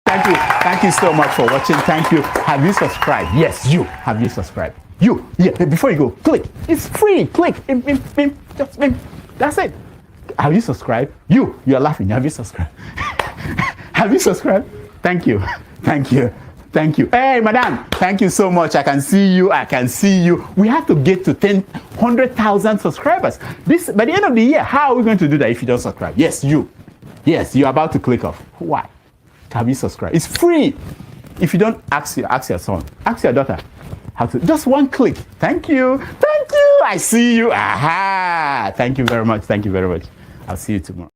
Thank you. Thank you so much for watching. Thank you. Have you subscribed? Yes, you. Have you subscribed? You. Yeah, before you go, click. It's free. Click. Just that's it. Have you subscribed? You're laughing. Have you subscribed? Have you subscribed? Thank you. Thank you. Thank you. Hey, madam, thank you so much. I can see you. I can see you. We have to get to 100,000 subscribers. This by the end of the year. How are we going to do that if you don't subscribe? Yes, you. Yes, you're about to click off. Why? Have you subscribed? It's free. If you don't, ask your son, ask your daughter. How to? Just one click. Thank you. Thank you. I see you. Aha. Thank you very much. Thank you very much. I'll see you tomorrow.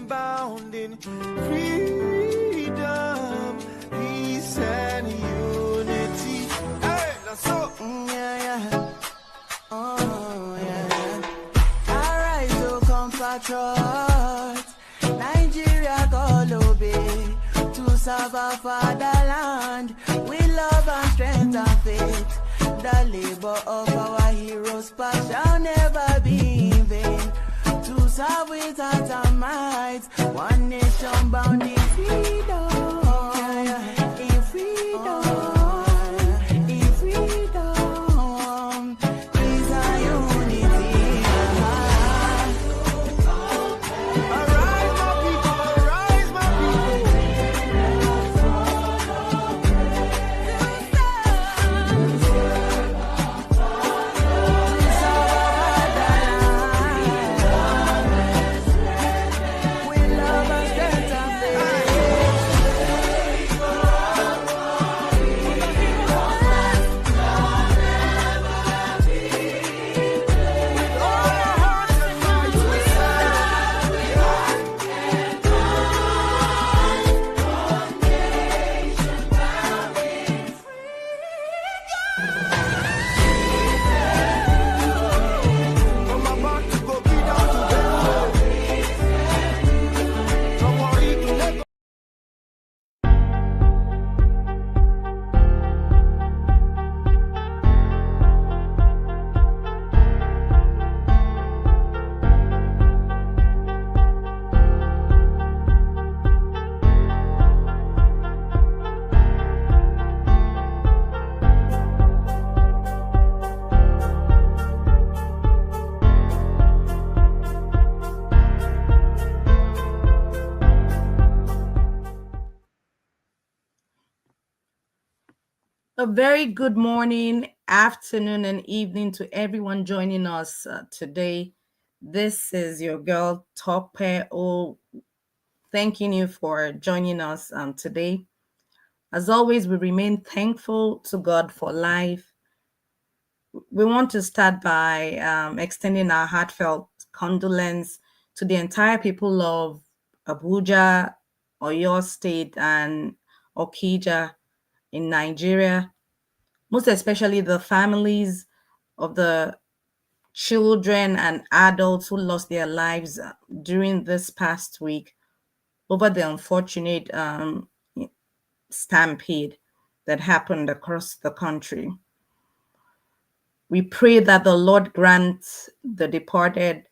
Bound in freedom, peace and unity. Hey, that's so. Yeah. Oh, yeah. Alright, so compatriots, Nigeria call obey to serve our fatherland with love and strength and faith. The labor of our heroes past shall never be in vain. To serve with heart and might, one nation bound in freedom, in freedom, in freedom, peace and unity. Arise, my people, arise, my A very good morning, afternoon, and evening to everyone joining us today. This is your girl, Tope O, thanking you for joining us today. As always, we remain thankful to God for life. We want to start by extending our heartfelt condolence to the entire people of Abuja, Oyo State, and Okija in Nigeria, most especially the families of the children and adults who lost their lives during this past week over the unfortunate stampede that happened across the country. We pray that the Lord grants the departed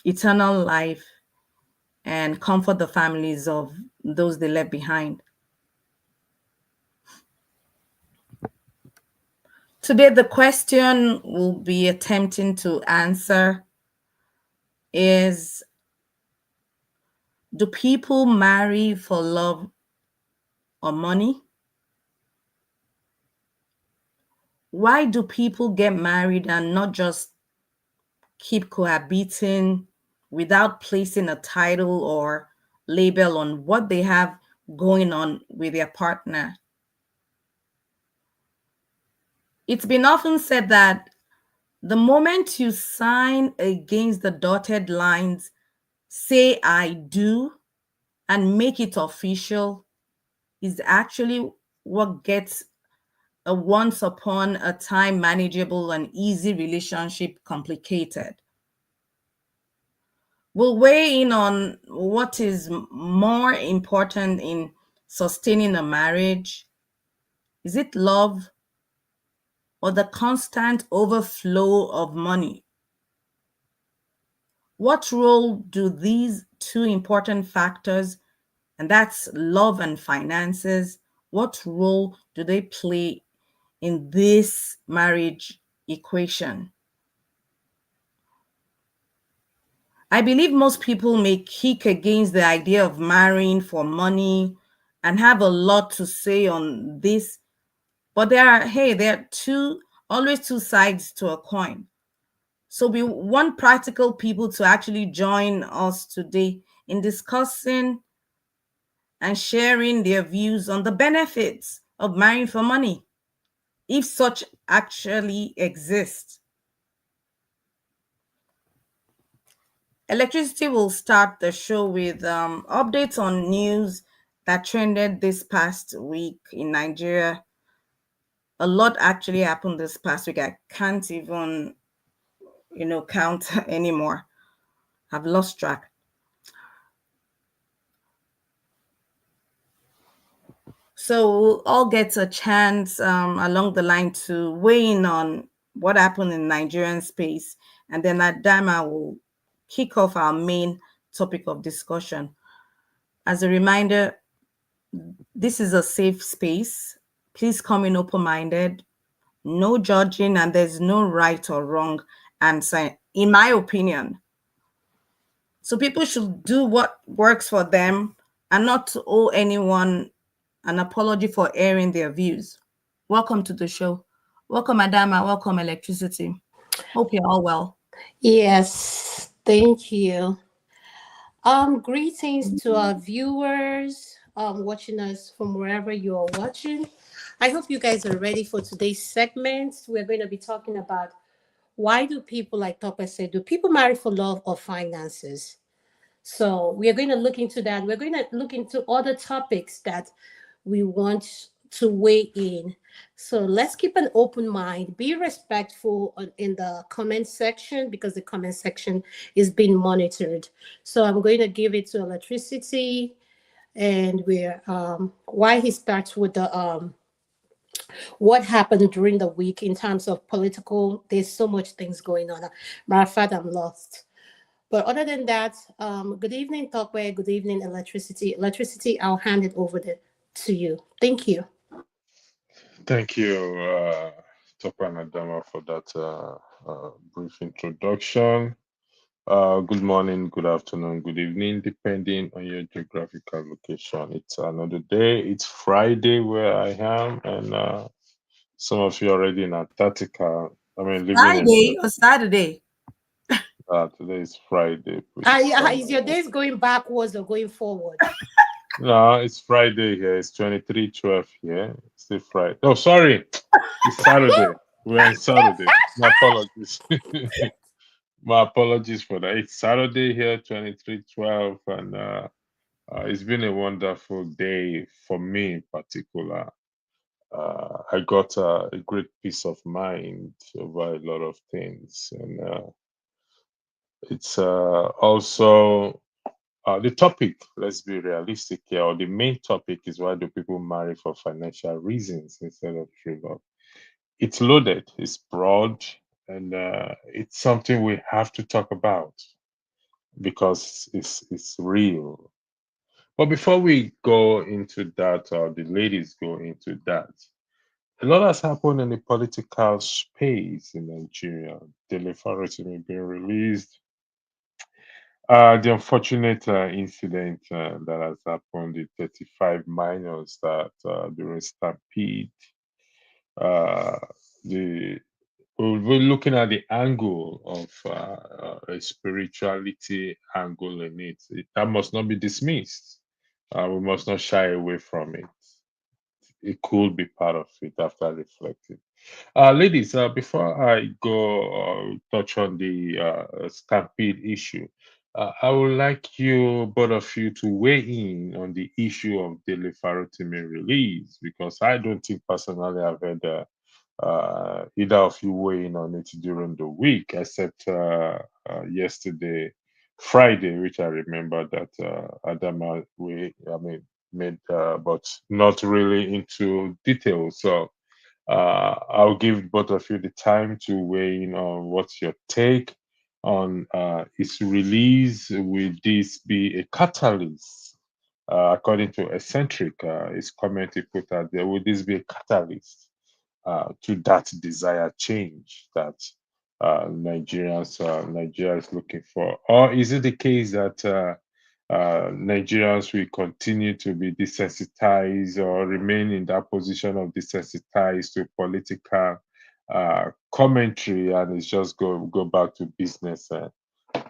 eternal life and comfort the families of those they left behind. Today, the question we'll be attempting to answer is, do people marry for love or money? Why do people get married and not just keep cohabiting without placing a title or label on what they have going on with their partner. It's been often said that the moment you sign against the dotted lines, say I do, and make it official, is actually what gets a once upon a time manageable and easy relationship complicated. We'll weigh in on what is more important in sustaining a marriage. Is it love or the constant overflow of money? What role do these two important factors, and that's love and finances, what role do they play in this marriage equation? I believe most people may kick against the idea of marrying for money and have a lot to say on this, but there are always two sides to a coin. So we want practical people to actually join us today in discussing and sharing their views on the benefits of marrying for money, if such actually exists. Electricity will start the show with updates on news that trended this past week in Nigeria. A lot actually happened this past week. I can't even, count anymore. I've lost track. So we'll all get a chance along the line to weigh in on what happened in Nigerian space, and then Adama will kick off our main topic of discussion. As a reminder, this is a safe space. Please come in open minded, no judging, and there's no right or wrong answer, in my opinion. So people should do what works for them and not to owe anyone an apology for airing their views. Welcome to the show. Welcome, Adama. Welcome, Electricity. Hope you're all well. Yes, thank you. Greetings to our viewers watching us from wherever you are watching. I hope you guys are ready for today's segment. We're going to be talking about why do people, like Topper said, do people marry for love or finances? So we are going to look into that. We're going to look into other topics that we want to weigh in. So let's keep an open mind. Be respectful in the comment section because the comment section is being monitored. So I'm going to give it to Electricity, and we're why he starts with the what happened during the week in terms of political. There's so much things going on. Matter of fact, I'm lost. But other than that, good evening, Talkway. Good evening, Electricity. Electricity, I'll hand it over to you. Thank you. Thank you, Topan Adama, for that brief introduction. Good morning, good afternoon, good evening, depending on your geographical location. It's another day. It's Friday where I am, and some of you already in Antarctica. I mean, living in Friday or Saturday? today is Friday, please. Is your days going backwards or going forward? No, it's Friday here. It's 23:12 here. It's still Friday. Oh, sorry. It's Saturday. We're on Saturday. My apologies. My apologies for that. It's Saturday here, 23:12, and it's been a wonderful day for me in particular. I got a great peace of mind over a lot of things, and it's also the topic. Let's be realistic here. Or the main topic is why do people marry for financial reasons instead of true love? It's loaded. It's broad, and it's something we have to talk about because it's real. But before we go into that, or the ladies go into that, a lot has happened in the political space in Nigeria. The Lefarosimi being released. The unfortunate incident that has happened, the 35 minors that during Stampede, uh, the we're looking at the angle of a spirituality angle in it. That must not be dismissed. We must not shy away from it. It could be part of it after reflecting. Ladies, before I go touch on the Stampede issue, I would like you, both of you, to weigh in on the issue of Dele Farotimi release, because I don't think personally I've had either of you weigh in on it during the week, except yesterday, Friday, which I remember that Adama made, but not really into detail. So I'll give both of you the time to weigh in on what's your take on its release. Will this be a catalyst? According to Eccentric, his comment he put out there, will this be a catalyst to that desired change that Nigeria is looking for? Or is it the case that Nigerians will continue to be desensitized or remain in that position of desensitized to political commentary, and it's just go back to business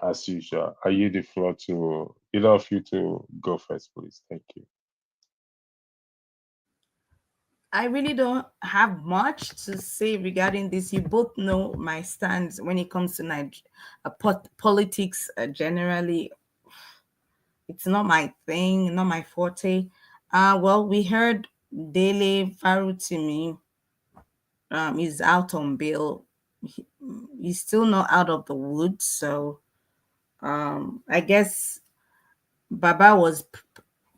as usual? I yield the floor to either of you to go first, please. Thank you. I really don't have much to say regarding this. You both know my stance when it comes to politics generally. It's not my thing, not my forte. Well, we heard Dele Farutimi is out on bail. He's still not out of the woods, so I guess Baba was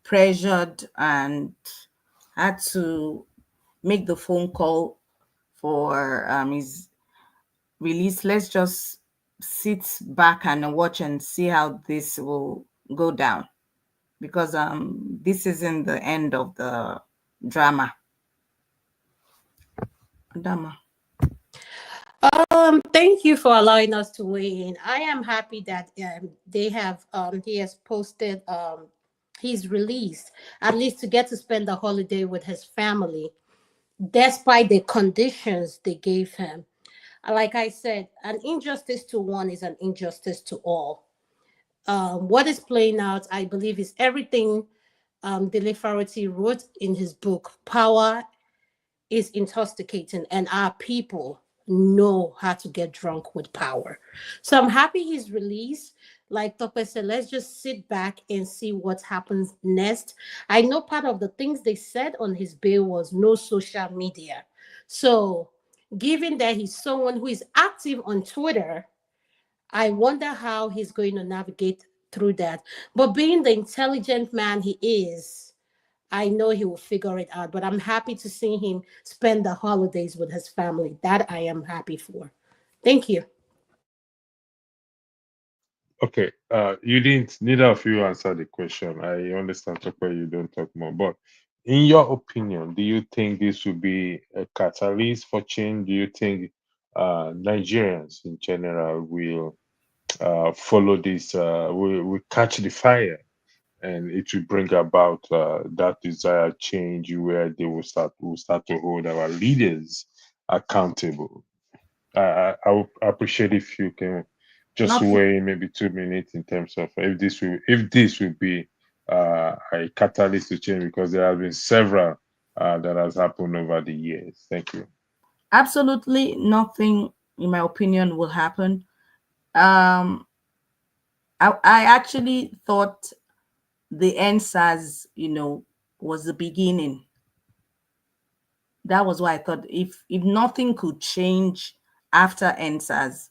pressured and had to make the phone call for his release. Let's just sit back and watch and see how this will go down, because this isn't the end of the drama. Drama. Thank you for allowing us to weigh in. I am happy that he has posted his release, at least to get to spend the holiday with his family, despite the conditions they gave him. Like I said, an injustice to one is an injustice to all. What is playing out, I believe, is everything Dele Farati wrote in his book, Power is Intoxicating, and our people know how to get drunk with power. So I'm happy he's released. Like Tope said, let's just sit back and see what happens next. I know part of the things they said on his bail was no social media. So, given that he's someone who is active on Twitter, I wonder how he's going to navigate through that. But being the intelligent man he is, I know he will figure it out. But I'm happy to see him spend the holidays with his family. That I am happy for. Thank you. Okay, you didn't, neither of you answered the question. I understand, Tokwe, you don't talk more, but in your opinion, do you think this will be a catalyst for change? Do you think Nigerians in general will follow this, will catch the fire, and it will bring about that desired change where they will start to hold our leaders accountable? I would appreciate if you can just Nothing. weigh in maybe 2 minutes in terms of if this will be a catalyst to change, because there have been several that has happened over the years. Thank you. Absolutely nothing, in my opinion, will happen. Um, I actually thought the NSAS, was the beginning. That was why I thought if nothing could change after NSAS,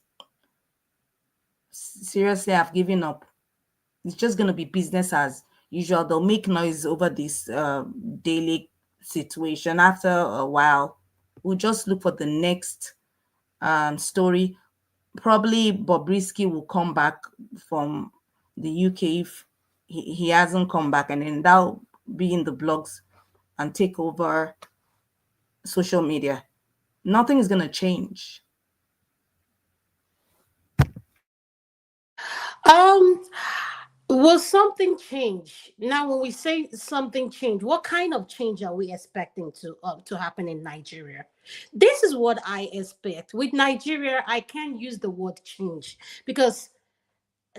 seriously, I've given up. It's just gonna be business as usual. They'll make noise over this daily situation. After a while, we'll just look for the next story. Probably Bobrisky will come back from the UK if he hasn't come back, and then that'll be in the blogs and take over social media. Nothing is gonna change. Um, Will something change? Now, when we say something change, what kind of change are we expecting to happen in Nigeria? This is what I expect. With Nigeria, I can't use the word change because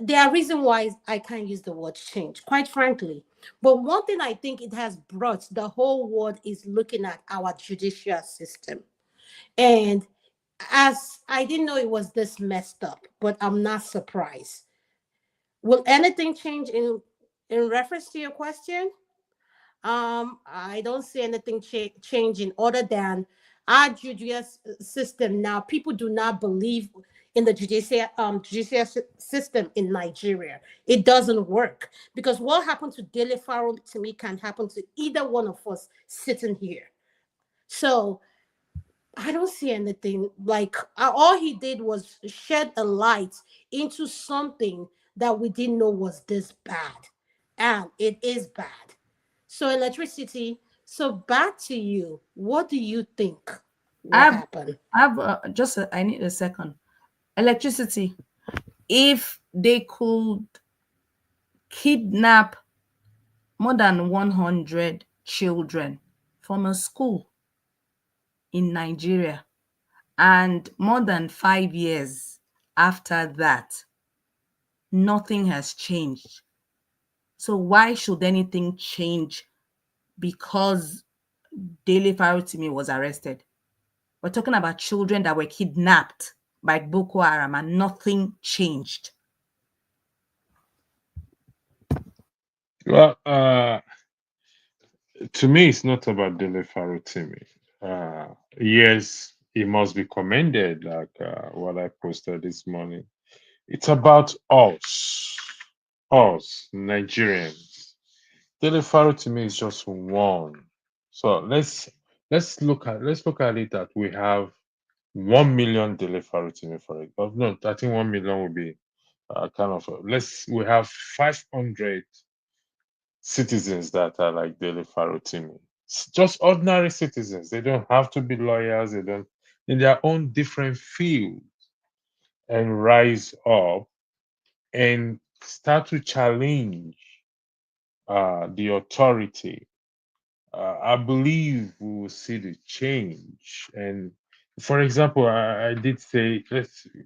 there are reasons why I can't use the word change, quite frankly. But one thing I think it has brought the whole world is looking at our judicial system. And as I didn't know it was this messed up, but I'm not surprised. Will anything change in reference to your question? I don't see anything changing other than our judicial system now. People do not believe in the judicial system in Nigeria. It doesn't work because what happened to Dele Farrell to me can happen to either one of us sitting here. So I don't see anything like all he did was shed a light into something that we didn't know was this bad, and it is bad. So electricity. So back to you. What do you think will I've happen? I need a second. Electricity. If they could kidnap more than 100 children from a school in Nigeria, and more than 5 years after that, nothing has changed. So why should anything change because Dele Farotimi was arrested? We're talking about children that were kidnapped by Boko Haram and nothing changed. Well, to me, it's not about Dele Farotimi. Yes, he must be commended, like what I posted this morning. It's about us Nigerians. Dele Farotimi is just one. So let's look at it that we have 1 million Dele Farotimi for it. But no, I think 1 million would be kind of we have 500 citizens that are like Dele Farotimi. Just ordinary citizens. They don't have to be lawyers. They don't in their own different field and rise up and start to challenge the authority. I believe we will see the change. And for example, I did say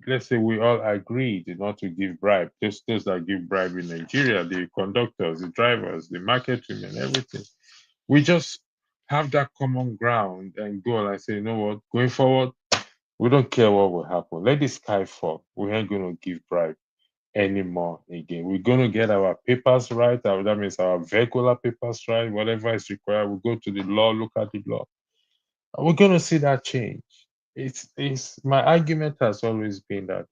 let's say we all agreed not to give bribe. Those that give bribe in Nigeria, the conductors, the drivers, the market women, everything. We just have that common ground and go and say, you know what, going forward, we don't care what will happen. Let the sky fall. We ain't gonna give bribe anymore again. We're gonna get our papers right. That means our vehicular papers right. Whatever is required, we go to the law, look at the law. And we're gonna see that change. It's my argument has always been that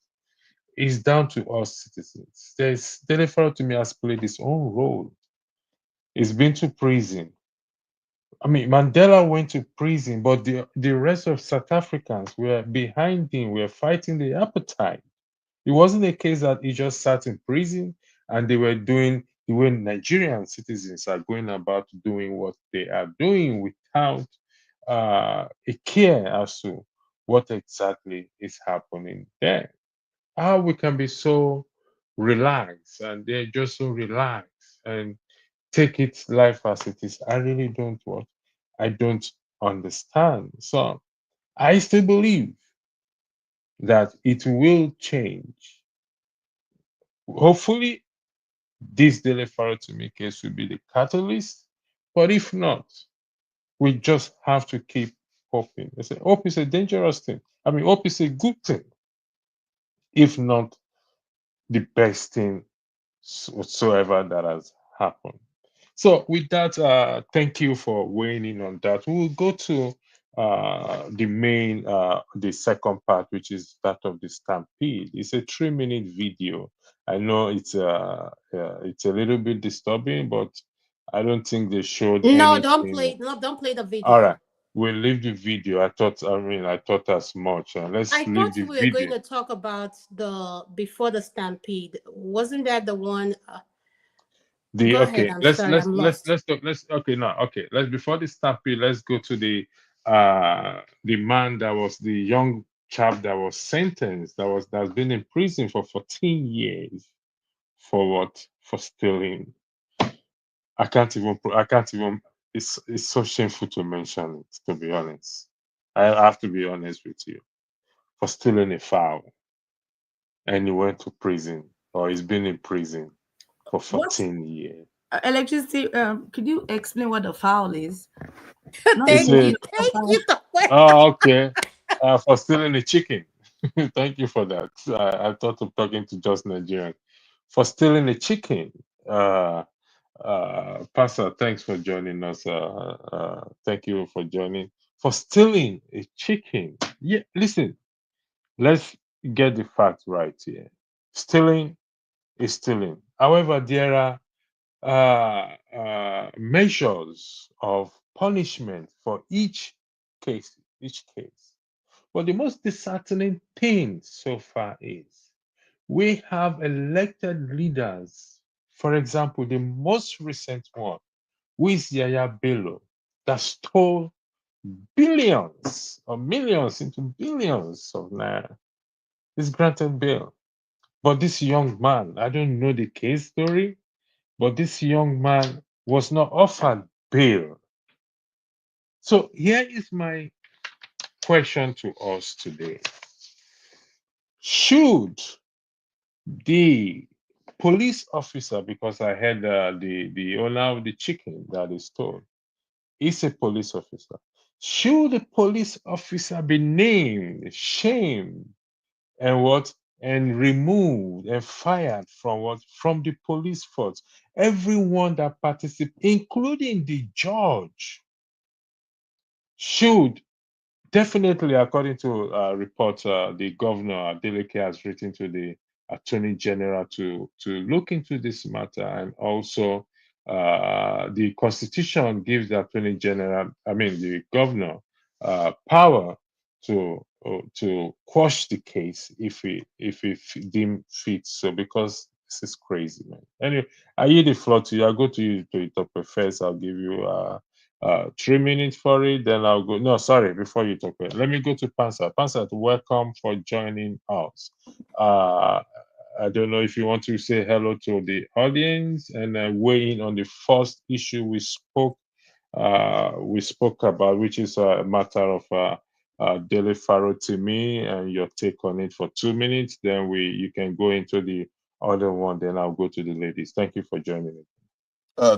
it's down to us citizens. There's Delivery to me has played his own role. He's been to prison. I mean, Mandela went to prison, but the rest of South Africans were behind him, were fighting the appetite. It wasn't a case that he just sat in prison and they were doing the way Nigerian citizens are going about doing what they are doing without a care as to what exactly is happening there. How we can be so relaxed and they're just so relaxed and take it life as it is. I really don't want. I don't understand. So I still believe that it will change. Hopefully, this delivery to me case will be the catalyst. But if not, we just have to keep hoping. I say hope is a dangerous thing. I mean, hope is a good thing, if not the best thing whatsoever that has happened. So with that, thank you for weighing in on that. We'll go to the second part, which is that of the Stampede. It's a 3-minute video. I know it's a little bit disturbing, but I don't think they showed No, don't anything. play. No, don't play the All right, video. we'll leave the video. I thought as much. Let's I leave thought the we were going video. to talk about the before the Stampede. Wasn't that the one? The Go ahead. okay, I'm let's sorry. let's I'm let's lost. let's go. Let's okay now. Okay, let's before the stampede, let's go to the man that was the young chap that was sentenced that's been in prison for 14 years for what? for stealing. I can't even. It's so shameful to mention it. To be honest, I have to be honest with you. For stealing a fowl, and he went to prison, or he's been in prison for What's 14 years. electricity? Could you explain what a foul is? Not Is Thank smoking you. it? a Thank foul. you, Doctor. Oh, okay. For stealing a chicken. Thank you for that. I thought of talking to just Nigerian. For stealing a chicken. Pastor, thanks for joining us. Thank you for joining. For stealing a chicken. Yeah, listen, let's get the facts right here. Stealing is stealing. However, there are measures of punishment for each case. But the most disheartening thing so far is we have elected leaders. For example, the most recent one, who is Yaya Bello, that stole billions or millions into billions of naira. He's granted bail. But this young man, I don't know the case story, but this young man was not offered bail. So here is my question to us today. Should the police officer, because I heard the owner of the chicken that is stole is a police officer, should the police officer be named, shamed, and what? And removed and fired from what? From the police force. Everyone that participates, including the judge, should definitely, according to reports, the governor Adeleke has written to the attorney general to look into this matter, and also the constitution gives the attorney general, I mean the governor, power to quash the case if he deem fit. So because this is crazy, man. Anyway, I yield the floor to you. I'll go to you to the top first. I'll give you 3 minutes for it, then I'll go. No, sorry, before you talk, let me go to Pansa. Pansa, welcome for joining us. I don't know if you want to say hello to the audience and weigh in on the first issue we spoke about, which is a matter of Dele Faro to me, and your take on it for 2 minutes. Then you can go into the other one. Then I'll go to the ladies. Thank you for joining me.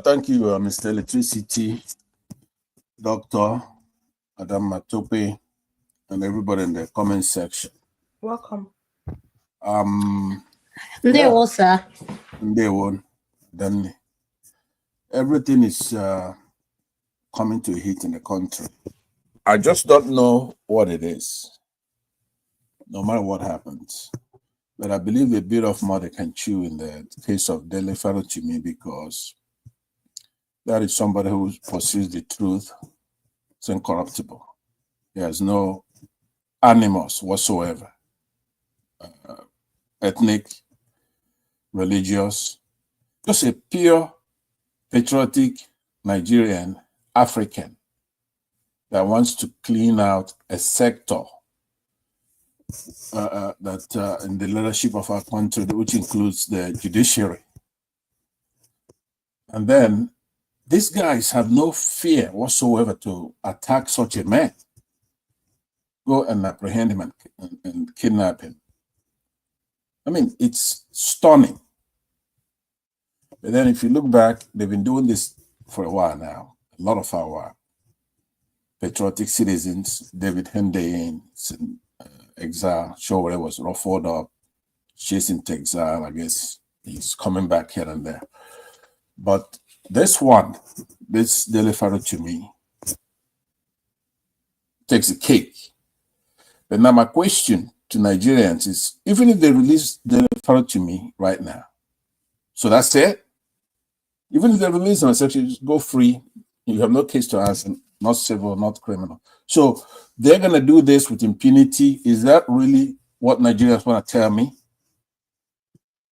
Thank you, Mr. Electricity, Dr. Adam Matope, and everybody in the comment section. Welcome. There was Day one, then everything is coming to a hit in the country. I just don't know what it is, no matter what happens. But I believe a bit of more they can chew in the case of Dele Faro to me, because that is somebody who pursues the truth. It's incorruptible. He has no animus whatsoever. Ethnic, religious, just a pure patriotic Nigerian, African, that wants to clean out a sector that in the leadership of our country, which includes the judiciary. And then these guys have no fear whatsoever to attack such a man. Go and apprehend him and kidnap him. I mean, it's stunning. But then if you look back, they've been doing this for a while now, a lot of our patriotic citizens. David Henday in exile, Showore was ruffled up, chasing to exile. I guess he's coming back here and there. But this Dele Faro to me, takes a cake. But now my question to Nigerians is, even if they release Dele Faro to me right now, so that's it? Even if they release him and say, just go free, you have no case to answer, not civil, not criminal. So they're going to do this with impunity. Is that really what Nigerians want to tell me?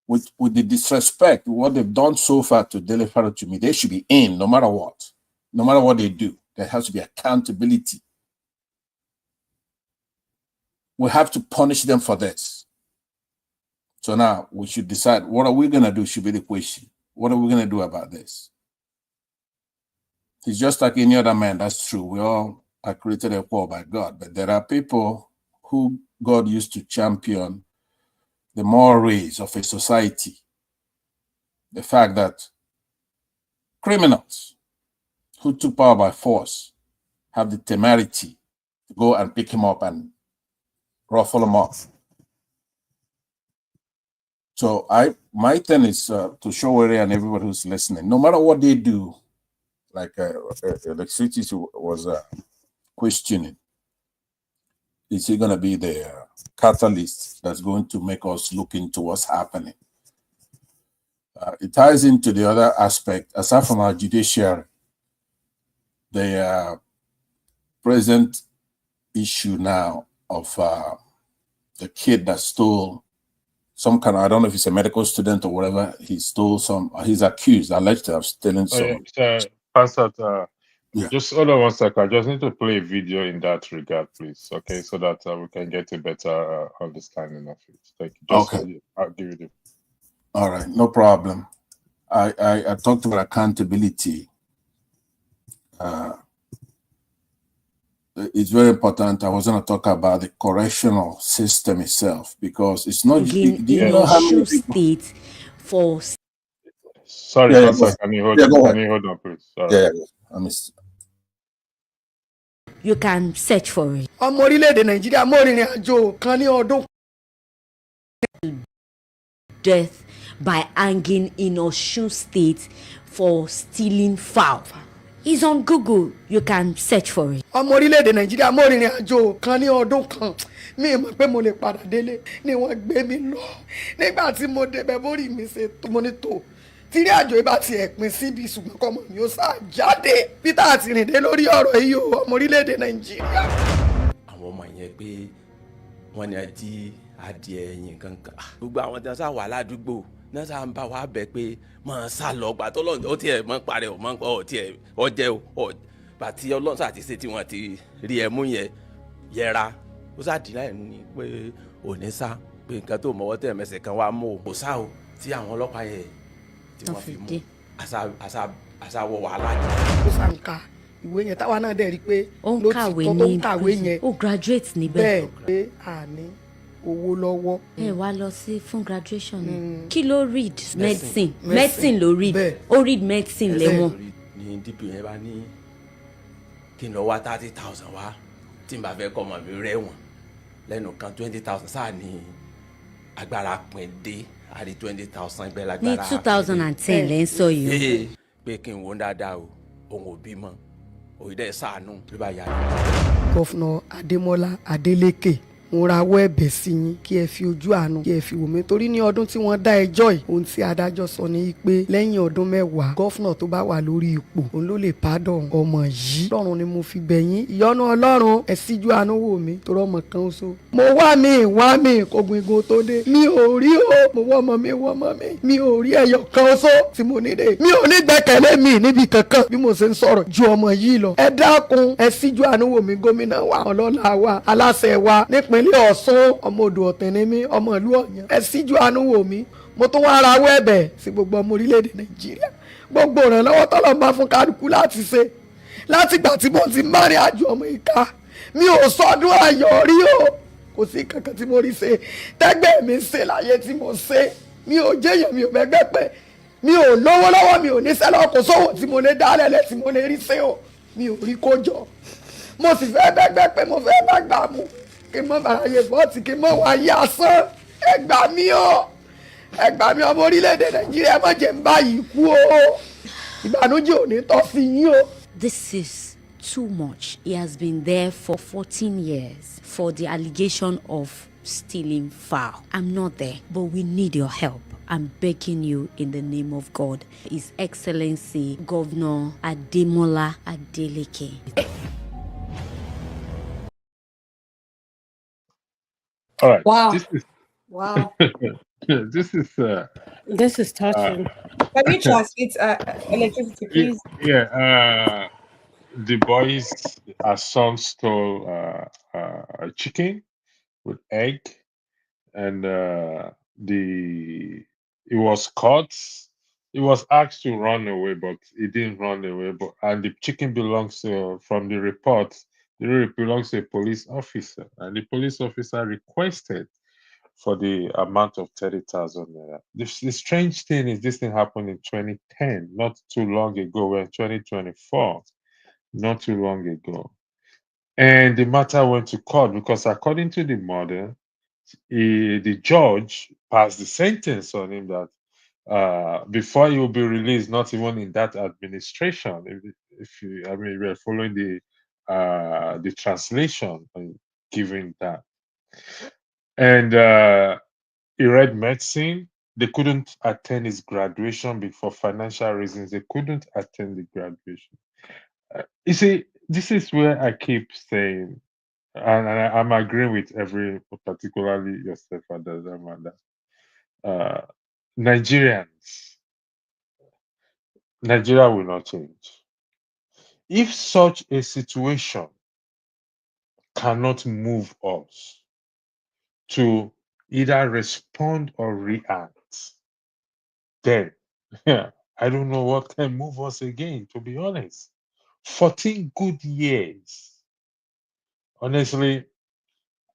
With the disrespect, what they've done so far to Dele Faro to me, they should be in no matter what. No matter what they do, there has to be accountability. We have to punish them for this. So now we should decide, what are we going to do should be the question. What are we going to do about this? He's just like any other man. That's true. We all are created equal by God. But there are people who God used to champion the mores of a society. The fact that criminals who took power by force have the temerity to go and pick him up and ruffle him up. So my thing is to show Were and everybody who's listening, no matter what they do, like Electricity was questioning, is he going to be the catalyst that's going to make us look into what's happening? It ties into the other aspect, aside from our judiciary, the present issue now of the kid that stole some kind of, I don't know if he's a medical student or whatever, he stole some, he's accused, alleged to have stolen some. Yeah, Pastor, Yeah. just hold on 1 second. I just need to play a video in that regard, please. Okay, so that we can get a better understanding of it. Thank you. Just Okay. I'll give you the. All right, no problem. I talked about accountability. It's very important. I was going to talk about the correctional system itself, because it's not. Do you know how many people? State for Sorry, Yeah, Pastor, yeah, can you hold yeah, on? go Can ahead. you hold on, please? Sorry. Yeah, I missed. you can search for it. ọmọ orílẹ̀-èdè nàìjíríà mọ́ ìrìn àjò kan ní ọdún. Death by hanging in Osun State for stealing fowl. It's on Google. You can search for it. ọmọ orílẹ̀-èdè nàìjíríà mọ́ ìrìn àjò kan ní ọdún kan mi ì mọ̀ pé mo lè padà délé ni wọ́n gbé mi lọ nígbà tí mo débẹ̀ bórí mi ṣe mo ní tó tírí àjò ibà ti ẹ̀pin síbi ṣùgbọ́n kọ́mọ mi ó sá jáde peter àti rìndé lórí ọ̀rọ̀ yìí o ọmọ orílẹ̀-èdè nàìjíríà. àwọn ọmọ yẹn pé wọ́n ní àti adìẹ ẹ̀yìn kankan gbogbo àwọn tí wọ́n sá wà ládùúgbò náà sá ń bá wa bẹ̀ pé máa sá lọ gbà tó lọ́nà ó tiẹ̀ mọ́ parẹ́ ò mọ́ ọ tiẹ̀ ọjẹ́ ò bàtí ọlọ́run sá ti ṣe tí wọ́n ti rí ẹ mú yẹn yẹra ó sá dì láì ní pé òní sá pé nǹkan tó mọ̀wọ́ tẹ̀ mẹsẹ̀ kan wá mú o kò sá o tí àwọn ọlọ́pàá yẹn tí wọ́n fi mú àṣà wọ wàhálà jẹ. ó sá ń ka ìwé yẹn táwa náà dẹ̀ rí i pé Ó ń kàwé tó ń ní kàwé yẹn ó graduate níbẹ̀. bẹ́ẹ̀ pé àní owó lọ́wọ́. ẹ wá lọ sí fún graduation ni. Kí ló read? Medicine ló read. Bẹ́ẹ̀. Ó read medicine lẹ́wọ̀n. ní dp yẹn bá ní kí n lọ wá 30,000 wá tí n bá fẹ́ kọ́ ọmọ mi rẹ̀wọ̀n lẹ́nu kan 20,000 sáà ní agbára pín dé àrí 20,000 ẹgbẹ́ Ní lágbára. 2010 lẹ́ ń sọ yìí. ee pé kí n wo dáadáa o òun ò bímọ òun dẹ̀ ṣàánú ló bá yà á. gọ́fúnà adémọ́lá adélékè mo rawọ́ ẹ̀bẹ̀ sí yín kí ẹ fi ojú àánú kí ẹ fi wò mí torí ní ọdún tí wọ́n dá ẹjọ́ yìí ohun tí adájọ́ sọ ni pé lẹ́yìn ọdún 10 gọ́fúnà tó bá wà lórí ipò òun ló lè pardon ọmọ yìí lọ́run ni mo fi bẹ̀ yín ìyọ́nú ọlọ́run ẹ síjú àánú wò mí torí ọmọ kan ṣoṣo mo wá mi kógun igun tó dé mi ò rí o mo wọ́ ọmọ mi ò rí ẹyọ kan ṣoṣo tí mo ní dé mi ò ní gbẹ́kẹ̀lé mi níbi kankan bí mo ṣe ń sọ̀rọ̀ ju ọmọ yìí lọ ẹ dákun ẹ síjú àánú wò mí gómìnà wa ọlọ́lá wa aláṣẹ wa nípínlẹ̀ Ọ̀ṣun ọmọ odò ọ̀tẹ̀ ni mí ọmọ ìlú Ọ̀yàn ẹ síjú àánú wò mí mo tún wá ara wọ ẹ̀bẹ̀ sí gbogbo ọmọ orílẹ̀-èdè Nàìjíríà gbogbo ìrànlọ́wọ́ tọ́lọ́ máa fún kálukú láti ṣe látìgbà tí mo ti máa rìn àjò ọmọ ìka mi ò sọdún ayọ̀ rí o kò sí kankan tí mo rí ṣe tẹ́gbẹ́ mi ṣe láyé tí mo ṣe mi ò jẹ́yàn mi ò bẹ́gbẹ́ pẹ́ mi ò lówó lọ́wọ́ mi ò ní sẹ́lọ̀ kò sówó tí mo lè dálẹ̀ lẹ́ tí mo lè rí ṣe o mi ò rí kó jọ mo sì fẹ́ bẹ́gbẹ́ pé mo fẹ́ bá gbà mú kí n mọ bàráyé fọ́ọ̀tì kí n mọ wáyé asán ẹ gbà mí o ẹ gbà mí ọmọ orílẹ̀-èdè Nàìjíríà má jẹ́ ń báyìí kú o ìbànújẹ́ ò ní tọ́ sí yín o. This is too much. He has been there for 14 years for the allegation of stealing fowl. I'm not there, but we need your help. I'm begging you in the name of God. His Excellency Governor Ademola Adeleke. All right. Wow. This is Wow. this is touching. Can you translate electricity, please? yeah. The boys, our son stole a chicken with egg, and it was caught he was asked to run away, but he didn't run away. But and the chicken belongs to, from the report, it belongs to a police officer, and the police officer requested for the amount of 30,000 naira. The strange thing is, this thing happened in 2010, not too long ago. We're in 2024, not too long ago. And the matter went to court because, according to the mother, the judge passed the sentence on him that before he will be released, not even in that administration. If you, I mean, we're following the translation and giving that. And he read medicine. They couldn't attend his graduation for financial reasons. They couldn't attend the graduation. You see, this is where I keep saying, and I'm agreeing with every, particularly yourself, Amanda. Uh, Nigerians, Nigeria will not change. If such a situation cannot move us to either respond or react, then I don't know what can move us again, to be honest. 14 good years. Honestly,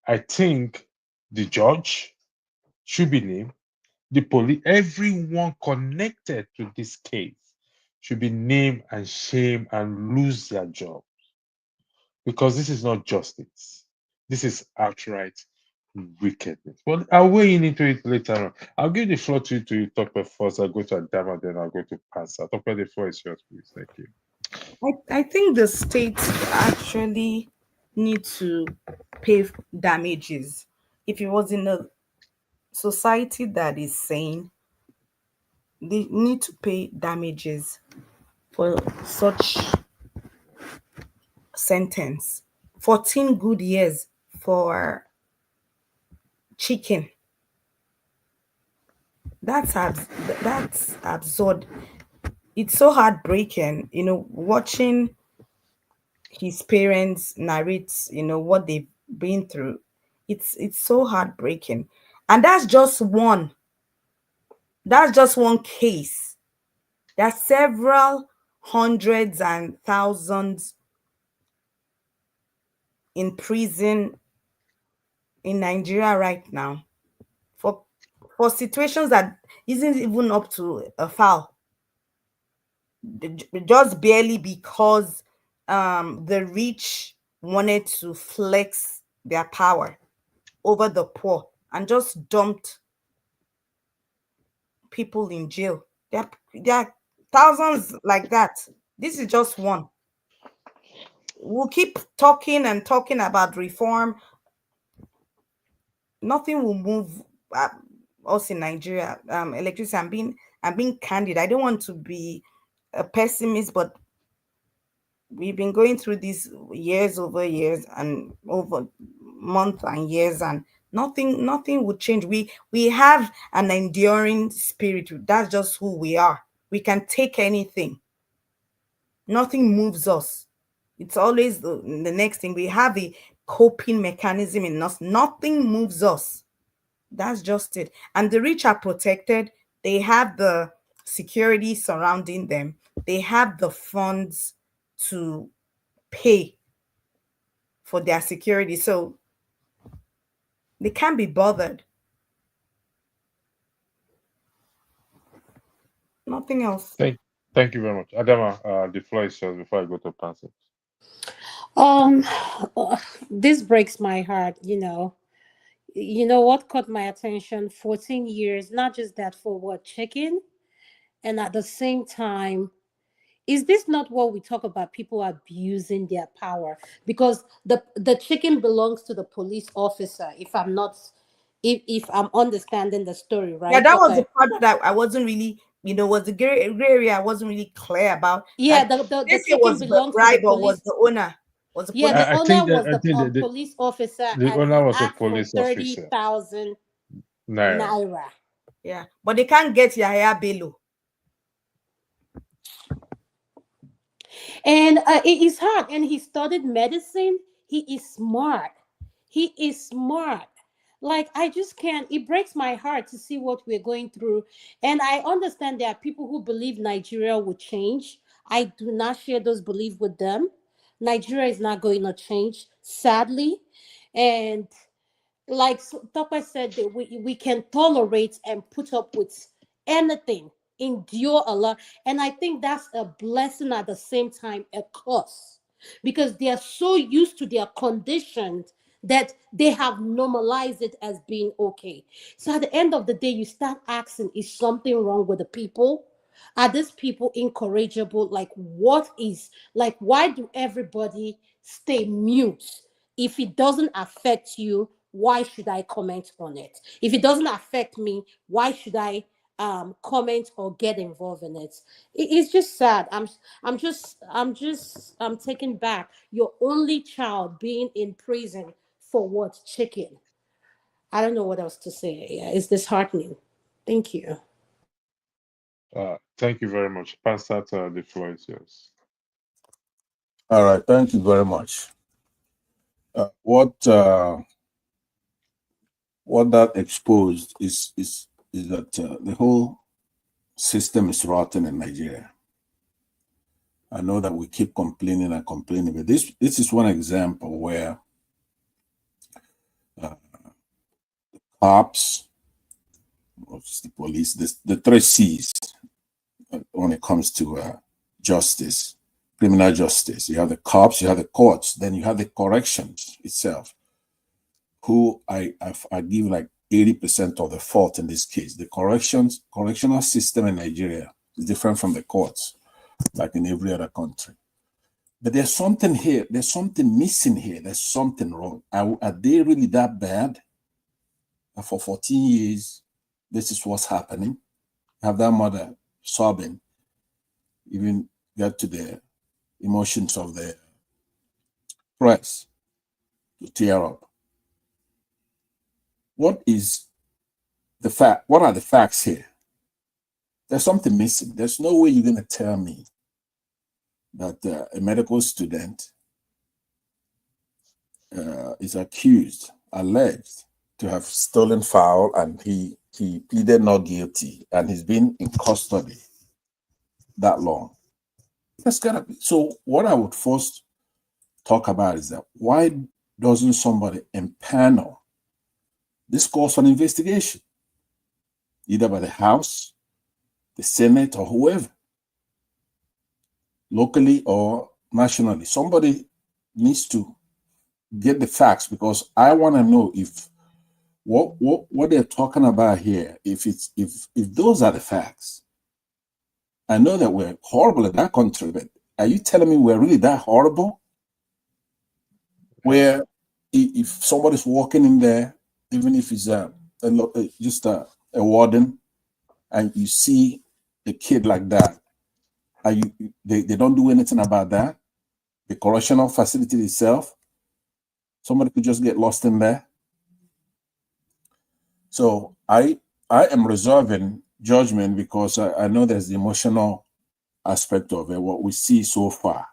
I think the judge should be named, the police, everyone connected to this case should be named and shamed and lose their job, because this is not justice. This is outright wickedness. Well, I'll weigh into it later on. I'll give the floor to you, Topper, first. I'll go to Adama, then I'll go to Pansa. Topper, the floor is yours, please. Thank you. I think the states actually need to pay damages. If it was in a society that is sane, they need to pay damages for such sentence. 14 good years for chicken. That's absurd. It's so heartbreaking, watching his parents narrate, what they've been through. It's so heartbreaking. And that's just one case. There are several hundreds and thousands in prison in Nigeria right now for situations that isn't even up to a foul. Just barely because the rich wanted to flex their power over the poor and just dumped people in jail. There are thousands like that. This is just one. We'll keep talking and talking about reform. Nothing will move uh, us in Nigeria. Electricity. I'm being candid. I don't want to be a pessimist, but we've been going through these years over years and over months and years, and nothing would change. We have an enduring spirit. That's just who we are. We can take anything. Nothing moves us. It's always the next thing. We have a coping mechanism in us. Nothing moves us. That's just it. And the rich are protected. They have the security surrounding them. They have the funds to pay for their security. So they can't be bothered. Nothing else. Thank you very much. Adama, the floor is yours before I go to Pansa. Um, this breaks my heart. You know what caught my attention? 14 years, not just that, for what, chicken? And at the same time, is this not what we talk about, people abusing their power? Because the chicken belongs to the police officer, if I'm understanding the story Yeah, right, that was the Tope? part that I wasn't really, was the gray area I wasn't really clear about. Yeah, That the if it chicken was the belongs to the bribe or was police. the owner, was the Yeah, police. the I owner think that was the the police officer, the and owner he was a asked for police officer. 30,000 Naira. naira. Yeah, but they can't get Yahya Bello. And it is hard. And he studied medicine. He is smart. He is smart. Like, I just can't. It breaks my heart to see what we're going through. And I understand there are people who believe Nigeria will change. I do not share those beliefs with them. Nigeria is not going to change, sadly. And like Topper said, that we can tolerate and put up with anything, endure a lot. And I think that's a blessing at the same time, a curse, because they are so used to their conditions that they have normalized it as being okay. So at the end of the day, you start asking, is something wrong with the people? Are these people incorrigible? Like, what is, like, why do everybody stay mute? If it doesn't affect you, why should I comment on it? If it doesn't affect me, why should I comment or get involved in it? It's just sad. I'm taken back. Your only child being in prison for what? Chicken. I don't know what else to say. Yeah, it's disheartening. Thank you. Thank you very much. Pastor, the floor is yours. All right, thank you very much. What that exposed is that the whole system is rotten in Nigeria. I know that we keep complaining and complaining, but this is one example where cops, the police, the three C's when it comes to justice, criminal justice. You have the cops, you have the courts, then you have the corrections itself, who I give like 80% of the fault in this case. The correctional system in Nigeria is different from the courts, like in every other country. But there's something here. There's something missing here. There's something wrong. Are they really that bad? And for 14 years, this is what's happening. Have that mother sobbing, even get to the emotions of the press to tear up. What is the fact? What are the facts here? There's something missing. There's no way you're going to tell me that a medical student is alleged to have stolen fowl, and he pleaded not guilty, and he's been in custody that long. That's gotta be. So what I would first talk about is that why doesn't somebody empanel this calls for an investigation, either by the House, the Senate, or whoever, locally or nationally? Somebody needs to get the facts, because I want to know if what they're talking about here, if those are the facts. I know that we're horrible in that country, but are you telling me we're really that horrible? Where if somebody's walking in there, even if it's just a warden, and you see a kid like that, they don't do anything about that? The correctional facility itself, somebody could just get lost in there. So I am reserving judgment, because I know there's the emotional aspect of it, what we see so far.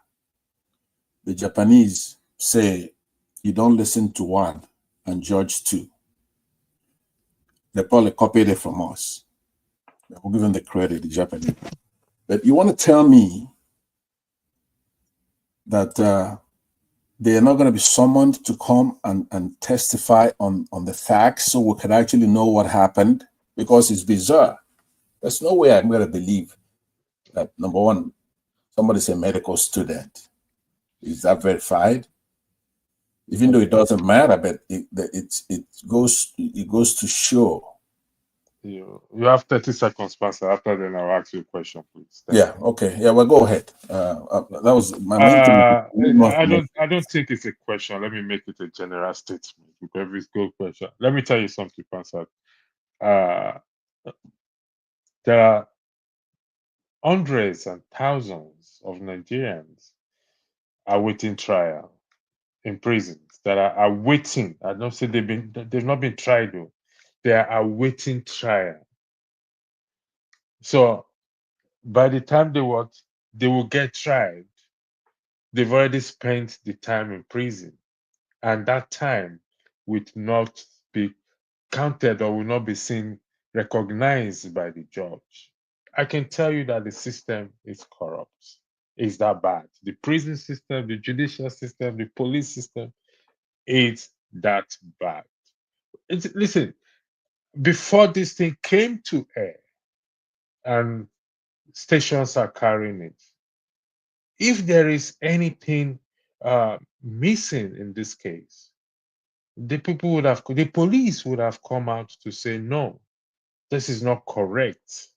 The Japanese say you don't listen to one and judge two. They probably copied it from us. We'll give them the credit, the Japanese. But you want to tell me that they are not going to be summoned to come and testify on the facts, so we can actually know what happened? Because it's bizarre. There's no way I'm going to believe that, number one, somebody's a medical student. Is that verified? Even though it doesn't matter, but it goes to show. You have 30 seconds, Pastor. After then, I'll ask you a question, please. Yeah. Okay. Yeah. Well, go ahead. That was my main thing. I don't think it's a question. Let me make it a general statement, because it's a good question. Let me tell you something, Pastor. There are hundreds and thousands of Nigerians awaiting trial in prisons that are awaiting. I don't say they've not been tried though. They are awaiting trial. So by the time they will get tried, they've already spent the time in prison, and that time will not speak counted or will not be seen, recognized by the judge. I can tell you that the system is corrupt. It's that bad. The prison system, the judicial system, the police system, it's that bad. Listen, before this thing came to air and stations are carrying it, if there is anything missing in this case, the police would have come out to say, no, this is not correct.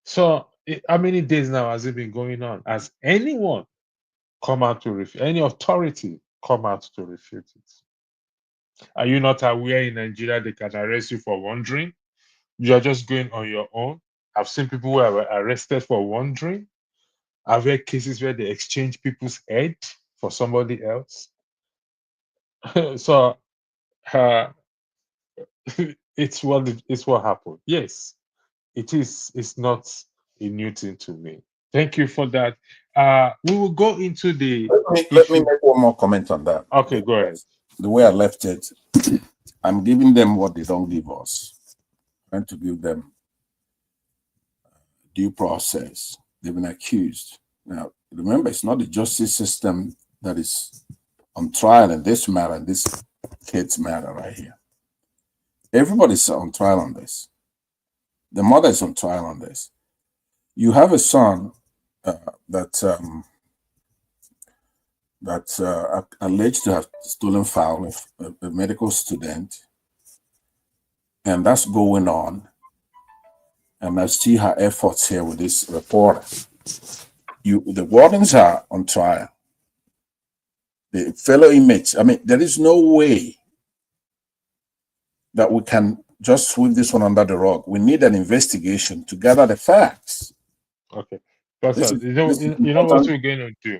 So, how many days now has it been going on? Has anyone come out to refute? Any authority come out to refute it? Are you not aware in Nigeria they can arrest you for wandering? You are just going on your own. I've seen people who are arrested for wandering. I've heard cases where they exchange people's head for somebody else. So uh, it's what happened. Yes, it is. It's not a new thing to me. Thank you for that. We will go into the Let me make one more comment on that. Okay, go ahead. The way I left it, I'm giving them what they don't give us. I'm trying to give them due process. They've been accused. Now, remember, it's not the justice system that is on trial in this matter, in this kid's matter right here. Everybody's on trial on this. The mother is on trial on this. You have a son that alleged to have stolen fowl of a medical student, and that's going on. And I see her efforts here with this reporter. The wardens are on trial. The fellow inmates. I mean, there is no way that we can just sweep this one under the rug. We need an investigation to gather the facts. Okay. But you know what we're going to do?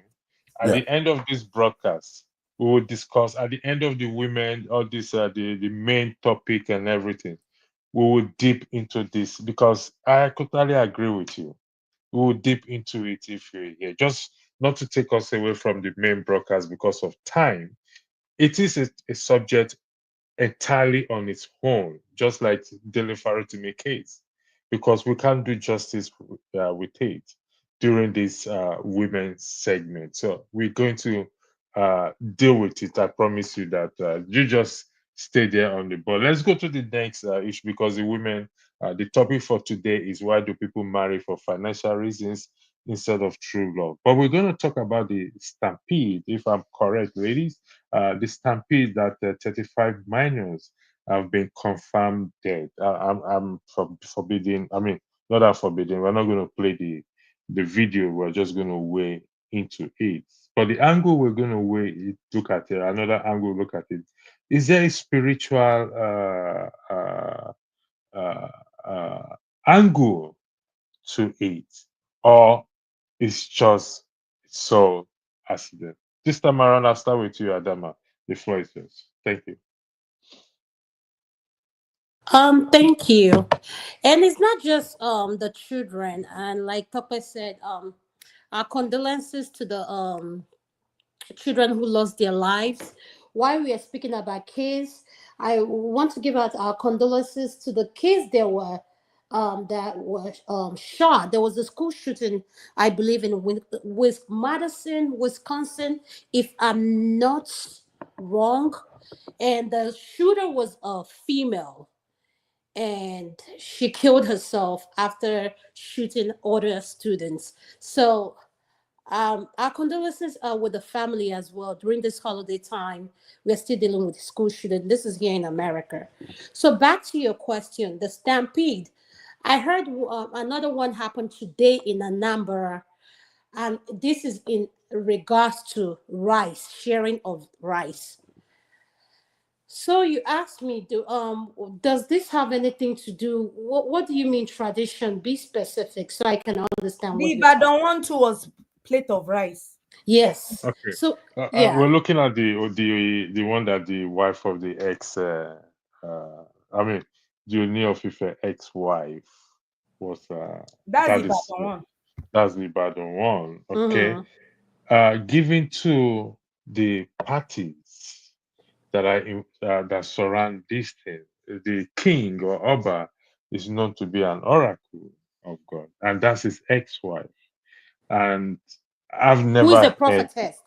At the end of this broadcast, we will discuss at the end of the women, all this the main topic and everything. We will dip into this because I totally agree with you. We will dip into it if you're here. Just not to take us away from the main broadcast because of time. It is a subject entirely on its own, just like Dele Faritime case, because we can't do justice with it during this women's segment. So we're going to deal with it. I promise you that. You just stay there on the board. Let's go to the next issue because the women, the topic for today is why do people marry for financial reasons instead of true love? But we're going to talk about the stampede, if I'm correct, ladies. The stampede that 35 minors have been confirmed dead. I'm forbidding. I mean, not that forbidding. We're not going to play the video. We're just going to weigh into it. But the angle we're going to look at it, another angle look at it. Is there a spiritual angle to it, or it's just so accident? This time around, I'll start with you, Adama. The floor is yours. Thank you. Thank you. And it's not just the children, and like Tope said, our condolences to the children who lost their lives. While we are speaking about kids, I want to give out our condolences to the kids that were shot. There was a school shooting, I believe, in Madison, Wisconsin, if I'm not wrong. And the shooter was a female, and she killed herself after shooting other students. So our condolences are with the family as well. During this holiday time, we're still dealing with school shooting. This is here in America. So back to your question, the stampede. I heard another one happened today in Anambra, and this is in regards to rice, sharing of rice. So you asked me, does this have anything to do? What do you mean tradition? Be specific so I can understand what The you're talking. Ibadan one too was plate of rice. Yes. Okay. So yeah. We're looking at the one that the wife of the ex, I mean, the Ooni of Ife ex-wife was. That's That the is Ibadan one. that's the Ibadan one. Okay. Mhm. Given to the parties that are that surround this thing. the king or Oba is known to be an oracle of God, and that's his ex-wife. And I've Who is a never heard prophetess?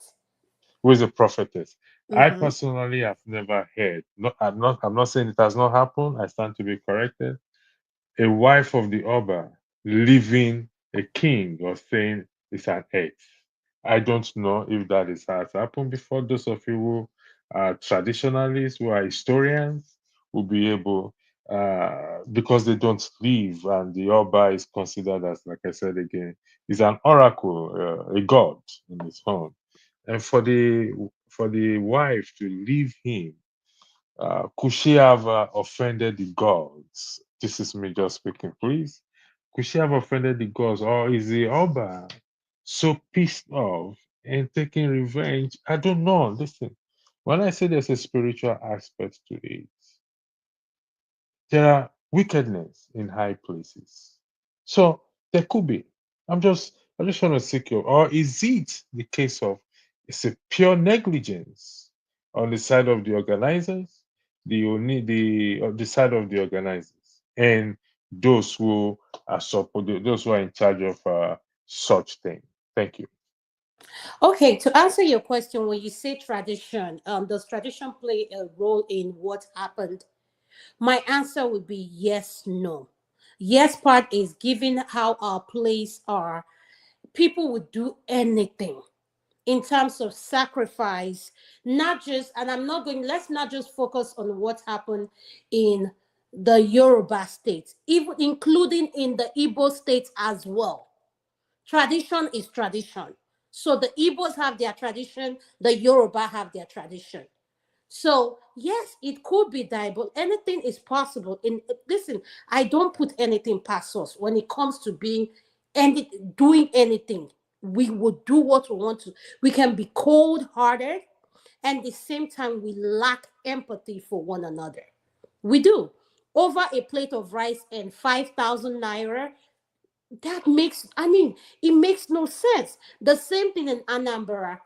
who is a prophetess. I Mm-hmm. personally have never heard. No, I'm not saying it has not happened. I stand to be corrected. A wife of the Oba leaving a king or saying it's an ex. I don't know if that has happened before. Those of you who are traditionalists, who are historians, will be able, because they don't leave, and the Oba is considered as, like I said again, is an oracle, a god in his own. And for the wife to leave him, could she have offended the gods? This is me just speaking, please. Could she have offended the gods, or is the Oba so pissed off and taking revenge? I don't know. Listen, when I say there's a spiritual aspect to it, there are wickedness in high places. So there could be. I just want to secure, or is it the case of it's a pure negligence on the side of the organizers, the side of the organizers, and those who are those who are in charge of such thing. Thank you. Okay, to answer your question, when you say tradition, does tradition play a role in what happened? My answer would be yes, no. Yes, part is given how our place are, people would do anything in terms of sacrifice, not just, and I'm not going, let's not just focus on what happened in the Yoruba states, even including in the Igbo states as well. Tradition is tradition. So the Igbos have their tradition, the Yoruba have their tradition. So yes, it could be diabolical. Anything is possible. In listen, I don't put anything past us when it comes to being any doing anything. We would do what we want to. We can be cold-hearted, and at the same time we lack empathy for one another. We do. Over a plate of rice and 5,000 naira, that makes, I mean, it makes no sense. The same thing in Anambra,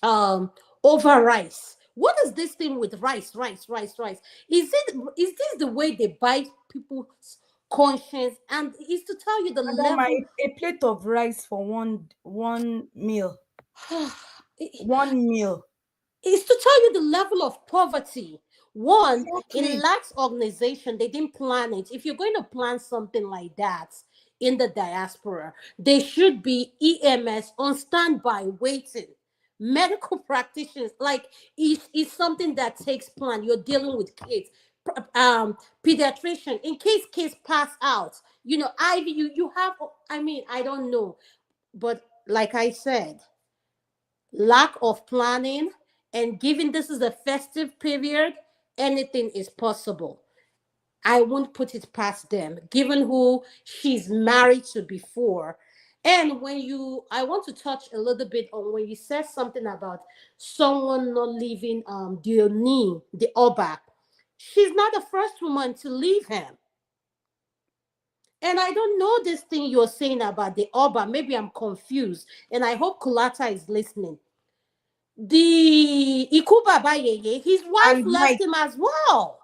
um over rice. What is this thing with rice? Is this the way they bite people's conscience? And it's to tell you the Adama, level. a plate of rice for one meal. It- One meal. It's to tell you the level of poverty. One, it Exactly. lacks organization. They didn't plan it. If you're going to plan something like that in the diaspora, there should be EMS on standby waiting. Medical practitioners, like it's something that takes plan. You're dealing with kids, pediatrician in case kids pass out. You know, IV. You have. I mean, I don't know, but like I said, lack of planning, and given this is a festive period, anything is possible. I won't put it past them, given who she's married to before. And when you, I want to touch a little bit on when you said something about someone not leaving Diony, the Oba. She's not the first woman to leave him. And I don't know this thing you're saying about the Oba. Maybe I'm confused. And I hope Kulata is listening. The Ikuba Bayeye, his wife And left Mike, him as well.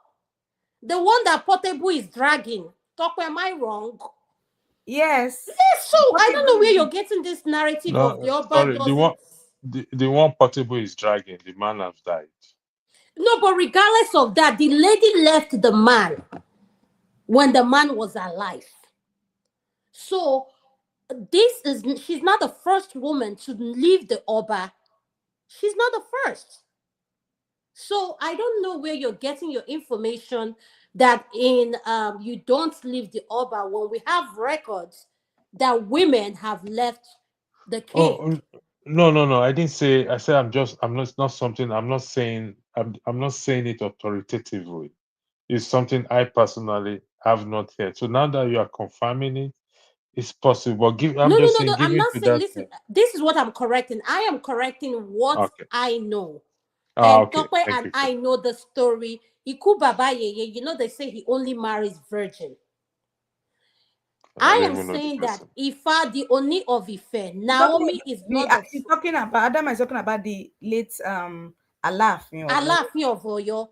The one that Portable is dragging. Talk, am I wrong? yes. Yes, so I don't know Portable where is you're getting this narrative of the No, Oba sorry, doesn't. the one Portable is dragging. The man has died. No, but regardless of that, the lady left the man when the man was alive. So this is, she's not the first woman to leave the Oba. She's not the first. So I don't know where you're getting your information that in you don't leave the Oba when we have records that women have left the king. Oh, no, no, no. I didn't say. I said I'm not. It's not something. I'm not saying. I'm not saying it authoritatively. It's something I personally have not heard. So now that you are confirming it, it's possible. I'm No, no, just no, saying, no. I'm given not to saying. that. Listen, this is what I'm correcting. I am correcting what Okay. I know. And Okay. Tokwe Thank and you for I know the story. Iku Baba Yeye, you know they say he only marries virgin. that. I I don't am even know the saying that person. Ifa, the Oni of Ife, he's talking Naomi about is the not the he's talking about Adama is talking about the late Alaf, you know, Alaafin of Oyo.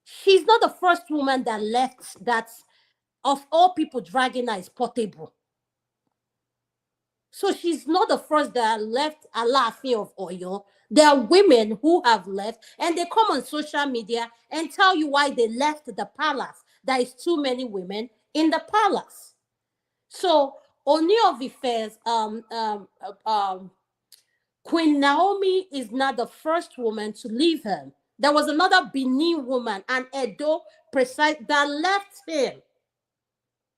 She's not the first woman that left that, of all people, dragging her is Portable. So she's not the first that left Alaafin of Oyo. There are women who have left, and they come on social media and tell you why they left the palace. There is too many women in the palace. So Oni of Ife's Queen Naomi is not the first woman to leave him. There was another Benin woman, an Edo precise, that left him.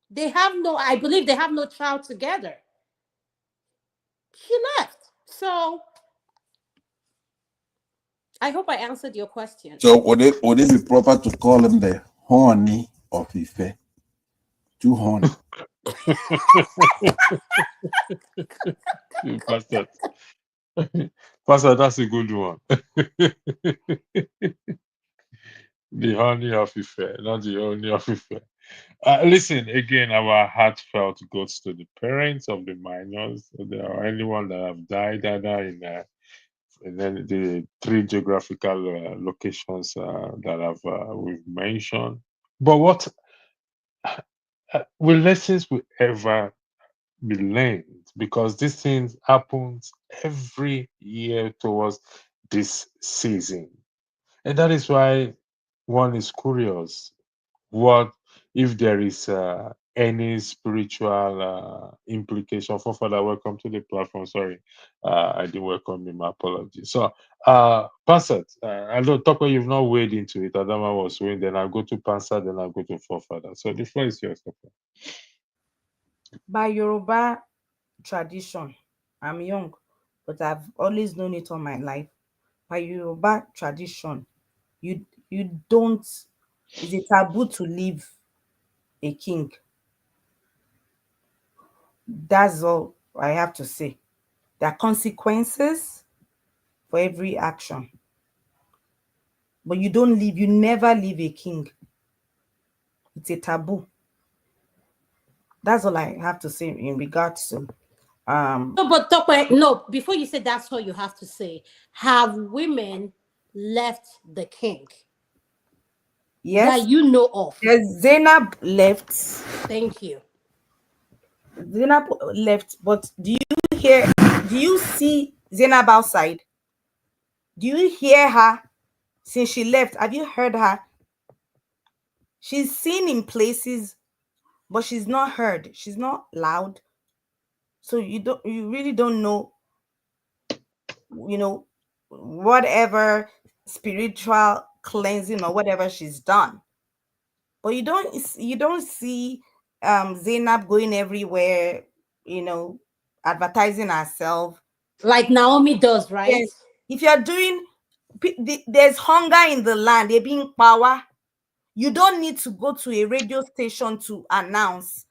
They have no, I believe they have no child together. She left. So I hope I answered your question. So would it be proper to call him the horny of Ife? Too horny. Pastor, Pastor, that's a good one. The honey of Ife, not the honey of Ife. Listen, again, our heartfelt goes to the parents of the minors, or anyone that have died either in then the three geographical locations that we've mentioned. But what will lessons we ever be learned? Because this thing happens every year towards this season, and that is why one is curious. What if there is any spiritual implication? For Father, welcome to the platform. Sorry, I didn't welcome you. My apologies. So, Pastor, I don't talk when you've not weighed into it. Adama was weighing. Then I'll go to Pastor. Then I'll go to Forefather. So the floor is yours. By Yoruba tradition, I'm young, but I've always known it all my life. By Yoruba tradition, you don't, it's a taboo to leave a king. That's all I have to say. There are consequences for every action, but you never leave a king. It's a taboo. That's all I have to say in regards to No, but Tope, no, before you say that's all you have to say, have women left the king yes. that you know of? Yes, Zainab left. Thank you. Zainab left, but do you see Zainab outside? Do you hear her since she left? Have you heard her? She's seen in places, but she's not heard. She's not loud. So you really don't know, whatever spiritual cleansing or whatever she's done. But you don't see Zainab going everywhere, advertising herself. Like Naomi does, right? Yes. If you're doing, there's hunger in the land, they're being power. You don't need to go to a radio station to announce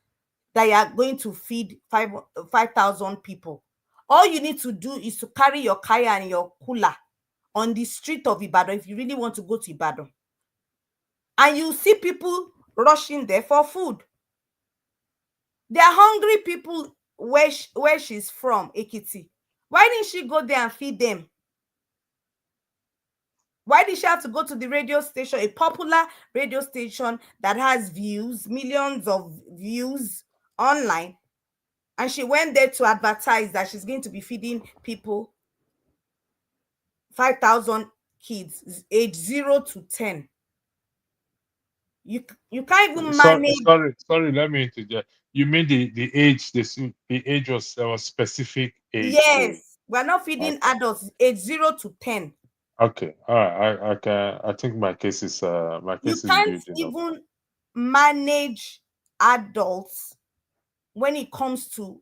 that you are going to feed 5,000 people. All you need to do is to carry your kaya and your cooler on the street of Ibadan if you really want to go to Ibadan. And you see people rushing there for food. There are hungry people where she's from, Ekiti. Why didn't she go there and feed them? Why did she have to go to the radio station, a popular radio station that has views, millions of views online, and she went there to advertise that she's going to be feeding people 5,000 kids, age 0 to 10. You can't even manage. Sorry. Let me interject. You mean the age? The age was specific age. Yes, we're not feeding adults, age 0 to 10. Okay, all right. I think my case is You can't building up. even manage adults when it comes to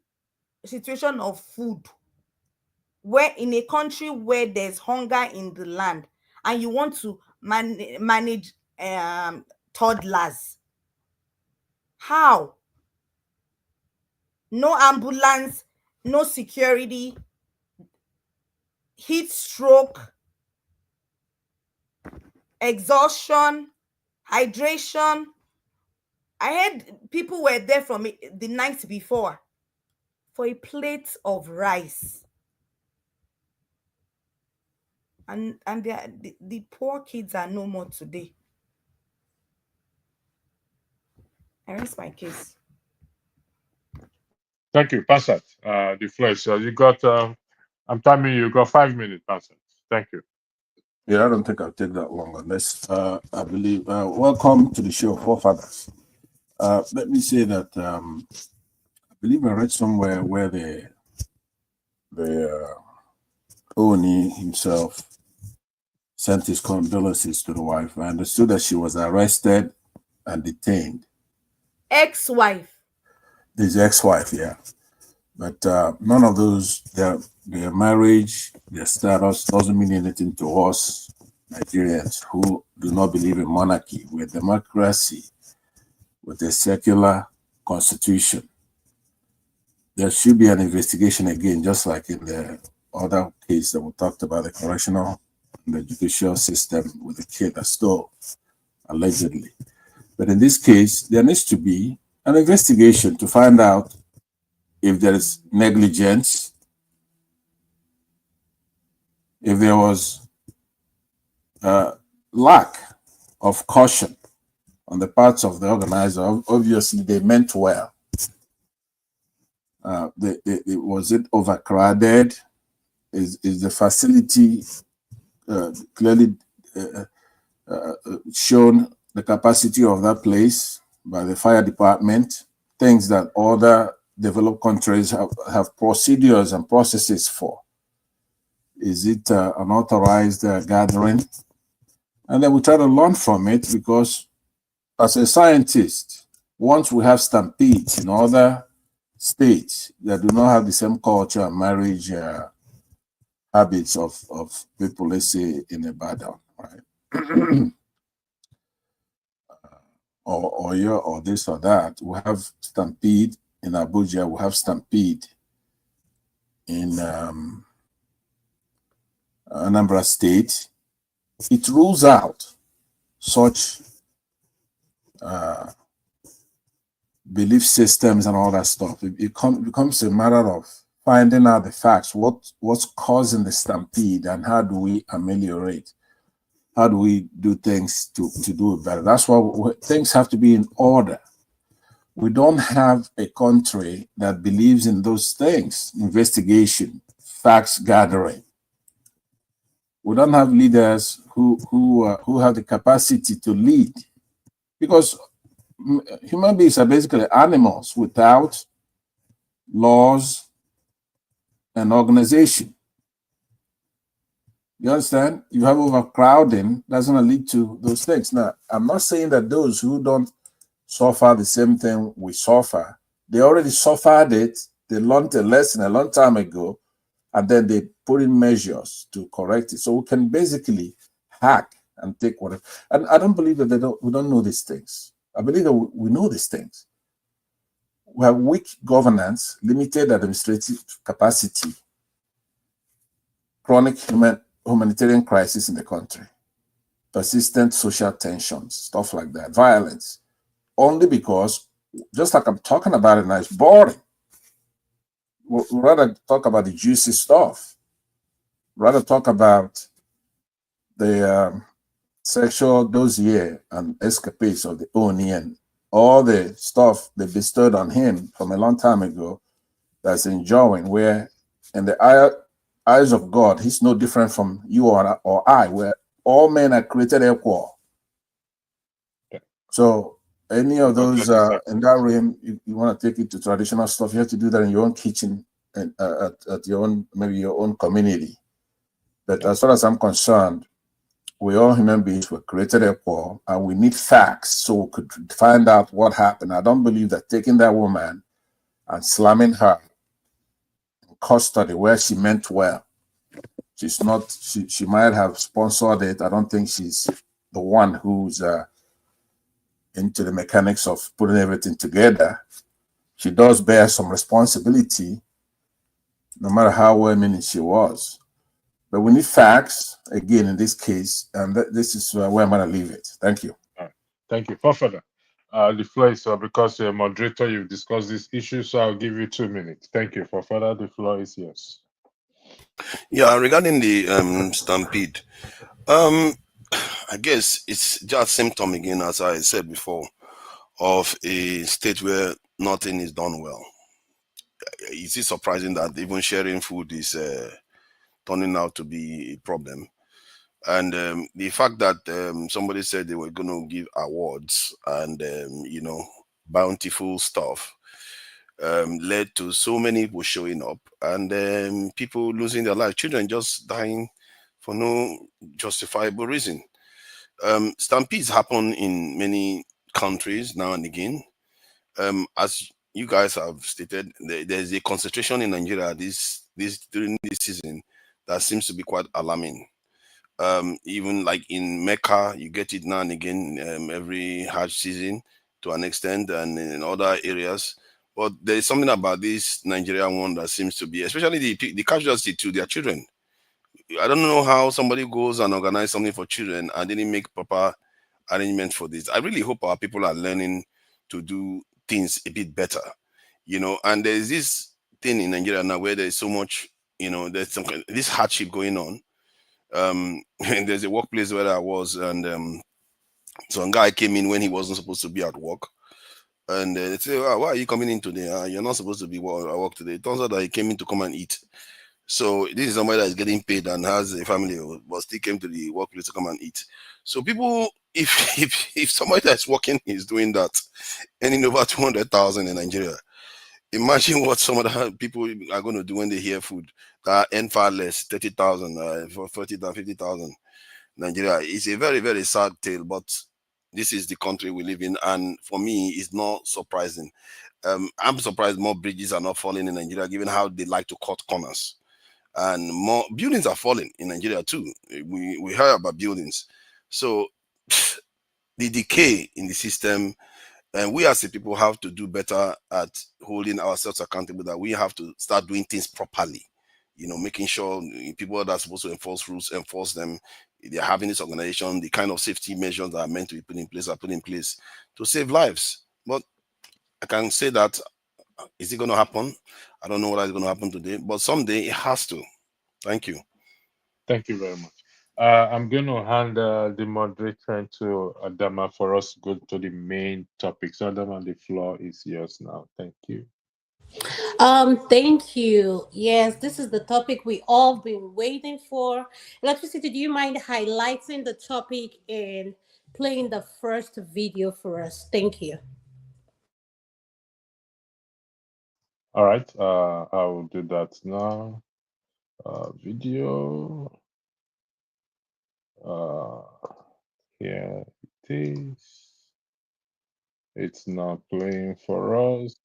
situation of food. Where in a country where there's hunger in the land, and you want to manage toddlers, how? No ambulance, no security, heat stroke, exhaustion, hydration. I heard people were there from the night before for a plate of rice. And the poor kids are no more today. I rest my case. Thank you, Passat. The floor is yours. You got. I'm timing you. You got 5 minutes, Passat. Thank you. Yeah, I don't think I'll take that long unless I believe. Welcome to the show, Forefathers. Let me say that I believe I read somewhere where the Oni himself sent his condolences to the wife. I understood that she was arrested and detained. Ex-wife. His ex-wife, yeah. But none of those, their marriage, their status doesn't mean anything to us Nigerians who do not believe in monarchy. We're a democracy with a secular constitution. There should be an investigation again, just like in the other case that we talked about, the correctional and the judicial system with the kid that stole, allegedly. But in this case, there needs to be an investigation to find out if there is negligence, if there was lack of caution on the parts of the organizer. Obviously, they meant well. Was it overcrowded? Is the facility clearly shown the capacity of that place by the fire department? Things that other developed countries have procedures and processes for. Is it an authorized gathering? And then we try to learn from it, because as a scientist, once we have stampedes in other states that do not have the same culture and marriage habits of people, let's say in Ibadan, right? or this or that. We have stampede in Abuja, we have stampede in Anambra State. It rules out such belief systems and all that stuff. It becomes a matter of finding out the facts, what's causing the stampede, and how do we ameliorate? How do we do things to do it better? That's why things have to be in order. We don't have a country that believes in those things: investigation, facts gathering. We don't have leaders who have the capacity to lead, because human beings are basically animals without laws and organization. You understand? You have overcrowding, that's going to lead to those things. Now, I'm not saying that those who don't suffer the same thing we suffer, they already suffered it, they learned a lesson a long time ago, and then they put in measures to correct it. So we can basically hack and take whatever. And I don't believe that we don't know these things. I believe that we know these things. We have weak governance, limited administrative capacity, chronic humanitarian crisis in the country, persistent social tensions, stuff like that, violence, only because, just like I'm talking about it now, it's boring. We'd rather talk about the juicy stuff, rather talk about the sexual dossier and escapades of the Oni and all the stuff they bestowed on him from a long time ago that's enjoying, where in the eyes of God, he's no different from you or I, where all men are created equal. So any of those in that realm, you want to take it to traditional stuff, you have to do that in your own kitchen and at your own, maybe your own community. But as far as I'm concerned, we all human beings were created equal, and we need facts so we could find out what happened. I don't believe that taking that woman and slamming her in custody where she meant well. She's not, she might have sponsored it. I don't think she's the one who's into the mechanics of putting everything together. She does bear some responsibility, no matter how well-meaning she was. But we need facts, again, in this case, and this is where I'm going to leave it. Thank you. All right. Thank you. Further, the floor is because you're a moderator, you've discussed this issue, so I'll give you 2 minutes. Thank you. Further, the floor is yours. Yeah, regarding the stampede, I guess it's just symptom again, as I said before, of a state where nothing is done well. Is it surprising that even sharing food is turning out to be a problem? And the fact that somebody said they were going to give awards and bountiful stuff led to so many people showing up and people losing their life, children just dying for no justifiable reason. Stampedes happen in many countries now and again. As you guys have stated, there's a concentration in Nigeria this during this season that seems to be quite alarming. Even like in Mecca, you get it now and again every Hajj season to an extent, and in other areas. But there is something about this Nigerian one that seems to be, especially the casualty to their children. I don't know how somebody goes and organize something for children and didn't make proper arrangements for this. I really hope our people are learning to do things a bit better, And there's this thing in Nigeria now where there's so much, there's this hardship going on. And there's a workplace where I was, and some guy came in when he wasn't supposed to be at work, and they say, "Oh, why are you coming in today? You're not supposed to be at work today." It turns out that he came in to come and eat. So this is somebody that is getting paid and has a family, but still came to the workplace to come and eat. So people, if if somebody that's working is doing that, earning over 200,000 in Nigeria, imagine what some of the people are going to do when they hear food that earn far less, 30,000, for 40,000, 50,000. Nigeria is a very, very sad tale, but this is the country we live in, and for me, it's not surprising. I'm surprised more bridges are not falling in Nigeria, given how they like to cut corners, and more buildings are falling in Nigeria too. We heard about buildings, so the decay in the system. And we as a people have to do better at holding ourselves accountable, that we have to start doing things properly, making sure people that are supposed to enforce rules, enforce them. They're having this organization, the kind of safety measures that are meant to be put in place are put in place to save lives. But I can say that, is it going to happen? I don't know what is going to happen today, but someday it has to. Thank you. Thank you very much. I'm going to hand the moderator to Adama for us to go to the main topic. So Adama, the floor is yours now. Thank you. Thank you. Yes, this is the topic we all been waiting for. Electricity, do you mind highlighting the topic and playing the first video for us? Thank you. All right, I will do that now. Video. Here it is. It's not playing for us.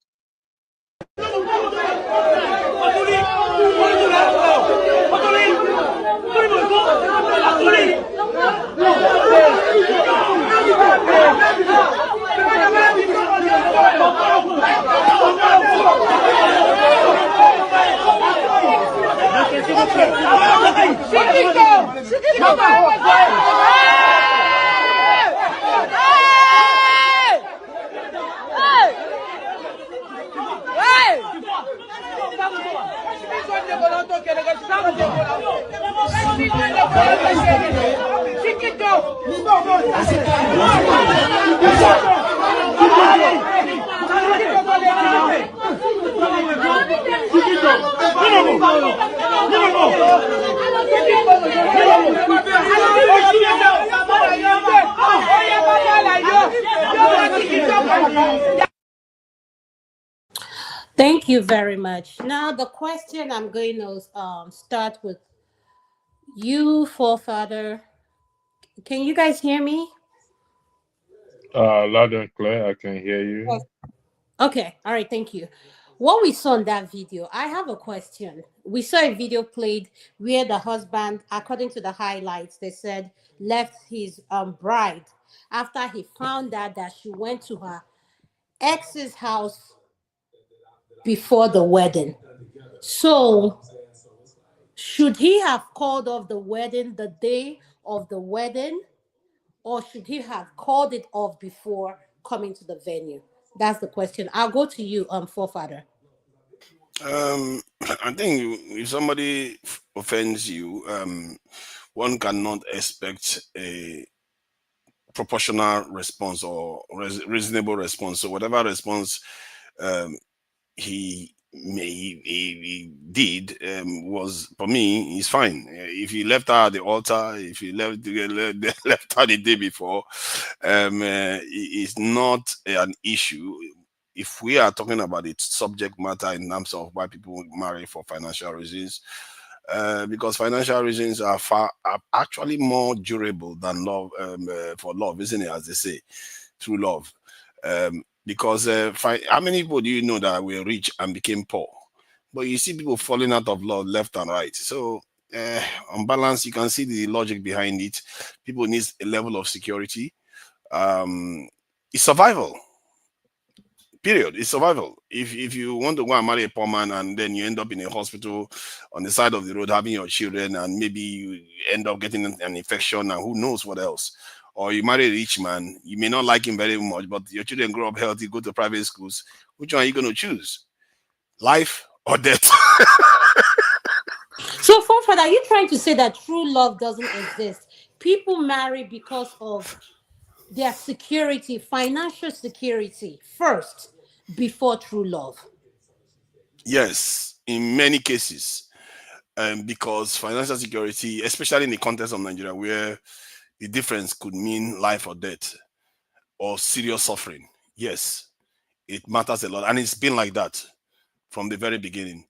Thank you very much. Now, the question I'm going to start with you, forefather. Can you guys hear me? Loud and clear, I can hear you. Yes. Okay, all right, thank you. What we saw in that video, I have a question. We saw a video played where the husband, according to the highlights, they said left his bride after he found out that she went to her ex's house before the wedding. So, should he have called off the wedding the day of the wedding, or should he have called it off before coming to the venue? That's the question. I'll go to you, forefather. I think if somebody offends you, one cannot expect a proportional response or reasonable response. So whatever response um, he did was, for me, is fine. If he left her at the altar, if he left her the day before, it's not an issue. If we are talking about the subject matter in terms of why people marry for financial reasons, because financial reasons are actually more durable than love, for love, isn't it? As they say, true love. Because how many people do you know that were rich and became poor? But you see people falling out of love left and right. So on balance, you can see the logic behind it. People need a level of security. It's survival. Period. It's survival. If you want to go and marry a poor man and then you end up in a hospital on the side of the road having your children, and maybe you end up getting an infection and who knows what else, or you marry a rich man, you may not like him very much, but your children grow up healthy, go to private schools, which one are you going to choose? Life or death? So, Forefather, are you trying to say that true love doesn't exist? People marry because of their security, financial security first, before true love. Yes, in many cases. Because financial security, especially in the context of Nigeria, where the difference could mean life or death or serious suffering. Yes, it matters a lot. And it's been like that from the very beginning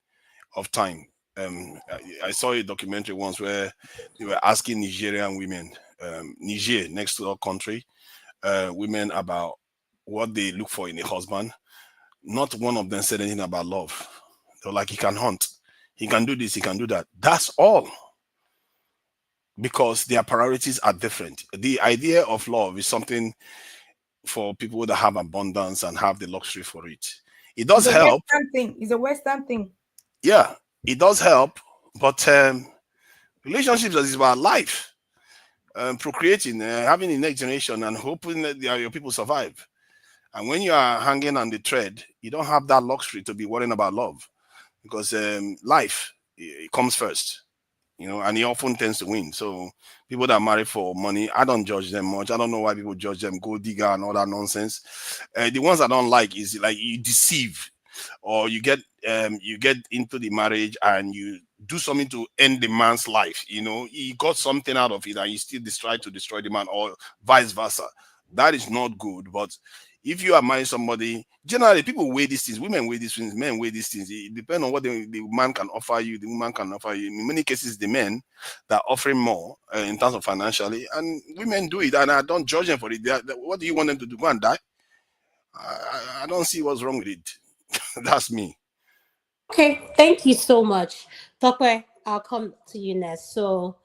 of time. I saw a documentary once where they were asking Nigerian women, Niger, next to our country, women about what they look for in a husband. Not one of them said anything about love. They were like, he can hunt, he can do this, he can do that. That's all. Because their priorities are different. The idea of love is something for people that have abundance and have the luxury for it. It does It's a help. Western thing. It's a Western thing. Yeah, it does help. But relationships is about life, procreating, having the next generation, and hoping that your people survive. And when you are hanging on the thread, you don't have that luxury to be worrying about love, because life, it comes first. And he often tends to win. So people that marry for money, I don't judge them much. I don't know why people judge them, gold digger and all that nonsense. The ones I don't like is like you deceive, or you get into the marriage and you do something to end the man's life. He got something out of it and you still try to destroy the man, or vice versa. That is not good. But if you are marrying somebody, generally people weigh these things, women weigh these things, men weigh these things. It depends on what the man can offer you, the woman can offer you. In many cases, the men that are offering more in terms of financially, and women do it, and I don't judge them for it. What do you want them to do? Go and die? I don't see what's wrong with it. That's me. Okay, thank you so much. Tokwe, I'll come to you next. So,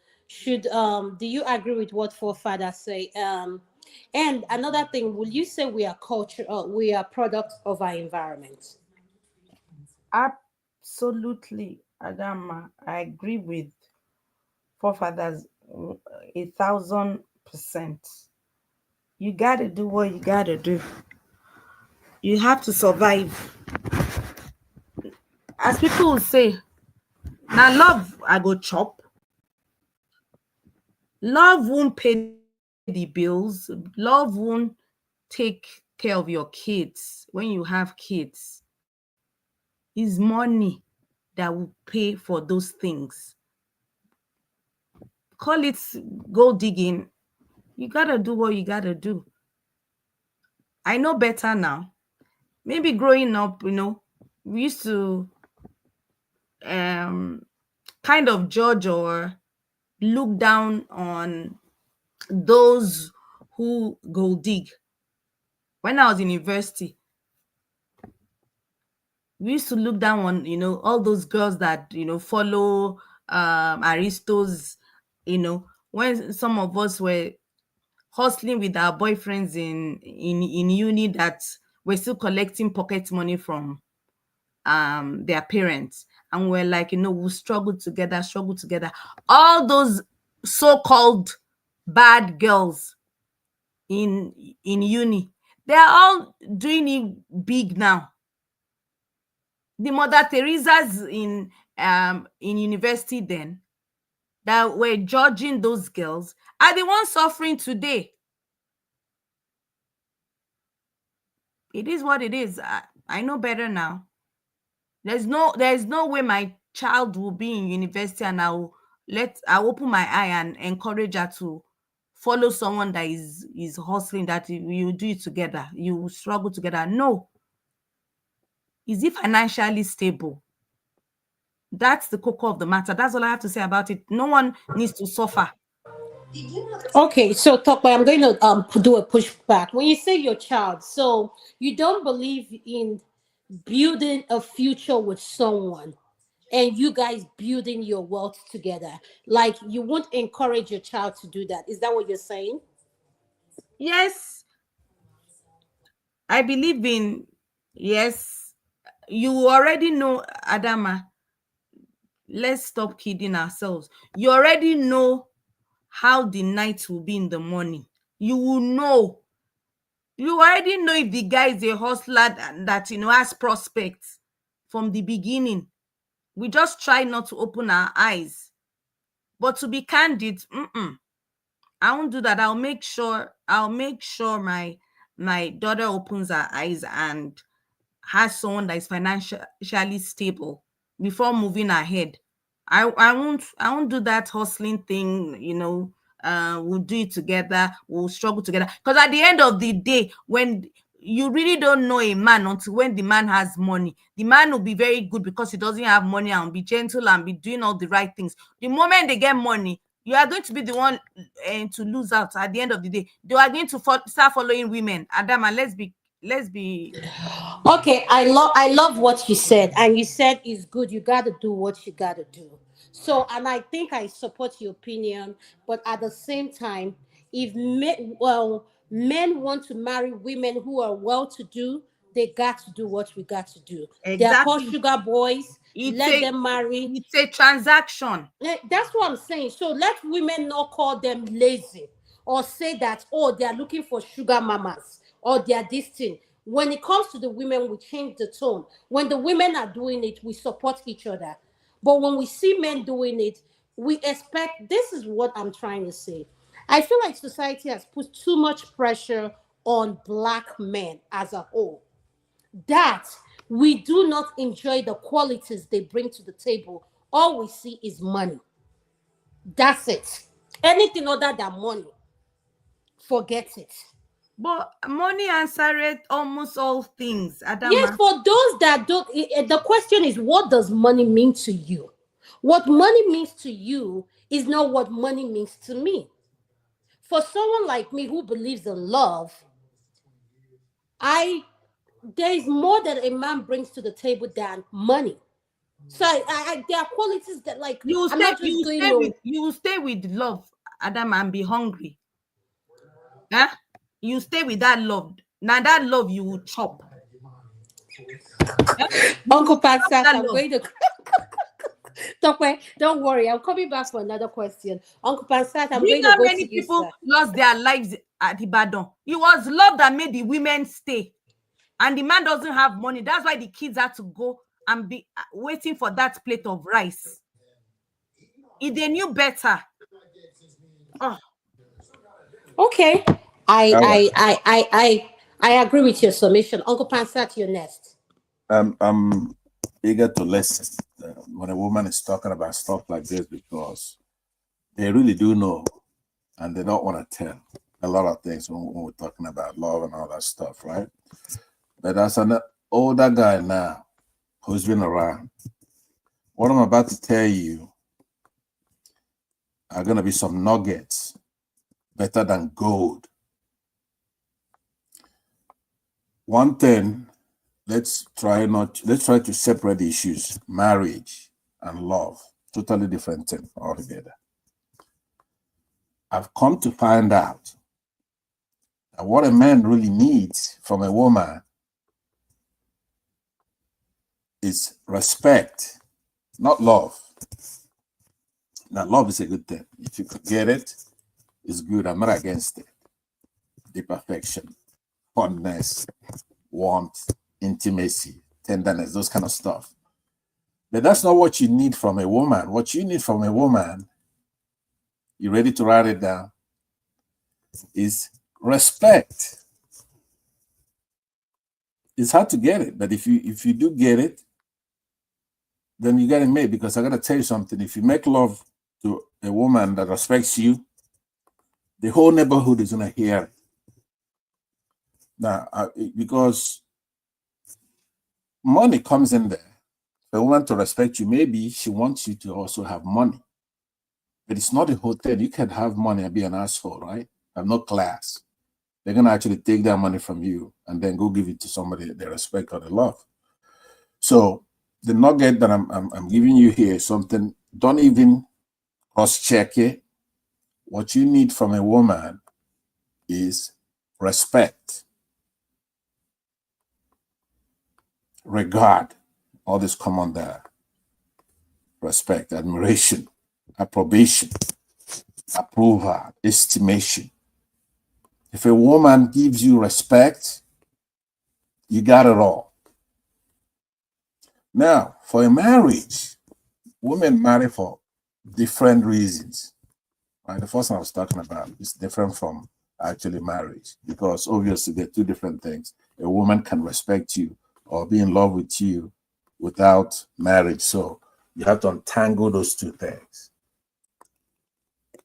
do you agree with what forefathers say? And another thing, will you say we are culture, we are product of our environment? Absolutely, Adama. I agree with forefathers 1,000%. You gotta do what you gotta do. You have to survive. As people will say, now love I go chop. Love won't pay the bills. Love won't take care of your kids when you have kids. It's money that will pay for those things. Call it gold digging. You gotta do what you gotta do. I know better now. Maybe growing up, we used to kind of judge or look down on those who go dig. When I was in university, we used to look down on all those girls that follow aristos. When some of us were hustling with our boyfriends in uni, that we're still collecting pocket money from their parents, and we're like, we'll struggle together. All those so-called bad girls in uni, they're all doing it big now. The Mother Teresa's in university then, that were judging those girls, are the ones suffering today. It is what it is. I know better now. There's no way my child will be in university and I'll open my eye and encourage her to follow someone that is hustling, that you do it together, you struggle together. No. Is he financially stable? That's the core of the matter. That's all I have to say about it. No one needs to suffer. Okay, so Tokwe, I'm going to do a pushback. When you say your child, so you don't believe in building a future with someone and you guys building your wealth together. Like you won't encourage your child to do that. Is that what you're saying? Yes, I believe in, yes. You already know, Adama. Let's stop kidding ourselves. You already know how the night will be in the morning. You will know. You already know if the guy is a hustler that has prospects from the beginning. We just try not to open our eyes. But to be candid, I won't do that. I'll make sure my daughter opens her eyes and has someone that is financially stable before moving ahead. I won't do that hustling thing, we'll do it together, we'll struggle together. Because at the end of the day, when you really don't know a man until when the man has money. The man will be very good because he doesn't have money and be gentle and be doing all the right things. The moment they get money, you are going to be the one to lose out at the end of the day. They are going to start following women. Adama, let's be Okay, I love what you said, and you said it's good. You got to do what you got to do. So, and I think I support your opinion, but at the same time, if men want to marry women who are well-to-do, they got to do what we got to do. They are called exactly. sugar boys. It's Let a them marry. it's a transaction. That's what I'm saying. So let women not call them lazy or say that, oh, they are looking for sugar mamas or they are this thing. When it comes to the women, we change the tone. When the women are doing it, we support each other. But when we see men doing it, we expect, this is what I'm trying to say. I feel like society has put too much pressure on black men as a whole, that we do not enjoy the qualities they bring to the table. All we see is money. That's it. Anything other than money, forget it. But money answered almost all things, Yes, Adama. for those that don't, the question is, what does money mean to you? What money means to you is not what money means to me. For someone like me who believes in love, I there is more that a man brings to the table than money. So there are qualities that, like, You will I'm stay not you just will going stay with to. you will stay with love, Adama, and be hungry. Huh? You stay with that love. Now that love you will chop. Huh? You will Uncle chop Pansat, that I'm love. going to. Don't worry, I'm coming back for another question. Uncle Pansat, Do I'm you going know to how go many to you, people sir. lost their lives at Ibadan? It was love that made the women stay. And the man doesn't have money. That's why the kids had to go and be waiting for that plate of rice. If they knew better. Oh, Okay. I All right. I I I I I agree with your submission. Uncle Pansat, you're next. I'm eager to listen when a woman is talking about stuff like this because they really do know and they don't want to tell a lot of things when we're talking about love and all that stuff, right? But as an older guy now who's been around, what I'm about to tell you are going to be some nuggets better than gold. One thing, let's try to separate the issues, marriage and love, totally different thing altogether. I've come to find out that what a man really needs from a woman is respect, not love. Now, love is a good thing. If you could get it, it's good. I'm not against it. Deep affection, fondness, warmth, intimacy, tenderness, those kind of stuff. But that's not what you need from a woman. What you need from a woman, you ready to write it down, is respect. it's hard to get it. But if you do get it, then you get it made. Because I gotta tell you something. If you make love to a woman that respects you, the whole neighborhood is gonna hear it. Now, because money comes in there. For a woman to respect you, maybe she wants you to also have money. But it's not a hotel. You can have money and be an asshole, right? Have no class. They're gonna actually take that money from you and then go give it to somebody they respect or they love. So the nugget that I'm giving you here is something. Don't even cross-check it. What you need from a woman is respect, regard. All this come on there. Respect, admiration, approbation, approval, estimation. If a woman gives you respect, you got it all. Now, for a marriage, women marry for different reasons. Right? The first one I was talking about is different from actually marriage, because obviously they're two different things. A woman can respect you or be in love with you without marriage. So you have to untangle those two things.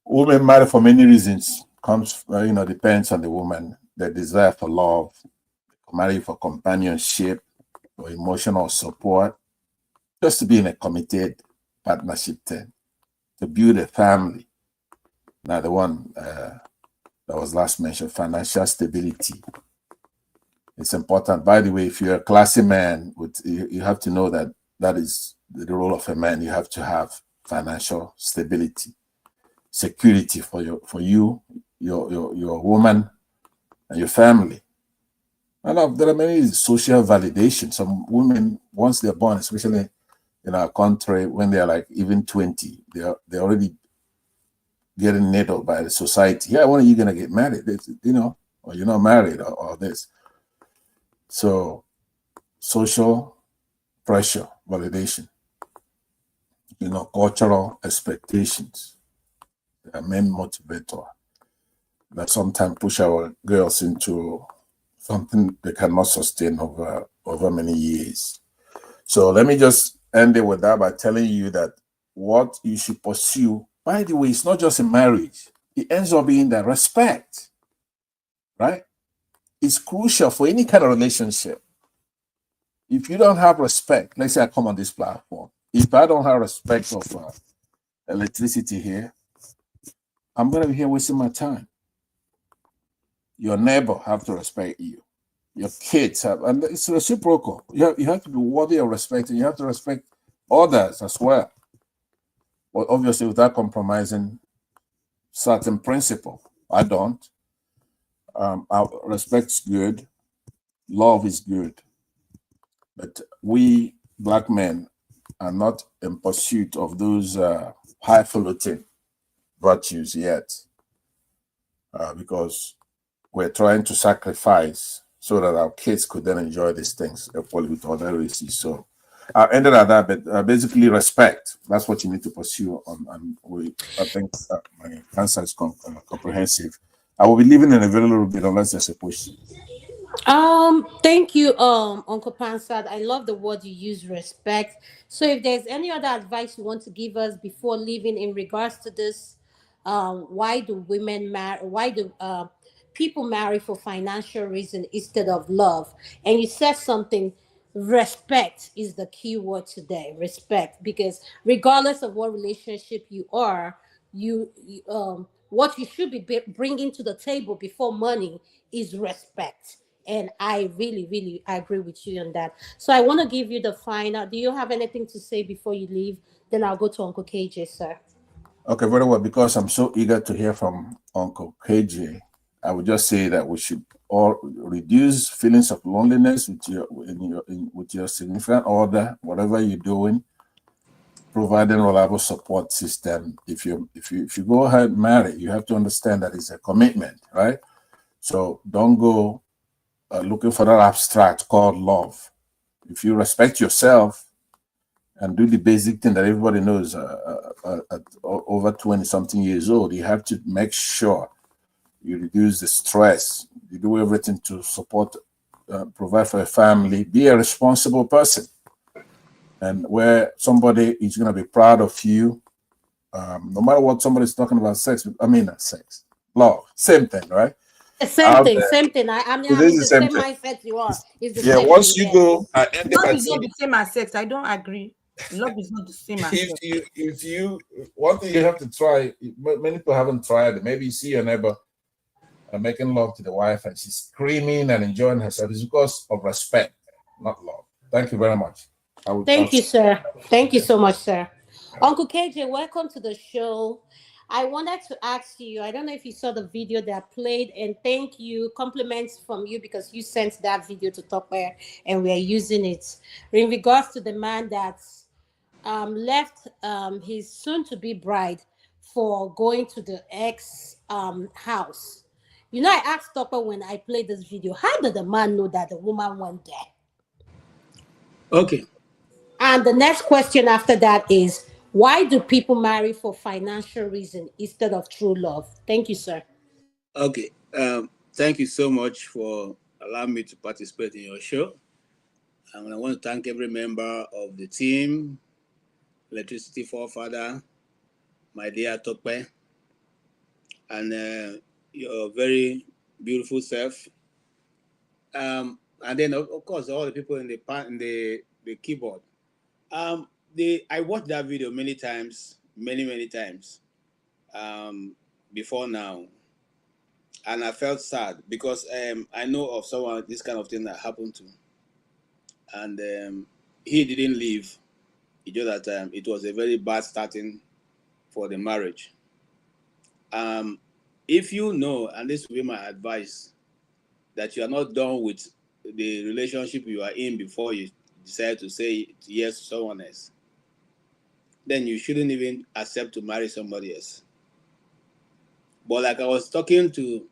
Women marry for many reasons. Depends on the woman. The desire for love, marry for companionship or emotional support, just to be in a committed partnership thing, to build a family. Now the one that was last mentioned, financial stability. It's important. By the way, if you're a classy man, you have to know that is the role of a man. You have to have financial stability, security for you, your woman, and your family. And there are many social validation. Some women, once they're born, especially in our country, when they're like even 20, they're already getting nailed by the society. Yeah, when are you gonna get married? Or you're not married, or this. So, social pressure, validation, cultural expectations, the main motivator that sometimes push our girls into something they cannot sustain over many years. So let me just end it with that by telling you that what you should pursue, by the way, it's not just a marriage. It ends up being that respect, right? It's crucial for any kind of relationship. If you don't have respect, let's say I come on this platform. If I don't have respect of electricity here, I'm going to be here wasting my time. Your neighbor have to respect you. Your kids have, and it's reciprocal. You have to be worthy of respect, and you have to respect others as well. Well, obviously, without compromising certain principle. I don't. Respect's good. Love is good. But we Black men are not in pursuit of those highfalutin virtues yet, because we're trying to sacrifice so that our kids could then enjoy these things equally with other races. So I ended at that, but basically respect. That's what you need to pursue. I think my answer is comprehensive. I will be leaving in a very little bit unless there's a question. Thank you, Uncle Pansad. I love the word you use, respect. So if there's any other advice you want to give us before leaving in regards to this, why do women marry? Why do people marry for financial reason instead of love? And you said something. Respect is the key word today. Respect, because regardless of what relationship you are, what you should be bringing to the table before money is respect. And I really, really agree with you on that. So I want to give you the final. Do you have anything to say before you leave? Then I'll go to Uncle KJ, sir. Okay, very well. Because I'm so eager to hear from Uncle KJ, I would just say that we should all reduce feelings of loneliness with your significant other, whatever you're doing, providing reliable support system. If you go ahead and marry, you have to understand that it's a commitment, right? So don't go looking for that abstract called love. If you respect yourself and do the basic thing that everybody knows at over 20-something years old, you have to make sure you reduce the stress. You do everything to support provide for a family, be a responsible person, and where somebody is going to be proud of you, no matter what somebody's talking about sex. I mean, not sex, love, same thing, right? Same thing, same thing. I'm It in is the the same same thing. mindset you are. It's the Yeah, same once thing. you go, I end Love by is not saying, the same as sex. I don't agree. Love is not the same as sex. if you, one thing you have to try, many people haven't tried it. Maybe you see your neighbor making love to the wife and she's screaming and enjoying herself. It's because of respect, not love. Thank you very much. Thank you, sir. Thank you so much, sir. Uncle KJ, welcome to the show. I wanted to ask you, I don't know if you saw the video that I played, and thank you, compliments from you because you sent that video to Topper and we are using it. In regards to the man that left his soon-to-be bride for going to the ex house. You know, I asked Topper when I played this video, how did the man know that the woman went there? Okay. And the next question after that is, why do people marry for financial reason instead of true love? Thank you, sir. Okay. Thank you so much for allowing me to participate in your show. And I want to thank every member of the team, Electricity Forefather, my dear Tokpe, and your very beautiful self. And then, of course, all the people in the keyboard. I watched that video many times, many times before now. And I felt sad because I know of someone this kind of thing that happened to, and he didn't leave. It's just that it was a very bad starting for the marriage. If you know, and this will be my advice, that you are not done with the relationship you are in before you decide to say yes to someone else, then you shouldn't even accept to marry somebody else. But like I was talking to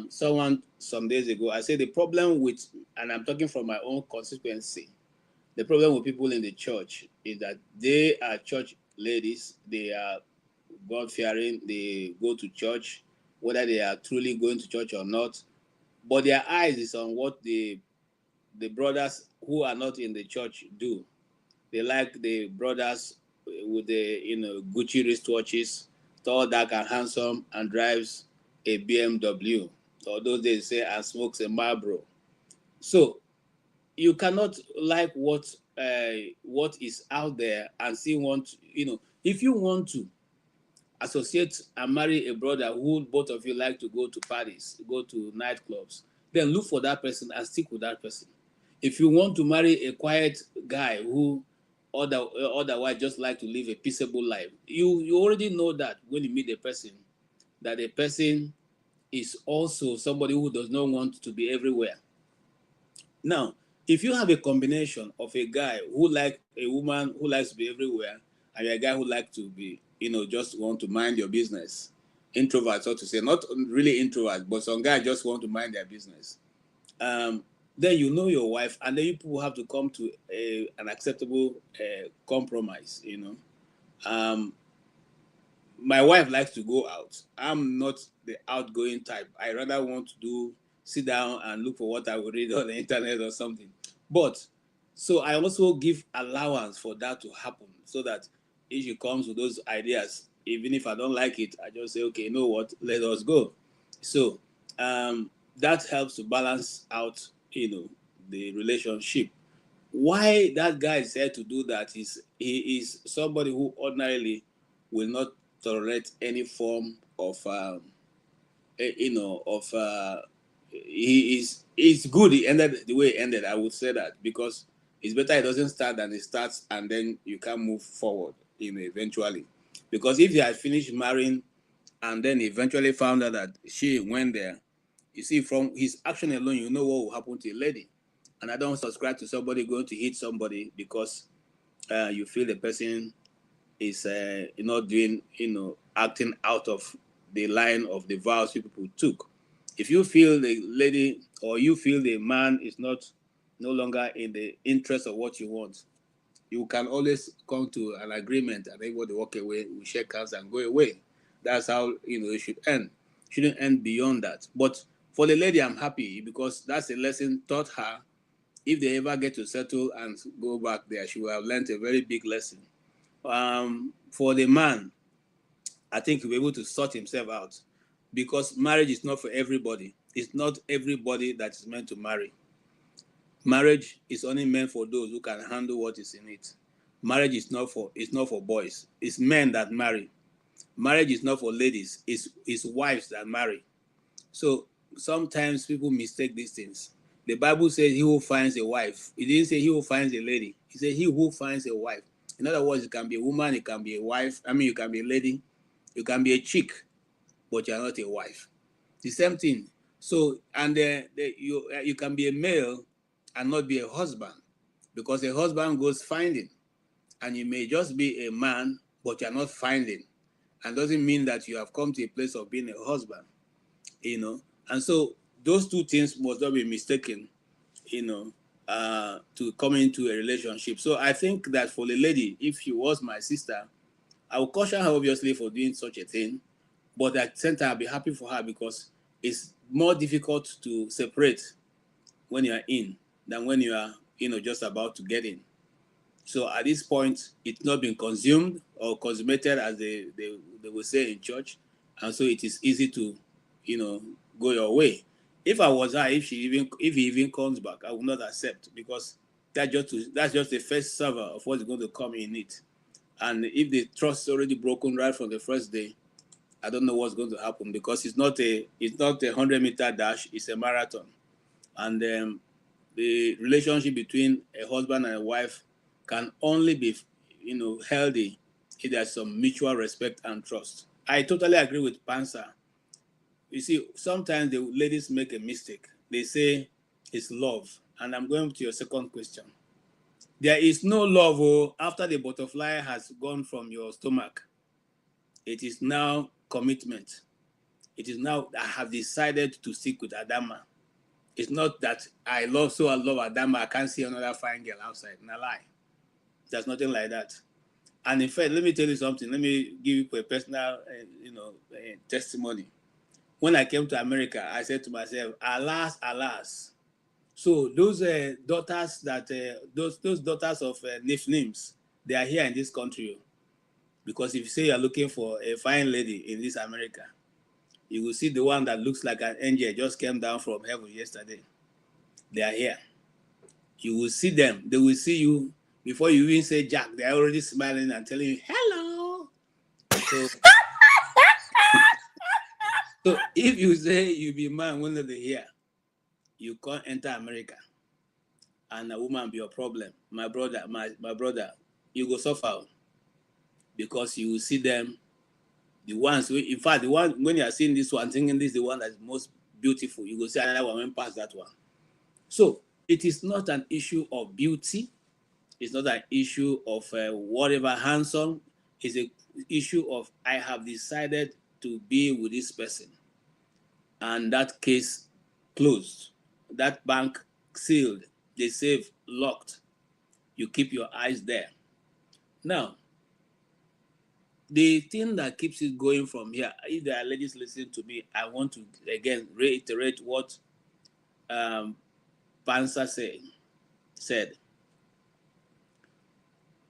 someone some days ago, I said the problem with, and I'm talking from my own constituency, the problem with people in the church is that they are church ladies, they are God-fearing, they go to church, whether they are truly going to church or not, but their eyes is on what the brothers who are not in the church do. They like the brothers with the Gucci wristwatches, tall, dark, and handsome, and drives a BMW. Or those days say and smokes a Marlboro. So you cannot like what is out there and still want if you want to associate and marry a brother who both of you like to go to parties, go to nightclubs, then look for that person and stick with that person. If you want to marry a quiet guy who otherwise just like to live a peaceable life, you already know that when you meet a person, that the person is also somebody who does not want to be everywhere. Now, if you have a combination of a guy who like a woman who likes to be everywhere, and a guy who likes to be, just want to mind your business, introvert, so to say, not really introvert, but some guys just want to mind their business. Then you know your wife, and then you people have to come to an acceptable compromise. My wife likes to go out. I'm not the outgoing type. I rather want to sit down and look for what I will read on the internet or something. But so I also give allowance for that to happen, so that if she comes with those ideas, even if I don't like it, I just say, okay, you know what, let us go. So that helps to balance out, the relationship. Why that guy said to do that is he is somebody who ordinarily will not tolerate any form of he is it's good he ended the way he ended. I would say that because it's better it doesn't start than it starts and then you can move forward eventually. Because if he had finished marrying and then eventually found out that she went there, you see, from his action alone, you know what will happen to a lady. And I don't subscribe to somebody going to hit somebody because you feel the person is not doing, acting out of the line of the vows people took. If you feel the lady or you feel the man is no longer in the interest of what you want, you can always come to an agreement and everybody walk away, we shake hands and go away. That's how it should end. Shouldn't end beyond that. But For the lady, I'm happy because that's a lesson taught her. If they ever get to settle and go back there, she will have learned a very big lesson. For the man, I think he'll be able to sort himself out because marriage is not for everybody. It's not everybody that is meant to marry. Marriage is only meant for those who can handle what is in it. Marriage is not for boys. It's men that marry. Marriage is not for ladies. It's wives that marry. So sometimes people mistake these things. The Bible says he who finds a wife. It didn't say he who finds a lady. It said he who finds a wife. In other words, it can be a woman, it can be a wife. I mean, you can be a lady, you can be a chick, but you're not a wife. The same thing. So, and you can be a male and not be a husband, because a husband goes finding, and you may just be a man, but you're not finding, and doesn't mean that you have come to a place of being a husband, you know. And so those two things must not be mistaken, you know, to come into a relationship. So I think that for the lady, if she was my sister, I would caution her obviously for doing such a thing, but at the same time, I'll be happy for her because it's more difficult to separate when you are in than when you are, you know, just about to get in. So at this point, it's not been consumed or consummated, as they will say in church, and so it is easy to, you know, go your way. If I was her, if he even comes back, I will not accept, because that's just the first server of what's going to come in it. And if the trust is already broken right from the first day, I don't know what's going to happen, because it's not a 100-meter dash, it's a marathon. And the relationship between a husband and a wife can only be, you know, healthy if there's some mutual respect and trust. I totally agree with Pansa. You see, sometimes the ladies make a mistake. They say it's love. And I'm going to your second question. There is no love after the butterfly has gone from your stomach. It is now commitment. It is now I have decided to stick with Adama. It's not that I love Adama, I can't see another fine girl outside. No lie. There's nothing like that. And in fact, let me tell you something. Let me give you a personal, testimony. When I came to America, I said to myself, alas, alas. So those daughters that those daughters of nicknames, they are here in this country. Because if you say you're looking for a fine lady in this America, you will see the one that looks like an angel just came down from heaven yesterday. They are here. You will see them. They will see you before you even say Jack. They are already smiling and telling you hello. So if you say you be man one of the year, you can't enter America, and a woman be your problem. My brother, you go suffer, because you will see them. The ones, in fact, the one when you are seeing this one, thinking this is the one that is most beautiful, you will see another one pass that one. So it is not an issue of beauty. It's not an issue of whatever handsome. It's an issue of I have decided to be with this person, and that case closed. That bank sealed. The safe locked. You keep your eyes there. Now, the thing that keeps it going from here, if there are ladies listening to me, I want to again reiterate what Pansa said.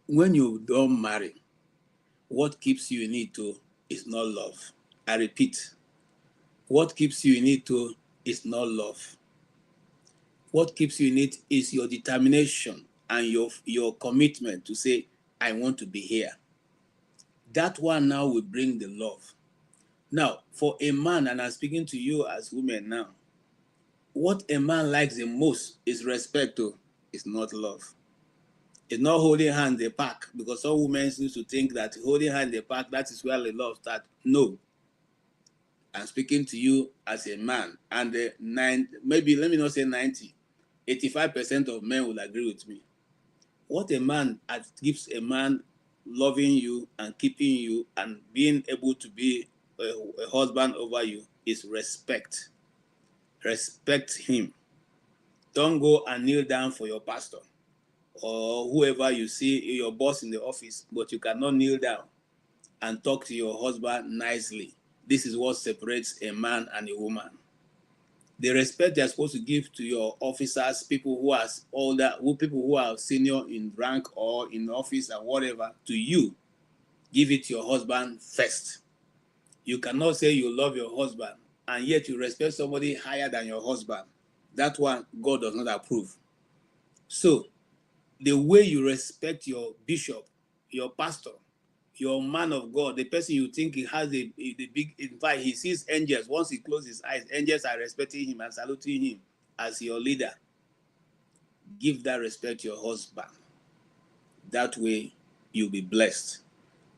When you don't marry, what keeps you in it is not love. I repeat, what keeps you in it is not love. What keeps you in it is your determination and your commitment to say, I want to be here. That one now will bring the love. Now, for a man, and I'm speaking to you as women now, what a man likes the most is respect. It's not love. It's not holding hands in the park, because some women used to think that holding hands in the park, that is where the love starts. No. I'm speaking to you as a man, and maybe let me not say 90, 85% of men will agree with me. What a man gives a man loving you and keeping you and being able to be a husband over you is respect. Respect him. Don't go and kneel down for your pastor or whoever you see, your boss in the office, but you cannot kneel down and talk to your husband nicely. This is what separates a man and a woman. The respect you're supposed to give to your officers, people who are older, people who are senior in rank or in office or whatever, to you, give it to your husband first. You cannot say you love your husband and yet you respect somebody higher than your husband. That one God does not approve. So the way you respect your bishop, your pastor, your man of God, the person you think he has the big, in fact, he sees angels. Once he closes his eyes, angels are respecting him and saluting him as your leader. Give that respect to your husband. That way you'll be blessed.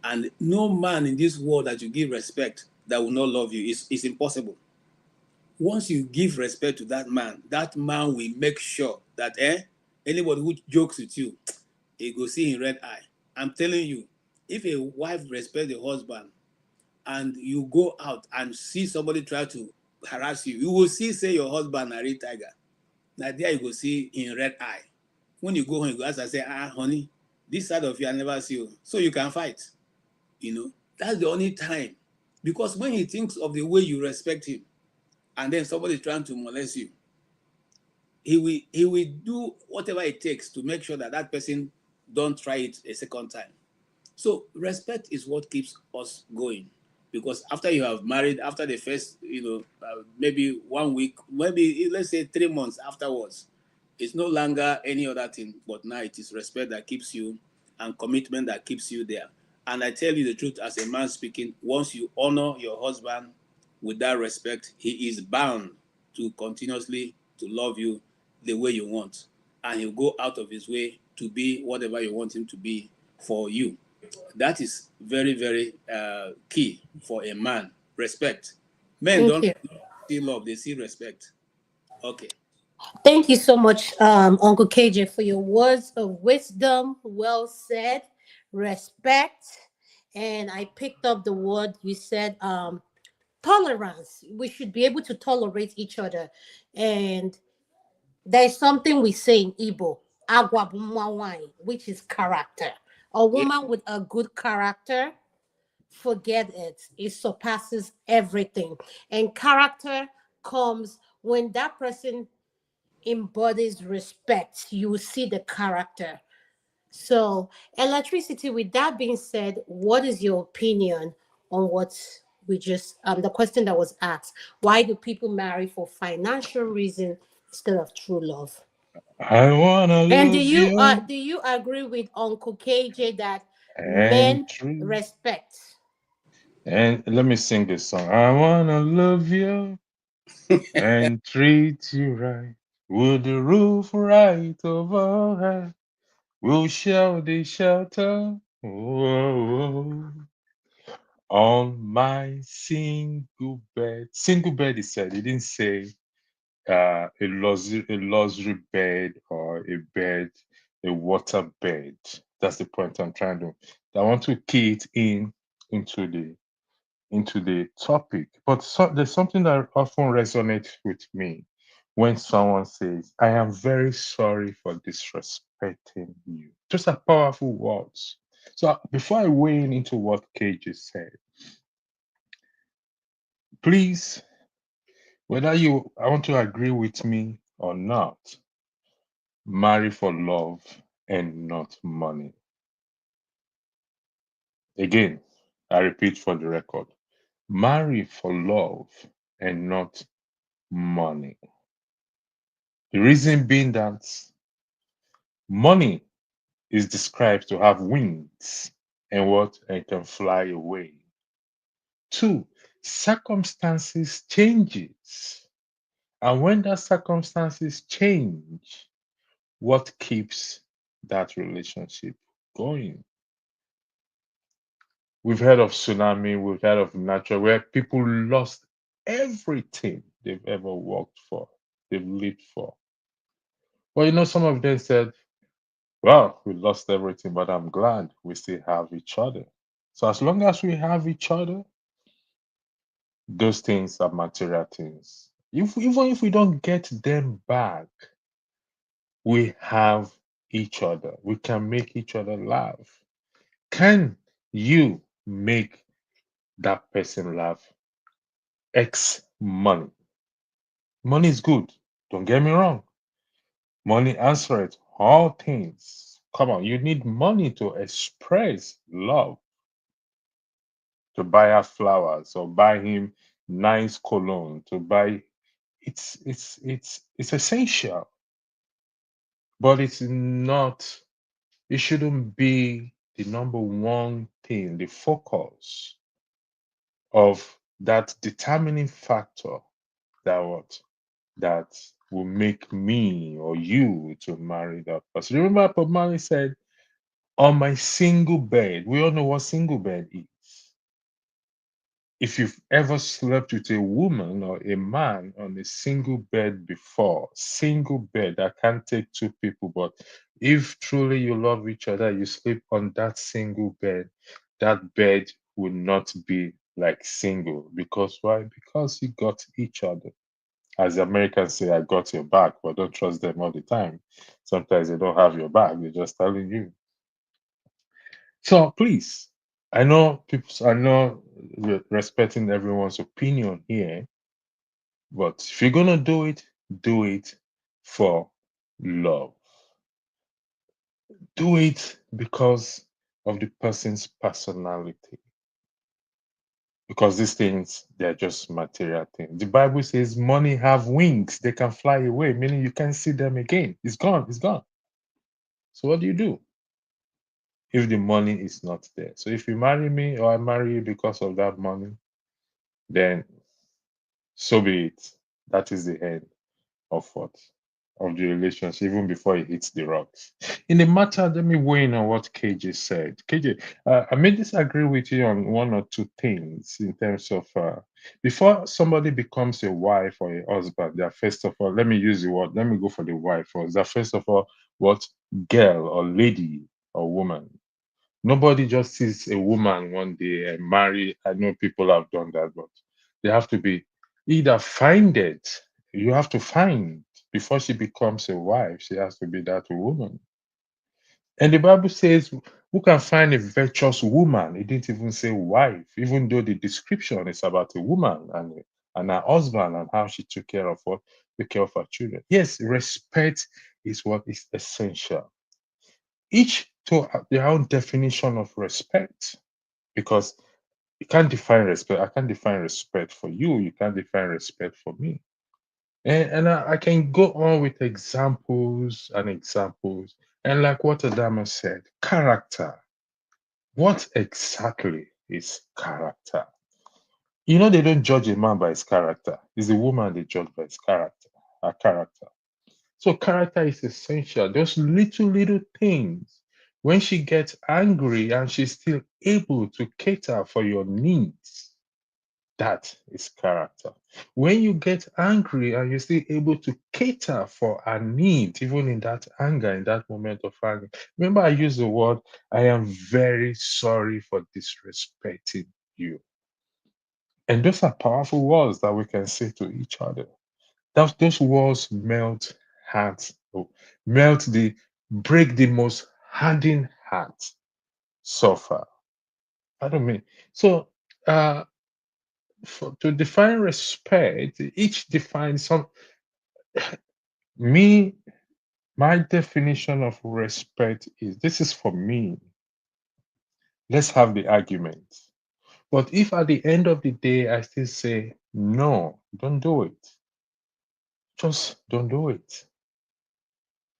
And no man in this world that you give respect that will not love you. It's impossible. Once you give respect to that man will make sure that anybody who jokes with you, he go see in red eye. I'm telling you, if a wife respects the husband and you go out and see somebody try to harass you, you will see, say your husband a real tiger. Now there you go see in red eye. When you go home, you go ask and say, honey, this side of you I never see you. So you can fight. That's the only time. Because when he thinks of the way you respect him, and then somebody is trying to molest you, he will do whatever it takes to make sure that that person don't try it a second time. So respect is what keeps us going. Because after you have married, after the first, maybe 1 week, maybe let's say 3 months afterwards, it's no longer any other thing, but now it is respect that keeps you and commitment that keeps you there. And I tell you the truth as a man speaking, once you honor your husband with that respect, he is bound to continuously to love you the way you want. And he'll go out of his way to be whatever you want him to be for you. That is very, very key for a man. Respect. Men Thank don't you. see love, they see respect. Okay. Thank you so much, Uncle KJ, for your words of wisdom. Well said. Respect. And I picked up the word you said, tolerance. We should be able to tolerate each other. And there's something we say in Igbo, agwa bụ mma nwanyị, which is character. A Yeah. woman with a good character, forget it. It surpasses everything. And character comes when that person embodies respect. You will see the character. So, electricity, with that being said, what is your opinion on what we just, the question that was asked? Why do people marry for financial reason instead of true love? I wanna And love you do you agree with Uncle KJ that and men treat. respect? And let me sing this song. I wanna love you and treat you right. With the roof right overhead, we'll share the shelter. Whoa, on my single bed. Single bed, he said. He didn't say a luxury bed or a bed, a water bed. That's the point I'm trying to. I want to key it into the topic. But there's something that often resonates with me when someone says, "I am very sorry for disrespecting you." Just a powerful words. So before I weigh in into what KJ said, please, whether I want to agree with me or not, marry for love and not money. Again, I repeat for the record, marry for love and not money. The reason being that money is described to have wings and what and can fly away. Two, circumstances changes. And when that circumstances change, what keeps that relationship going? We've heard of tsunami, we've heard of natural, where people lost everything they've ever worked for, they've lived for. Well, some of them said, well, we lost everything, but I'm glad we still have each other. So as long as we have each other, those things are material things. Even if we don't get them back, we have each other. We can make each other laugh. Can you make that person laugh? X money. Money is good. Don't get me wrong. Money answers all things. Come on, you need money to express love, to buy her flowers or buy him nice cologne, to buy it's essential, but it's not, it shouldn't be the number one thing, the focus of that determining factor that what that will make me or you to marry that person. Remember, Bob Marley said, "On my single bed." We all know what single bed is. If you've ever slept with a woman or a man on a single bed before, single bed that can't take two people, but if truly you love each other, you sleep on that single bed, that bed will not be like single. Because why? Because you got each other. As the Americans say, I got your back, but don't trust them all the time. Sometimes they don't have your back, they're just telling you. So please, I know we're respecting everyone's opinion here, but if you're gonna do it for love. Do it because of the person's personality. Because these things, they're just material things. The Bible says money have wings, they can fly away, meaning you can't see them again. It's gone, it's gone. So what do you do if the money is not there? So if you marry me or I marry you because of that money, then so be it. That is the end of what? Of the relationship, even before it hits the rocks. In the matter, let me weigh in on what KJ said. KJ, I may disagree with you on one or two things in terms of before somebody becomes a wife or a husband, they're first of all, let me use the word, let me go for the wife first. They're first of all, what? Girl or lady or woman. Nobody just sees a woman one day and marry. I know people have done that, but they have to be either find it. You have to find before she becomes a wife. She has to be that woman. And the Bible says, "Who can find a virtuous woman?" It didn't even say wife, even though the description is about a woman and her husband and how she took care of her children. Yes, respect is what is essential. Each to their own definition of respect, because you can't define respect. I can't define respect for you. You can't define respect for me. And I can go on with examples and examples. And like what Adama said, character. What exactly is character? You know, they don't judge a man by his character. It's a woman they judge by his character, her character. So character is essential. Those little things. When she gets angry and she's still able to cater for your needs, that is character. When you get angry and you're still able to cater for her needs, even in that anger, in that moment of anger. Remember, I used the word, I am very sorry for disrespecting you. And those are powerful words that we can say to each other. Those walls melt hearts, break the most hardened heart suffer. I don't mean so. To define respect, each defines some. Me, my definition of respect is this is for me. Let's have the argument. But if at the end of the day I still say no, don't do it. Just don't do it.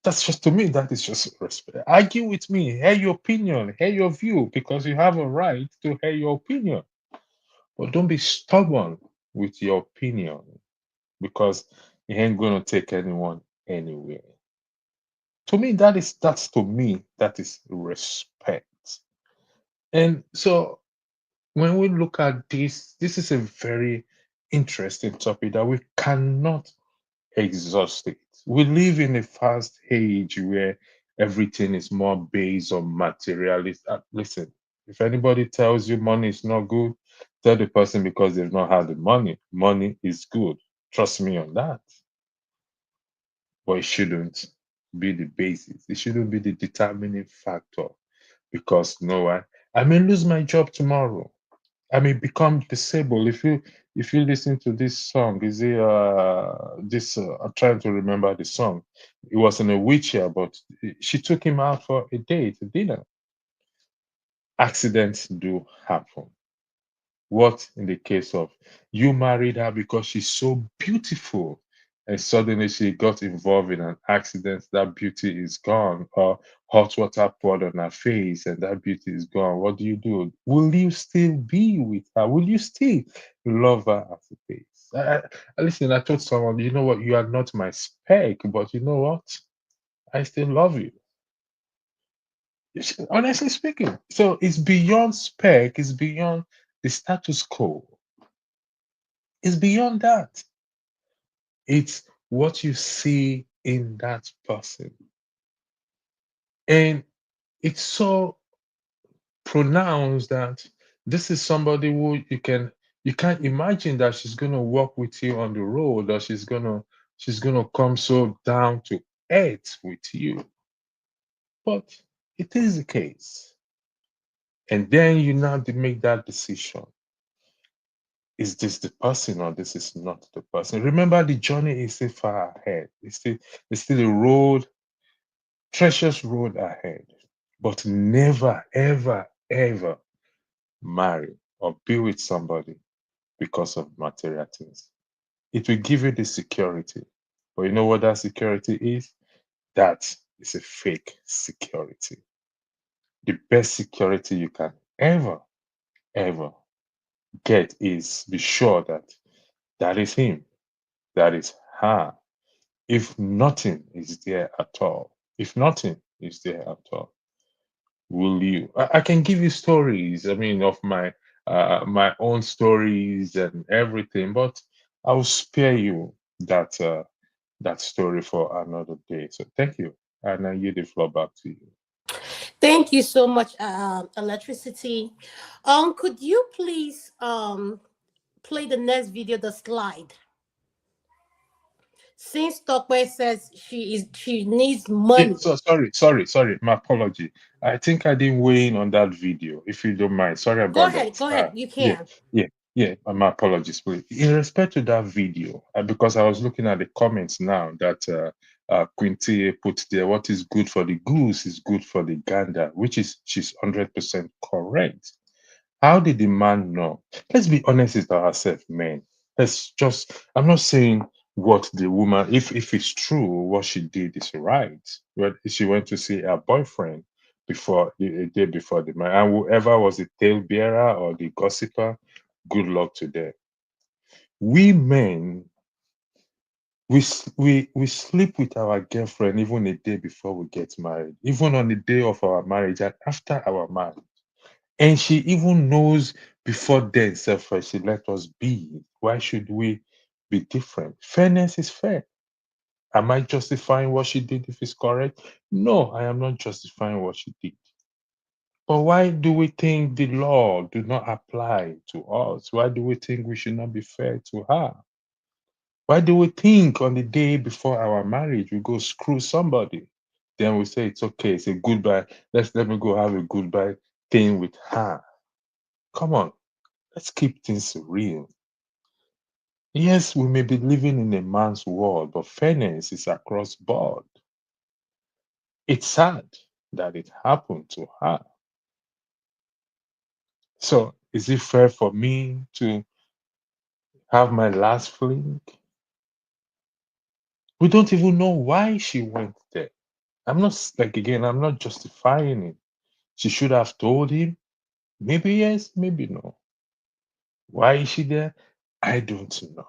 That's just, to me, that is just respect. Argue with me, hear your opinion, hear your view, because you have a right to hear your opinion. But don't be stubborn with your opinion, because it ain't gonna take anyone anywhere. To me, that is respect. And so when we look at this is a very interesting topic that we cannot exhaust it. We live in a fast age where everything is more based on materialist. Listen, if anybody tells you money is not good, tell the person because they've not had the money. Money is good. Trust me on that. But it shouldn't be the basis. It shouldn't be the determining factor. Because you know what? I may lose my job tomorrow. I may become disabled. if you listen to this song, is it I'm trying to remember the song. It was in a wheelchair, but she took him out for a date, a dinner. Accidents do happen. What in the case of you married her because she's so beautiful, and suddenly she got involved in an accident, that beauty is gone, or hot water poured on her face and that beauty is gone? What do? Will you still be with her? Will you still love her as it is? Listen, I told someone, you know what, you are not my spec, but you know what? I still love you. Honestly speaking. So it's beyond spec, it's beyond the status quo. It's beyond that. It's what you see in that person. And it's so pronounced that this is somebody who you can't imagine that she's gonna walk with you on the road, or she's gonna come so down to earth with you. But it is the case. And then you now make that decision. Is this the person or this is not the person? Remember, the journey is still far ahead. It's still a road, treacherous road ahead. But never, ever, ever marry or be with somebody because of material things. It will give you the security. But you know what that security is? That is a fake security. The best security you can ever, ever get is be sure that that is him, that is her. If nothing is there at all, if nothing is there at all, will you? I can give you stories. I mean, of my own stories and everything, but I will spare you that story for another day. So thank you, and I yield the floor back to you. Thank you so much, Electricity. Could you please play the next video, the slide? Since Tokwe says she needs Yeah, money. so sorry. My apology. I think I didn't weigh in on that video. If you don't mind, sorry Go about ahead, that. go ahead. You Yeah, can. yeah, yeah. My apologies, please. In respect to that video, because I was looking at the comments now that Quinty put there. What is good for the goose is good for the gander, which is she's 100% correct. How did the man know? Let's be honest with ourselves, men. I'm not saying what the woman, if it's true, what she did is right. But she went to see her boyfriend before a day before the man, and whoever was the talebearer or the gossiper, good luck to them. We men, we sleep with our girlfriend even a day before we get married, even on the day of our marriage and after our marriage. And she even knows before then, self, she let us be. Why should we be different? Fairness is fair. Am I justifying what she did if it's correct? No, I am not justifying what she did. But why do we think the law do not apply to us? Why do we think we should not be fair to her? Why do we think on the day before our marriage we go screw somebody? Then we say it's okay, it's a goodbye. Let me go have a goodbye thing with her. Come on. Let's keep things real. Yes, we may be living in a man's world, but fairness is across board. It's sad that it happened to her. So, is it fair for me to have my last fling? We don't even know why she went there. I'm not justifying it. She should have told him. Maybe yes, maybe no. Why is she there? I don't know.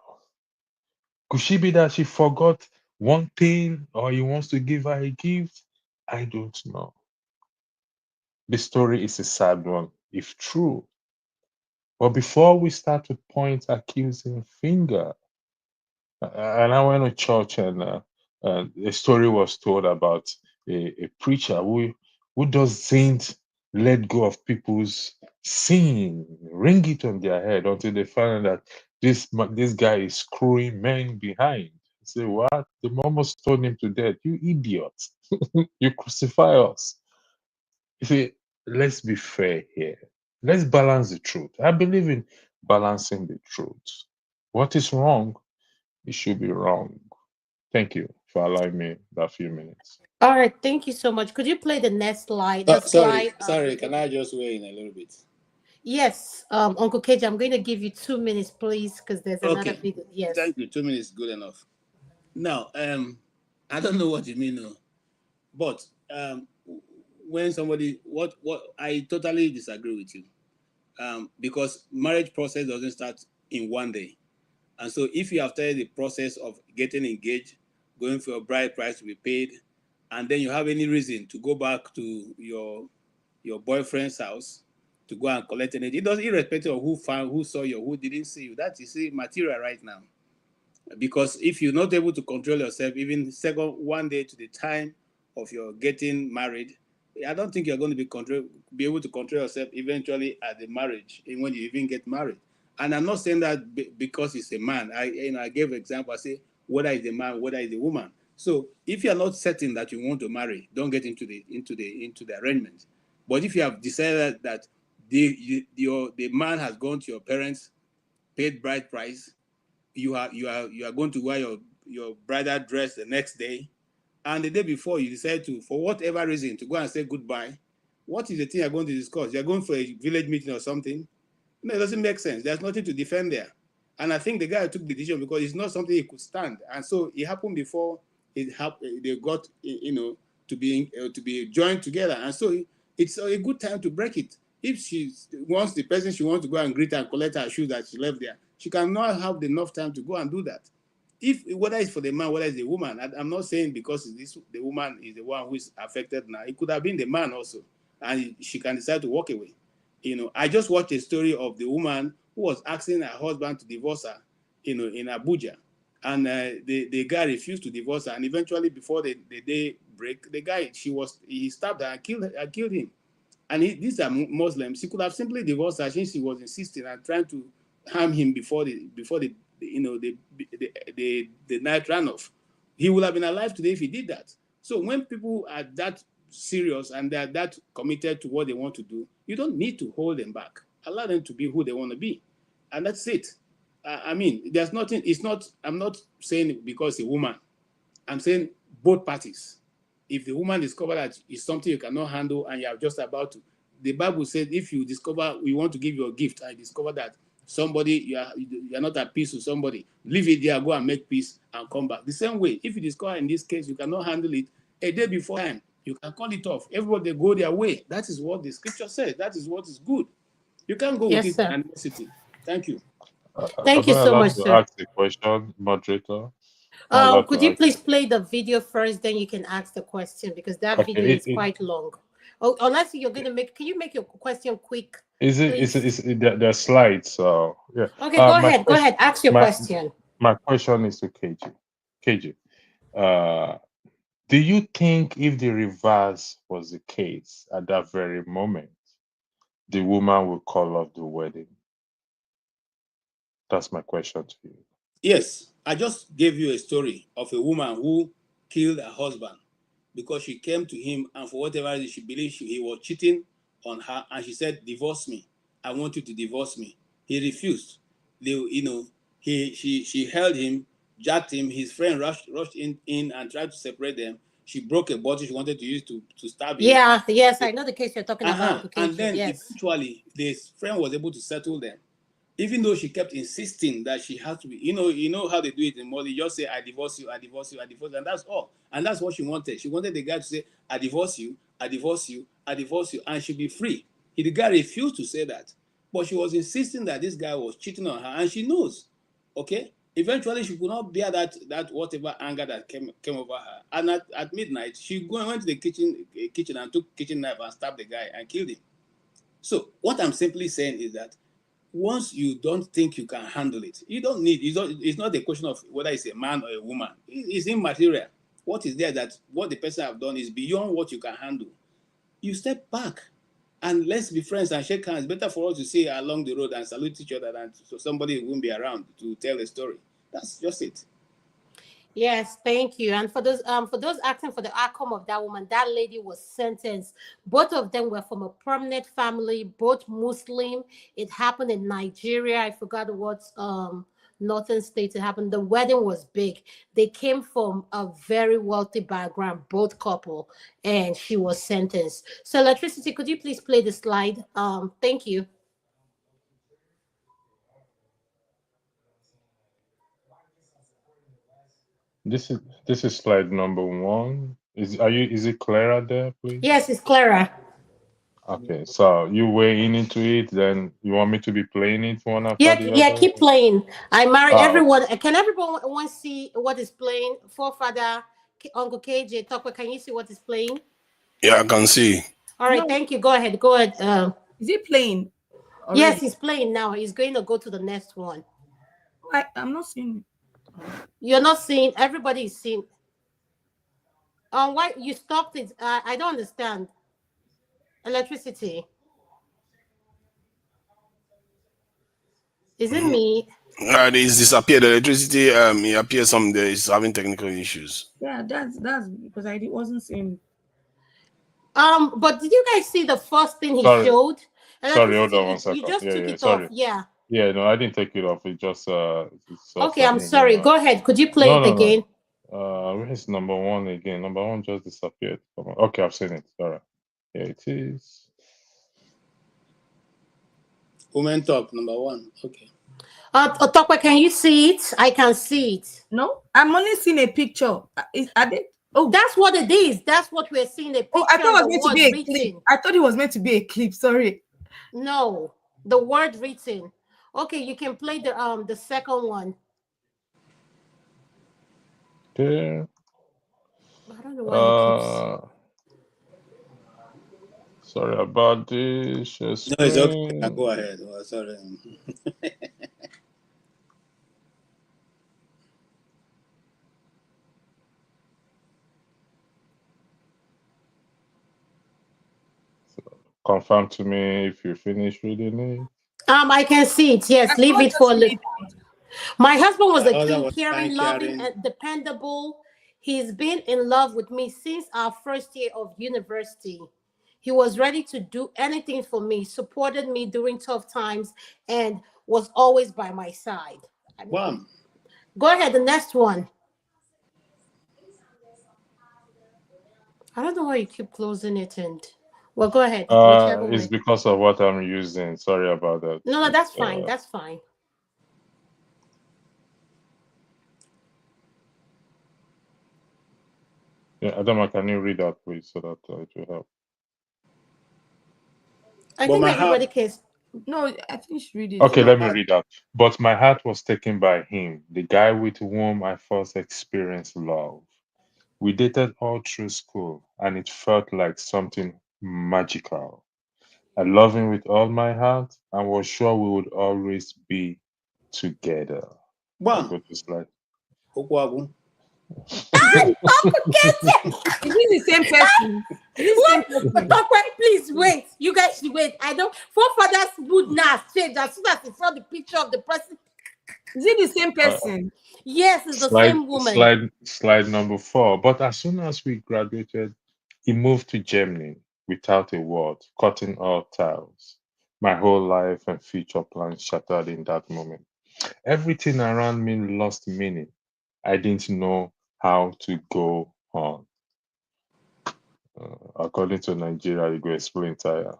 Could she be that she forgot one thing or he wants to give her a gift? I don't know. The story is a sad one, if true. But before we start to point accusing finger, and I went to church and a story was told about a preacher who doesn't let go of people's sin, ring it on their head until they find out that this guy is screwing men behind. Say what? They almost stoned him to death. You idiot! You crucify us. You see, let's be fair here. Let's balance the truth. I believe in balancing the truth. What is wrong? It should be wrong. Thank you for allowing me that few minutes. All right, thank you so much. Could you play the next slide? The Sorry, slide. can I just weigh in a little bit? Yes, Uncle KJ, I'm going to give you 2 minutes, please, because there's another Okay, video. Yes. thank you. 2 minutes is good enough. Now, I don't know what you mean, no, but when somebody, what I totally disagree with you, because marriage process doesn't start in one day, and so if you have started the process of getting engaged, going for a bride price to be paid, and then you have any reason to go back to your boyfriend's house to go and collect anything, it doesn't, irrespective of who found, who saw you, who didn't see you, that is material right now. Because if you're not able to control yourself, even second one day to the time of your getting married, I don't think you're going to be able to control yourself eventually at the marriage, and when you even get married. And I'm not saying that because it's a man. I gave an example. I say whether it's a man, whether it's a woman. So if you are not certain that you want to marry, don't get into the arrangement. But if you have decided that the man has gone to your parents, paid bride price, you are going to wear your bridal dress the next day, and the day before you decide to, for whatever reason, to go and say goodbye, what is the thing you're going to discuss? You're going for a village meeting or something? No, it doesn't make sense. There's nothing to defend there. And I think the guy took the decision because it's not something he could stand. And so it happened before they got, to be joined together. And so it's a good time to break it. If she wants the person she wants to go and greet and collect her shoes that she left there, she cannot have enough time to go and do that. If whether it's for the man, whether it's the woman, I'm not saying because the woman is the one who is affected now. It could have been the man also, and she can decide to walk away. I just watched a story of the woman who was asking her husband to divorce her, in Abuja, and the guy refused to divorce her, and eventually before the day break, the guy he stabbed her and killed him. And these are Muslims. He could have simply divorced her since she was insisting and trying to harm him before the night ran off. He would have been alive today if he did that. So when people are that serious and they're that committed to what they want to do, you don't need to hold them back. Allow them to be who they want to be, and that's it. I mean, there's nothing. It's not. I'm not saying because a woman. I'm saying both parties. If the woman discovers that it's something you cannot handle and you are just about to, the Bible says if you discover we want to give you a gift and discover that somebody you're not at peace with somebody, leave it there, go and make peace and come back. The same way, if you discover in this case you cannot handle it, a day before time, you can call it off. Everybody go their way. That is what the scripture says. That is what is good. You can't go with it in animosity. Thank you. Thank you Am I so allowed much, to sir. ask a question, moderator? Am I allowed Could to you ask? please play the video first, then you can ask the question because that video Okay. is quite long. Oh, unless you're going to can you make your question quick, Is please? there are slides? So yeah. Okay, go My ahead. Go question. ahead. Ask your question. My question is to KG. KG, do you think if the reverse was the case at that very moment, the woman will call off the wedding? That's my question to you. Yes, I just gave you a story of a woman who killed her husband because she came to him and for whatever reason she believed he was cheating on her, and she said, "Divorce me. I want you to divorce me." He refused. She held him, jacked him. His friend rushed in and tried to separate them. She broke a bottle she wanted to use to stab him. Yeah, yes, I know the case you're talking about, Uncle And KG. then Yes. eventually, this friend was able to settle them. Even though she kept insisting that she had to be, you know how they do it in Mali. Just say, "I divorce you, I divorce you, I divorce you," and that's all. And that's what she wanted. She wanted the guy to say, "I divorce you, I divorce you, I divorce you," and she'd be free. The guy refused to say that, but she was insisting that this guy was cheating on her, and she knows. Okay. Eventually, she could not bear that whatever anger that came over her, and at midnight, she went to the kitchen and took kitchen knife and stabbed the guy and killed him. So what I'm simply saying is that once you don't think you can handle it, you don't need, it's not a question of whether it's a man or a woman. It's immaterial. What is there that what the person have done is beyond what you can handle. You step back and let's be friends and shake hands. Better for us to see along the road and salute each other than so somebody won't be around to tell a story. That's just it. Yes, thank you. And for those asking for the outcome of that woman, that lady was sentenced. Both of them were from a prominent family, both Muslim. It happened in Nigeria. I forgot what northern states. It happened. The wedding was big. They came from a very wealthy background, both couple, and she was sentenced. So, Electricity, could you please play the slide? Thank you. This is slide number 1. Is it Clara there, please? Yes, it's Clara. Okay, so you were into it, then you want me to be playing it one after the Yeah, other? keep playing. I marry Okay. everyone. Can everyone see what is playing? Forefather, Uncle KJ, Tokwe, can you see what is playing? Yeah, I can see. All right, No. thank you. Go ahead. Go ahead. Is it playing? Yes, he's playing now. He's going to go to the next one. I'm not seeing it. You're not seeing. Everybody is seeing. Why you stopped it? I don't understand. Electricity. Is it me? It's disappeared. The electricity, it appears some there is having technical issues. Yeah, that's because I wasn't seeing. But did you guys see the first thing he Sorry. showed? Sorry, hold on Electricity, one second. you just took it sorry. off. Yeah. Yeah, no, I didn't take it off. It just Okay, I'm sorry. Go ahead. Could you play it again? Where is number 1 again? Number 1 just disappeared. Okay, I've seen it. All right. Here it is. Women talk number 1. Okay. Tokwe, can you see it? I can see it. No, I'm only seeing a picture. Are they? Oh, that's what it is. That's what we're seeing. A picture. I thought it was meant to be a clip. I thought it was meant to be a clip. Sorry. No, the word written. Okay, you can play the second one. Okay. I don't know why it keeps. Sorry about this. No, it's okay. Go ahead. Oh, sorry. Confirm to me if you finish reading it. I can see it. Yes, leave it for a little. My husband was a king, caring, loving, and dependable. He's been in love with me since our first year of university. He was ready to do anything for me, supported me during tough times, and was always by my side. Wow. Go ahead, the next one. I don't know why you keep closing it and well, go ahead. It's because of what I'm using. Sorry about that. No, that's fine. That's fine. Yeah, Adama, can you read that, please, so that it will help? I think everybody can. No, I think you should read it. Okay, let me read that. But my heart was taken by him, the guy with whom I first experienced love. We dated all through school, and it felt like something magical. I love him with all my heart and was sure we would always be together. Wow. Go to slide. Is it the same person? Please wait. You guys should wait. I don't. Forefathers would not change as soon as they saw the picture of the person. Is it the same person? Yes, it's the same woman. Slide number 4. But as soon as we graduated, he moved to Germany without a word, cutting all ties. My whole life and future plans shattered in that moment. Everything around me lost meaning. I didn't know how to go on. According to Nigeria, you go explain tire.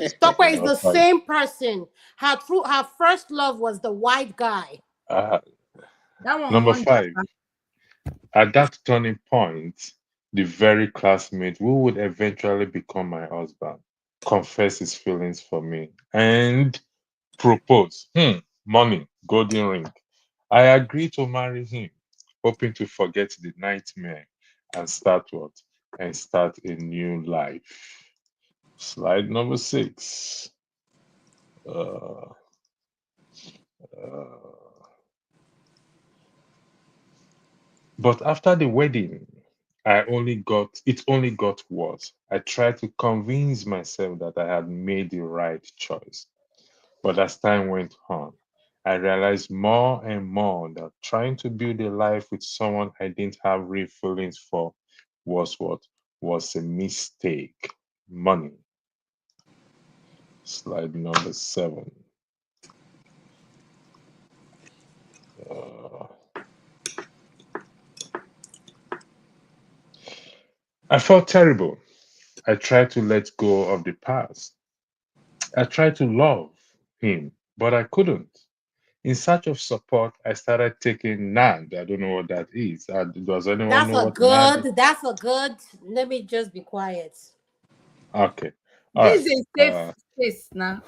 Stopper is the same person. Her first love was the white guy. Number 5. At that turning point, the very classmate who would eventually become my husband confessed his feelings for me and proposed. Money, golden ring. I agreed to marry him, hoping to forget the nightmare and start what? And start a new life. Slide number 6. But after the wedding, it only got worse. I tried to convince myself that I had made the right choice. But as time went on, I realized more and more that trying to build a life with someone I didn't have real feelings for was a mistake. Money. Slide number 7. I felt terrible. I tried to let go of the past. I tried to love him, but I couldn't. In search of support, I started taking NAD. I don't know what that is. Does anyone know what NAD is? That's a good. Let me just be quiet. Okay. All right. This is a safe space now.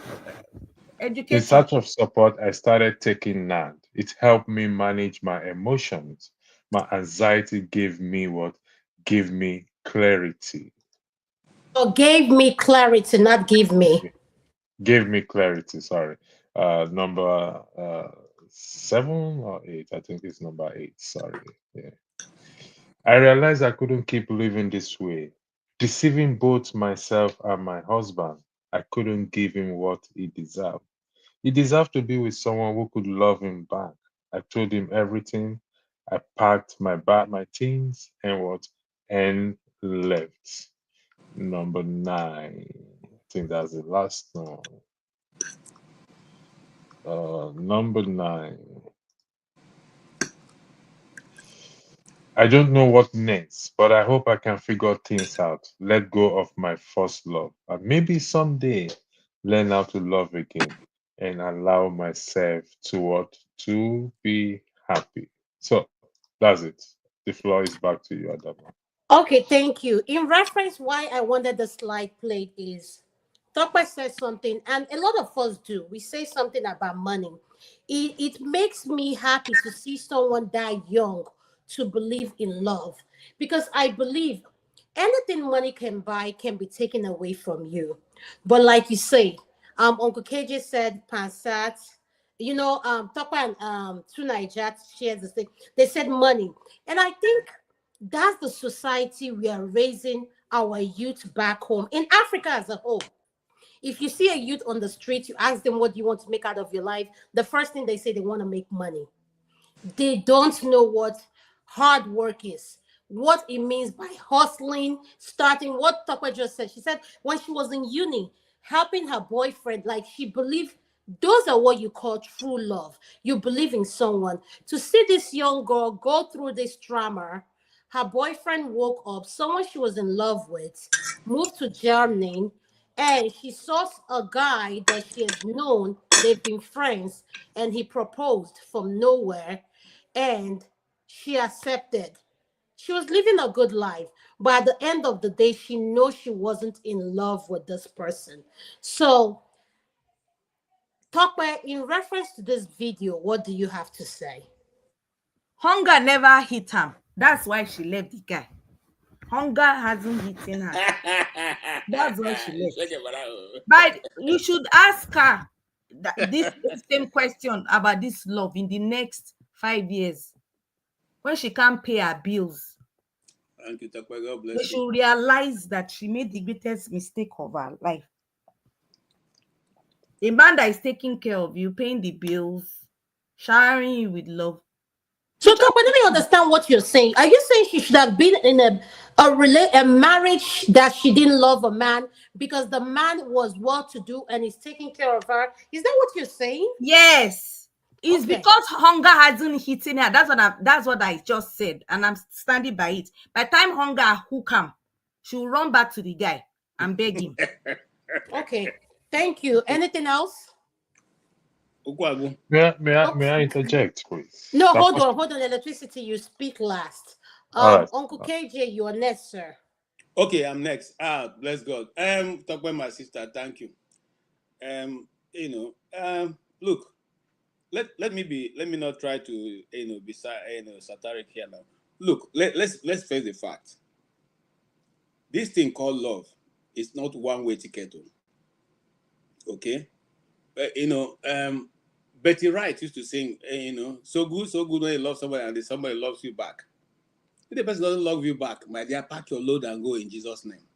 In Educate us. search of support, I started taking NAD. It helped me manage my emotions. My anxiety gave me what? Gave me clarity. So gave me clarity, not give me. Gave me clarity, sorry. Number 7 or 8. I think it's number 8. Sorry. Yeah. I realized I couldn't keep living this way, deceiving both myself and my husband. I couldn't give him what he deserved. He deserved to be with someone who could love him back. I told him everything. I packed my things and what and left. Number 9. I think that's the last one. Number 9. I don't know what next, but I hope I can figure things out. Let go of my first love, and maybe someday learn how to love again and allow myself to what to be happy. So that's it. The floor is back to you, Adama. Okay, thank you. In reference, why I wanted the slide played is Tokpa says something, and a lot of us do. We say something about money. It makes me happy to see someone die young to believe in love, because I believe anything money can buy can be taken away from you. But like you say, Uncle KJ said Pansat, Tokpa and Tunai shares the thing. They said money. And I think that's the society we are raising our youth back home in Africa as a whole. If you see a youth on the street, you ask them, what do you want to make out of your life? The first thing they say, they want to make money. They don't know what hard work is, what it means by hustling, starting. What Tokwe just said, she said when she was in uni, helping her boyfriend, like she believed those are what you call true love. You believe in someone. To see this young girl go through this drama, her boyfriend woke up, someone she was in love with, moved to Germany, and she saw a guy that she has known, they've been friends, and he proposed from nowhere, and she accepted. She was living a good life, but at the end of the day, she knows she wasn't in love with this person. So, Talkback, in reference to this video, what do you have to say? Hunger never hit him. That's why she left the guy. Hunger hasn't hit her. That's why she left. But you should ask her this same question about this love in the next 5 years. When she can't pay her bills, Thank you, Tokwe. God she bless you. should realize that she made the greatest mistake of her life. A man that is taking care of you, paying the bills, showering you with love. So, Talkback, let me understand what you're saying. Are you saying she should have been in a marriage that she didn't love a man because the man was well-to-do and is taking care of her? Is that what you're saying? Yes. It's Okay. because hunger hasn't hit her. That's what I just said, and I'm standing by it. By the time hunger hook him, she'll run back to the guy and beg him. Okay. Thank you. Anything else? Ukwagu. May I interject, please? No, That hold was- on. Electricity, you speak last. All right. Uncle KJ, you are next, sir. Okay, I'm next. Bless God. Tokwe, my sister, thank you. Look, let me not try to be satiric here now. Look, let's face the fact. This thing called love is not one-way ticket. Okay, Betty Wright used to sing, so good when you love somebody and then somebody loves you back. If the person doesn't love you back, my dear, pack your load and go in Jesus' name.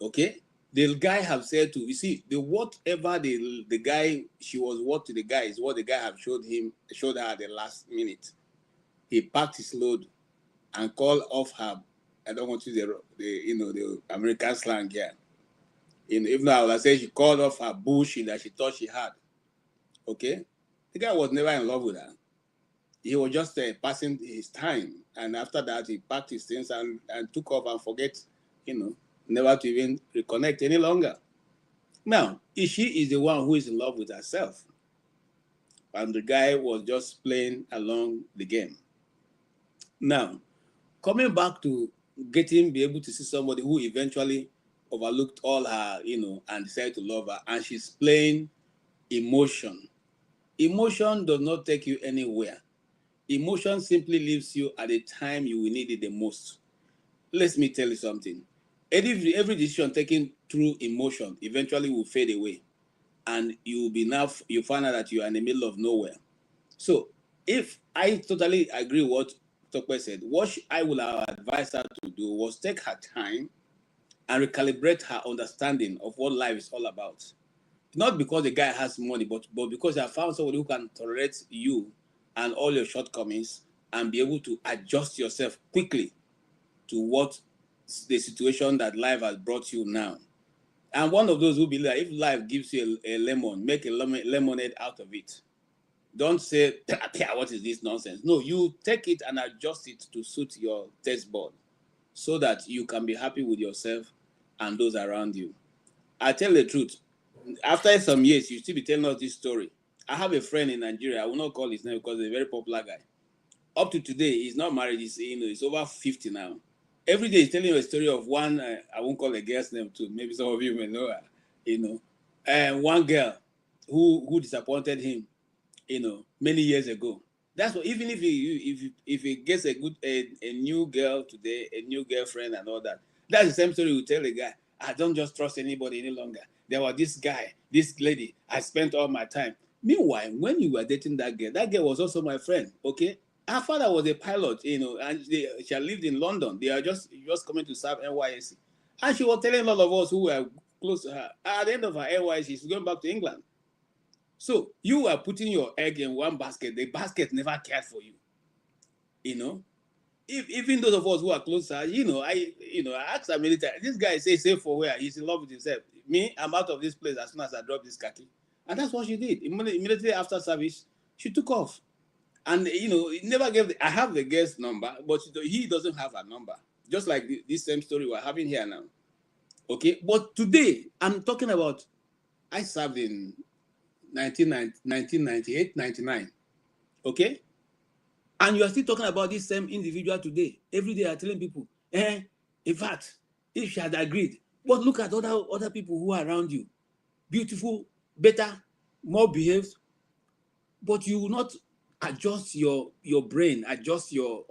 Okay. The guy have said to, you see, whatever the guy she was what to the guy is what the guy have showed her at the last minute. He packed his load and called off her. I don't want to use the American slang here. Even though I say she called off her bullshit that she thought she had. Okay, the guy was never in love with her. he was just passing his time. And after that, he packed his things and took off and forget, never to even reconnect any longer. Now, she is the one who is in love with herself. And the guy was just playing along the game. Now, coming back to be able to see somebody who eventually overlooked all her, and decided to love her, and she's playing emotion. Emotion does not take you anywhere. Emotion simply leaves you at the time you will need it the most. Let me tell you something. Every decision taken through emotion eventually will fade away, and you find out that you are in the middle of nowhere. So, if I totally agree with what Tokwe said, what I would have advised her to do was take her time and recalibrate her understanding of what life is all about. Not because the guy has money, but because you have found somebody who can tolerate you and all your shortcomings and be able to adjust yourself quickly to what the situation that life has brought you now. And one of those who believe that if life gives you a lemon, make a lemonade out of it. Don't say, what is this nonsense? No, you take it and adjust it to suit your taste bud so that you can be happy with yourself and those around you. I tell the truth. After some years, you still be telling us this story. I have a friend in Nigeria. I will not call his name because he's a very popular guy. Up to today, he's not married. He's over 50 now. Every day he's telling you a story of one, I won't call a girl's name too. Maybe some of you may know her. One girl who disappointed him, many years ago. That's what, even if he gets a new girl today, a new girlfriend and all that, that's the same story you tell a guy. I don't just trust anybody any longer. There was this guy, this lady, I spent all my time. Meanwhile, when you were dating that girl was also my friend, okay? Her father was a pilot, and she had lived in London. They are just coming to serve NYSC. And she was telling all of us who were close to her, at the end of her NYSC, she's going back to England. So you are putting your egg in one basket. The basket never cared for you. Even those of us who are closer, I asked her many times. This guy says safe for where? He's in love with himself. Me, I'm out of this place as soon as I drop this khaki. And that's what she did. Immediately after service, she took off. And, he never gave I have the guest number, but he doesn't have a number. Just like this same story we're having here now. Okay? But today, I'm talking about, I served in 1998, 99. Okay? And you are still talking about this same individual today. Every day I'm telling people, in fact, if she had agreed, but look at other people who are around you. Beautiful, better, more behaved, but you will not adjust your brain, adjust your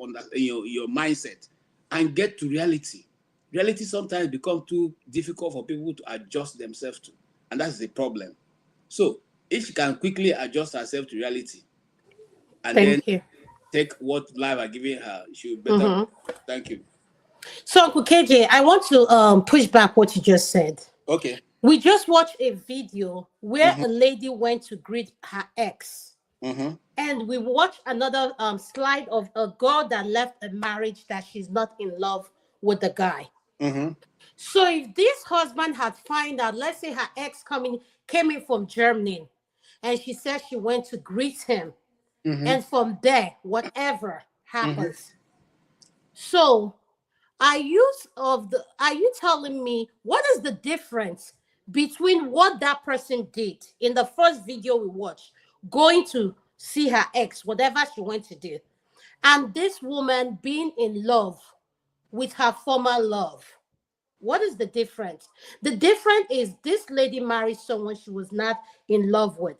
mindset, and get to reality. Reality sometimes becomes too difficult for people to adjust themselves to, and that's the problem. So if she can quickly adjust herself to reality, and then take what life are giving her, she will better. Mm-hmm. Thank you. So, Uncle KJ, I want to push back what you just said. Okay. We just watched a video where a lady went to greet her ex. Mm-hmm. And we watched another slide of a girl that left a marriage that she's not in love with the guy. Mm-hmm. So if this husband had found out, let's say her ex came in from Germany, and she said she went to greet him, and from there, whatever happens. So are you telling me what is the difference between what that person did in the first video we watched, going to see her ex, whatever she went to do, and this woman being in love with her former love? What is the difference? The difference is this lady married someone she was not in love with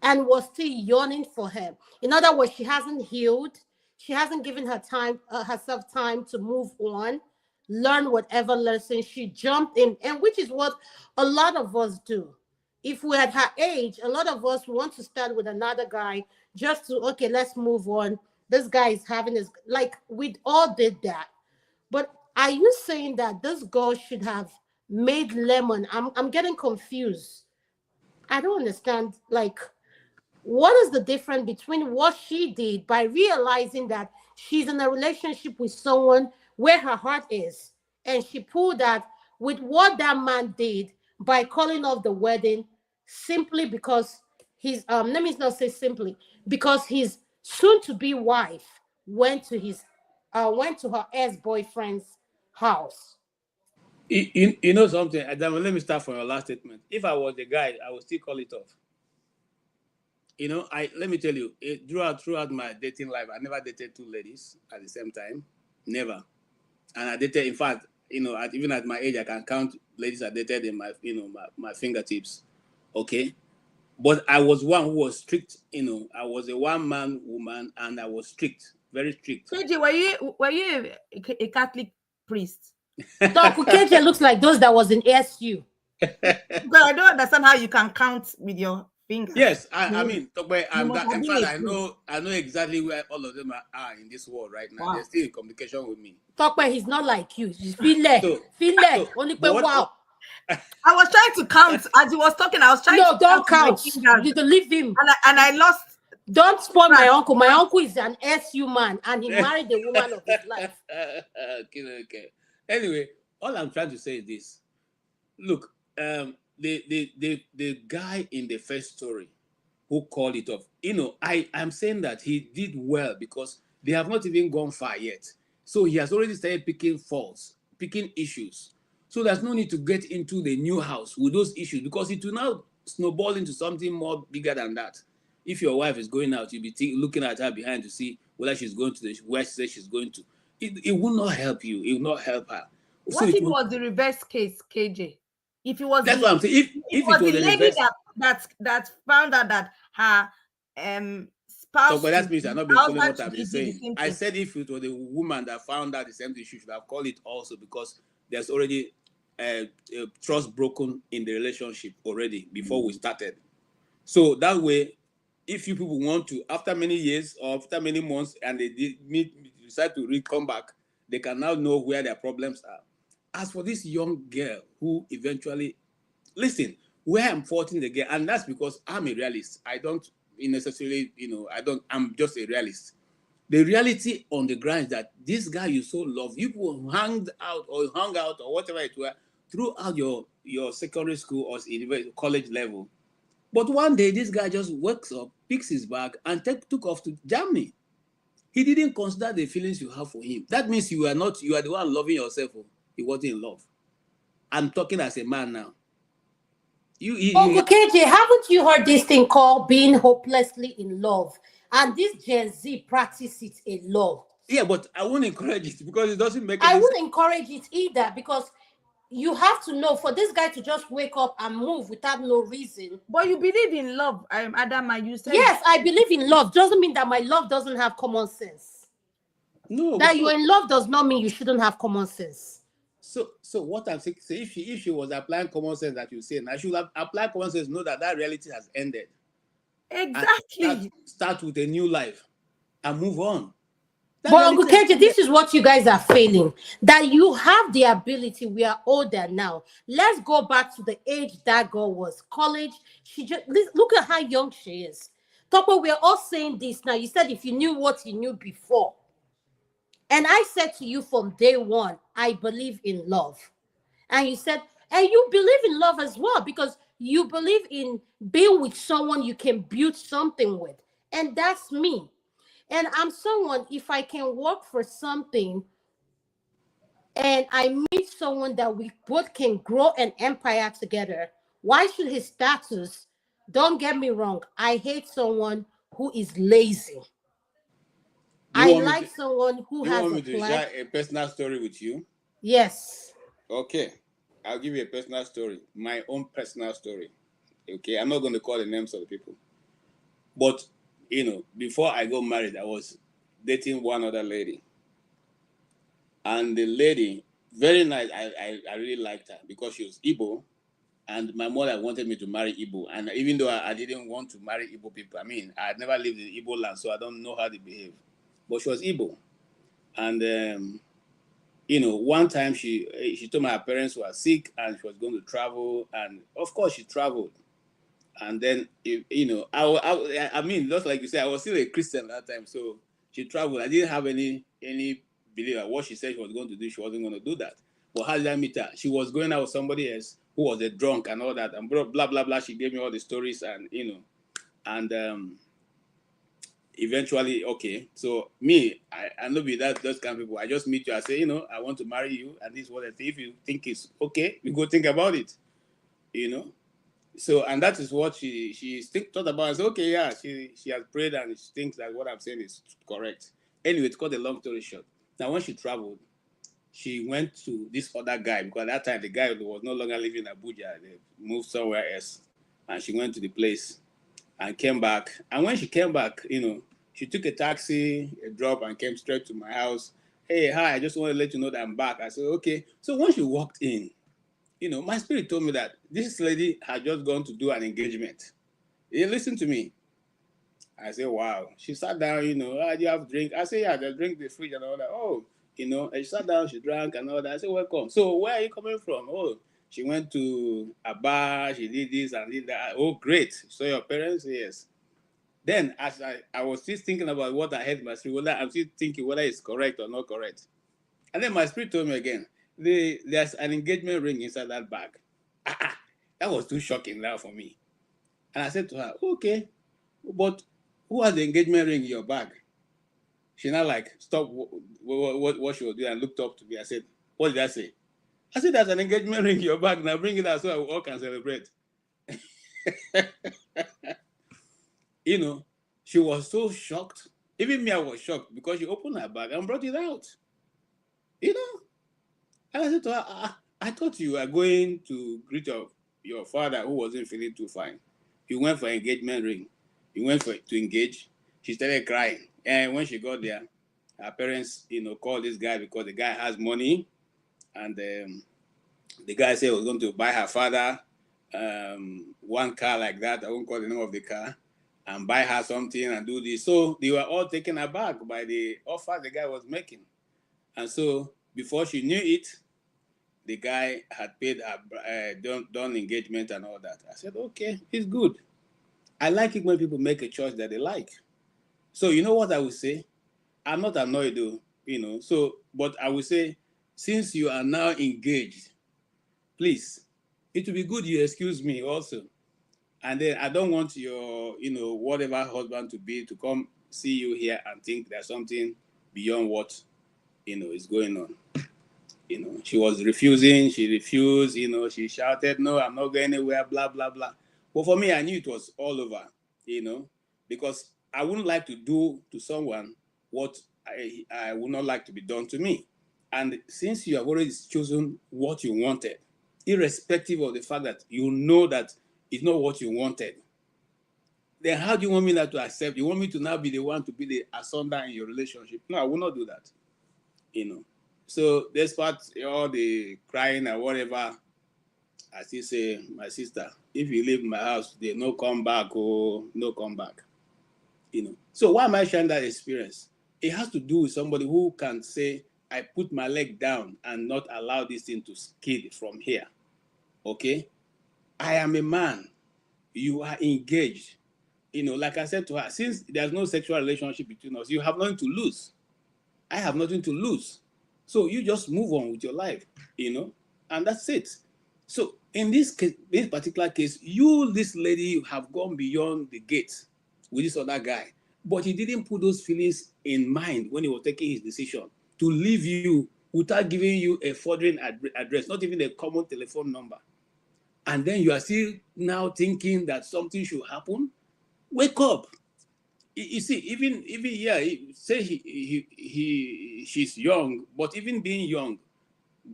and was still yearning for him. In other words, she hasn't healed. She hasn't given herself time to move on, learn whatever lesson. She jumped in, and which is what a lot of us do. If we're at her age, a lot of us want to start with another guy just to, okay, let's move on. This guy is having his, like, we all did that. But are you saying that this girl should have made lemon? I'm getting confused. I don't understand, like, what is the difference between what she did by realizing that she's in a relationship with someone where her heart is, and she pulled that with what that man did by calling off the wedding simply because he's let me not say simply, because he's soon-to-be wife went to her ex-boyfriend's house. You know something? Adam, let me start from your last statement. If I was the guy, I would still call it off. You know, let me tell you, throughout my dating life, I never dated two ladies at the same time. Never. And I dated, in fact, you know, even at my age, I can count ladies I dated in my, you know, my fingertips. Okay. But I was one who was strict, you know. I was a one-man woman, and I was strict, very strict. KJ, were you a Catholic priest? Uncle KJ looks like those that was in SU. But I don't understand how you can count with your fingers. Yes, I mean, in fact, I know exactly where all of them are in this world right now. Wow. They're still in communication with me. Tokwe, he's not like you. He's only wow. I was trying to count as he was talking. I was trying to don't count. You need to leave him. And I lost. Don't spoil my uncle. My uncle is an SU man, and he married the woman of his life. Okay. Anyway, all I'm trying to say is this. Look, the guy in the first story who called it off, you know, I'm saying that he did well because they have not even gone far yet. So he has already started picking faults, picking issues. So there's no need to get into the new house with those issues because it will now snowball into something more bigger than that. If your wife is going out, you'll be looking at her behind to see whether she's going to where she says she's going to. It will not help you. It will not help her. What if it was the reverse case, KJ? If it was that's what I'm saying. If it was the the lady reverse, that found out that her spouse. So, but that means I'm not being following what I've been saying. I said if it was the woman that found out the same thing, she should have called it also because there's already trust broken in the relationship already before we started. So that way, if you people want to, after many years or after many months, and they decide to come back, they can now know where their problems are. As for this young girl who eventually, listen, where I'm faulting the girl, and that's because I'm a realist. I don't necessarily, I'm just a realist. The reality on the ground is that this guy you so love, you hung out or whatever it were throughout your secondary school or college level. But one day this guy just wakes up, picks his bag, and took off to Germany. He didn't consider the feelings you have for him. That means you are the one loving yourself. He wasn't in love. I'm talking as a man now. Uncle KJ, haven't you heard this thing called being hopelessly in love? And this Gen Z practice it a lot. Yeah, but I won't encourage it because it doesn't make I wouldn't encourage it either because you have to know for this guy to just wake up and move without no reason. But you believe in love, Adama, you said. Yes, I believe in love. Doesn't mean that my love doesn't have common sense. No. That you're in love does not mean you shouldn't have common sense. So what I'm saying, if she was applying common sense that you say, I should have applied common sense, know that reality has ended. Exactly. Start with a new life and move on. But Uncle KJ, this is what you guys are failing. That you have the ability. We are older now. Let's go back to the age that girl was. College. She just look at how young she is. Topo, we're all saying this now. You said if you knew what you knew before. And I said to you from day one, I believe in love. And you said, and you believe in love as well because you believe in being with someone you can build something with. And that's me. And I'm someone, if I can work for something and I meet someone that we both can grow an empire together, why should his status, don't get me wrong, I hate someone who is lazy. I like someone who has a plan. You want me to share a personal story with you? Yes. Okay. I'll give you a personal story. My own personal story. Okay. I'm not going to call the names of the people. But, before I got married, I was dating one other lady. And the lady, very nice. I really liked her because she was Igbo. And my mother wanted me to marry Igbo. And even though I didn't want to marry Igbo people, I had never lived in Igbo land, so I don't know how they behave. But she was Igbo. And, one time she told my parents were sick and she was going to travel. And, of course, she traveled. And then, just like you said, I was still a Christian at that time. So she traveled. I didn't have any belief that what she said she was going to do, she wasn't going to do that. But how did I meet her? She was going out with somebody else who was a drunk and all that. And blah, blah, blah. She gave me all the stories and, eventually, okay. So me, I know be that those kind of people. I just meet you. I say, I want to marry you, and this is what I think. If you think it's okay, we go think about it. So, and that is what she thought about. I said, okay, yeah, she has prayed and she thinks that what I'm saying is correct. Anyway, to cut a long story short, now when she traveled, she went to this other guy, because at that time the guy was no longer living in Abuja. They moved somewhere else, and she went to the place and came back. And when she came back, she took a taxi, a drop, and came straight to my house. Hey, hi, I just want to let you know that I'm back. I said, okay. So when she walked in, my spirit told me that this lady had just gone to do an engagement. Listen to me. I said, wow. She sat down, do you have drink? I said, yeah, there's drink in the fridge and all that. Oh, and she sat down, she drank and all that. I said, welcome. So where are you coming from? Oh, she went to a bar, she did this and did that. Oh, great. So your parents? Yes. Then as I was still thinking about what I heard in my spirit, whether I'm still thinking whether it's correct or not correct. And then my spirit told me again, there's an engagement ring inside that bag. That was too shocking now for me. And I said to her, okay, but who has the engagement ring in your bag? She now stopped what she was doing and looked up to me. I said, what did I say? I said, there's an engagement ring in your bag. Now bring it out so we all can celebrate. She was so shocked. Even me, I was shocked because she opened her bag and brought it out. And I said to her, I thought you were going to greet your father who wasn't feeling too fine. You went for an engagement ring. You went to engage. She started crying. And when she got there, her parents, called this guy because the guy has money. And the guy said he was going to buy her father one car like that. I won't call the name of the car. And buy her something and do this. So they were all taken aback by the offer the guy was making. And so before she knew it, the guy had paid her done engagement and all that. I said, okay, it's good. I like it when people make a choice that they like. So you know what I would say? I'm not annoyed though, but I would say, since you are now engaged, please, it would be good you excuse me also. And then I don't want your, whatever husband to be to come see you here and think there's something beyond what, is going on. She was refusing, she refused, she shouted, no, I'm not going anywhere, blah, blah, blah. But for me, I knew it was all over, because I wouldn't like to do to someone what I would not like to be done to me. And since you have already chosen what you wanted, irrespective of the fact that you know that it's not what you wanted, then how do you want me now to accept? You want me to now be the one to be the asunder in your relationship? No, I will not do that, So despite all the crying and whatever, I still say, my sister, if you leave my house, they no come back, no come back. So why am I sharing that experience? It has to do with somebody who can say, I put my leg down and not allow this thing to skid from here. Okay? I am a man. You are engaged. Like I said to her, since there's no sexual relationship between us, you have nothing to lose. I have nothing to lose. So you just move on with your life, and that's it. So in this case, this particular case, this lady, have gone beyond the gate with this other guy, but he didn't put those feelings in mind when he was taking his decision to leave you without giving you a forwarding address, not even a common telephone number. And then you are still now thinking that something should happen. Wake up. You see, even say she's young, but even being young,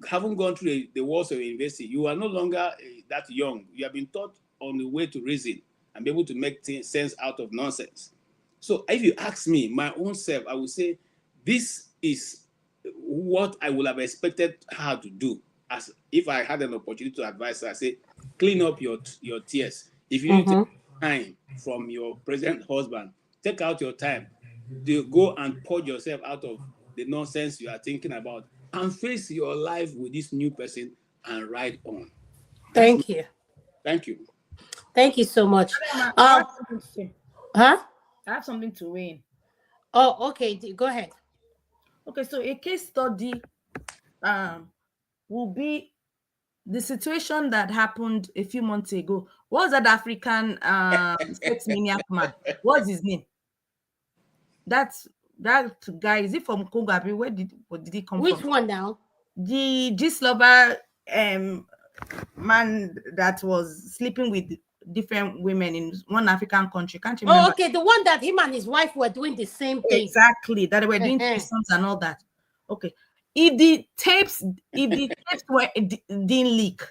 haven't gone through the walls of university, you are no longer that young. You have been taught on the way to reason and be able to make sense out of nonsense. So if you ask me, my own self, I would say this is what I would have expected her to do. As if I had an opportunity to advise her, I say, clean up your tears. If you need to take time from your present husband, take out your time to go and purge yourself out of the nonsense you are thinking about and face your life with this new person and ride on. Thank you. Thank you. Thank you so much. I have something to weigh in. Oh, okay. Go ahead. Okay, so a case study will be the situation that happened a few months ago. What was that African sex maniac man? What's his name? that guy, is it from Congo? Where did he come Which from? one now? The gist lover man that was sleeping with different women in one African country. Can't you remember? Oh, okay, the one that him and his wife were doing the same thing. Exactly, that they were doing threesomes and all that. Okay, if the tapes didn't leak,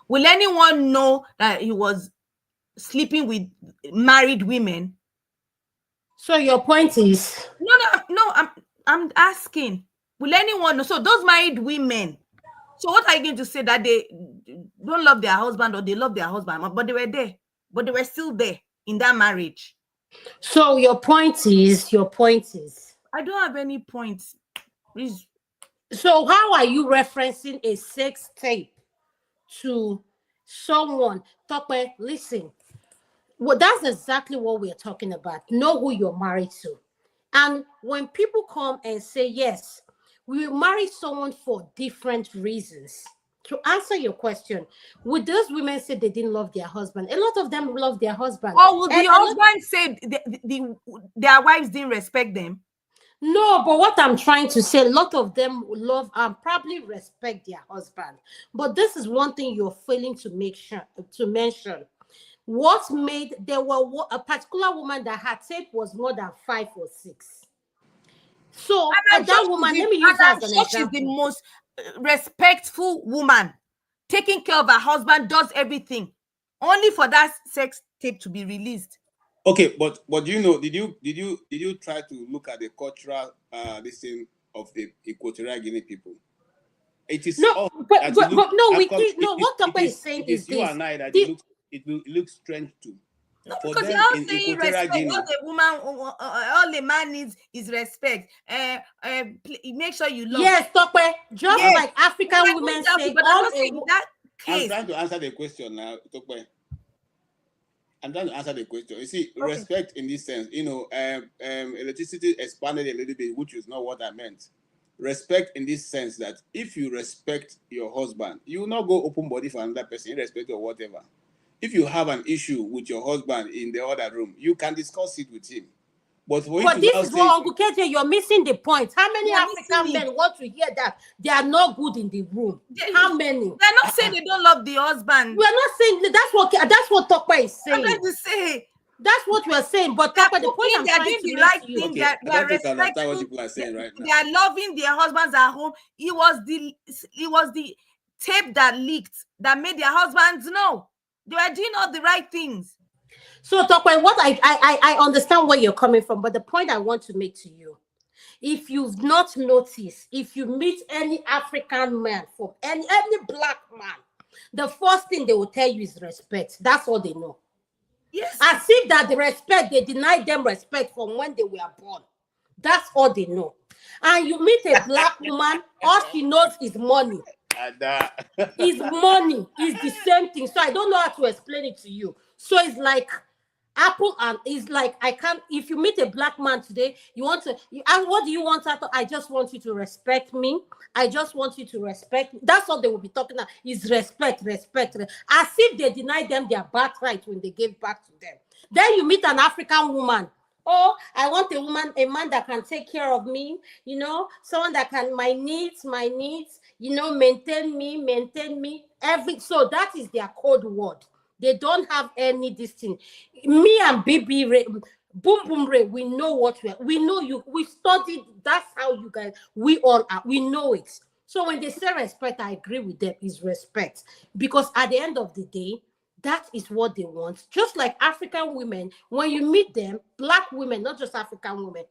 will anyone know that he was sleeping with married women? So your point is? No. I'm asking. Will anyone know? So those married women. So what are you going to say, that they don't love their husband or they love their husband, but they were there, but they were still there in that marriage? So your point is? I don't have any points. Please. So how are you referencing a sex tape to someone? Tokwe, listen. Well, that's exactly what we're talking about. Know who you're married to. And when people come and say, yes, we marry someone for different reasons. To answer your question, would those women say they didn't love their husband? A lot of them love their husband. Or would the husband say their wives didn't respect them? No, but what I'm trying to say, a lot of them love and probably respect their husband. But this is one thing you're failing to mention. What made there were a particular woman that her tape was more than 5 or 6. So that woman, let me use her as an example. She's the most respectful woman, taking care of her husband, does everything, only for that sex tape to be released. Okay, but you know, did you try to look at the cultural listing of the Equatorial Guinea people? It is no, but no, we can't. No, what Tokwe is saying is this. You and I that it looks strange too. No, because you're all saying respect. All the man needs is respect. Make sure you love. Yes, Tokwe. Just like African women say. But I'm saying that case. I'm trying to answer the question now, Tokwe. I'm trying to answer the question. You see, okay. Respect in this sense, you know, electricity expanded a little bit, which is not what I meant. Respect in this sense that if you respect your husband, you will not go open body for another person, irrespective of whatever. If you have an issue with your husband in the other room, you can discuss it with him. But this is what Uncle KJ, you're missing the point. How many African men want to hear that they are not good in the room? How many? They're not saying they don't love the husband. We're not saying that's what Tokwe is saying. I'm going to say that's what we're saying. But Tokwe, the point I'm trying to make to you. Okay, they are respectful. What people are saying right now. They are loving their husbands at home. It was the tape that leaked that made their husbands know they were doing all the right things. So, Tokwe, what I understand where you're coming from, but the point I want to make to you, if you've not noticed, if you meet any African man, from any black man, the first thing they will tell you is respect. That's all they know. Yes. As if that the respect, they deny them respect from when they were born. That's all they know. And you meet a black woman, all she knows is money. Is money. Is the same thing. So I don't know how to explain it to you. So it's like apple and it's like I can't. If you meet a black man today, you want to. What do you want? I just want you to respect me. I just want you to respect me. That's what they will be talking about. Is respect. As if they deny them their birthright when they gave back to them. Then you meet an African woman. Oh, I want a man that can take care of me. You know, someone that can my needs. You know, maintain me. So that is their code word. They don't have any this thing. Me and Bibi Ray, Boom Boom Ray, we know what we know you. We studied. That's how you guys. We all are. We know it. So when they say respect, I agree with them. Is respect, because at the end of the day, that is what they want. Just like African women, when you meet them, black women, not just African women,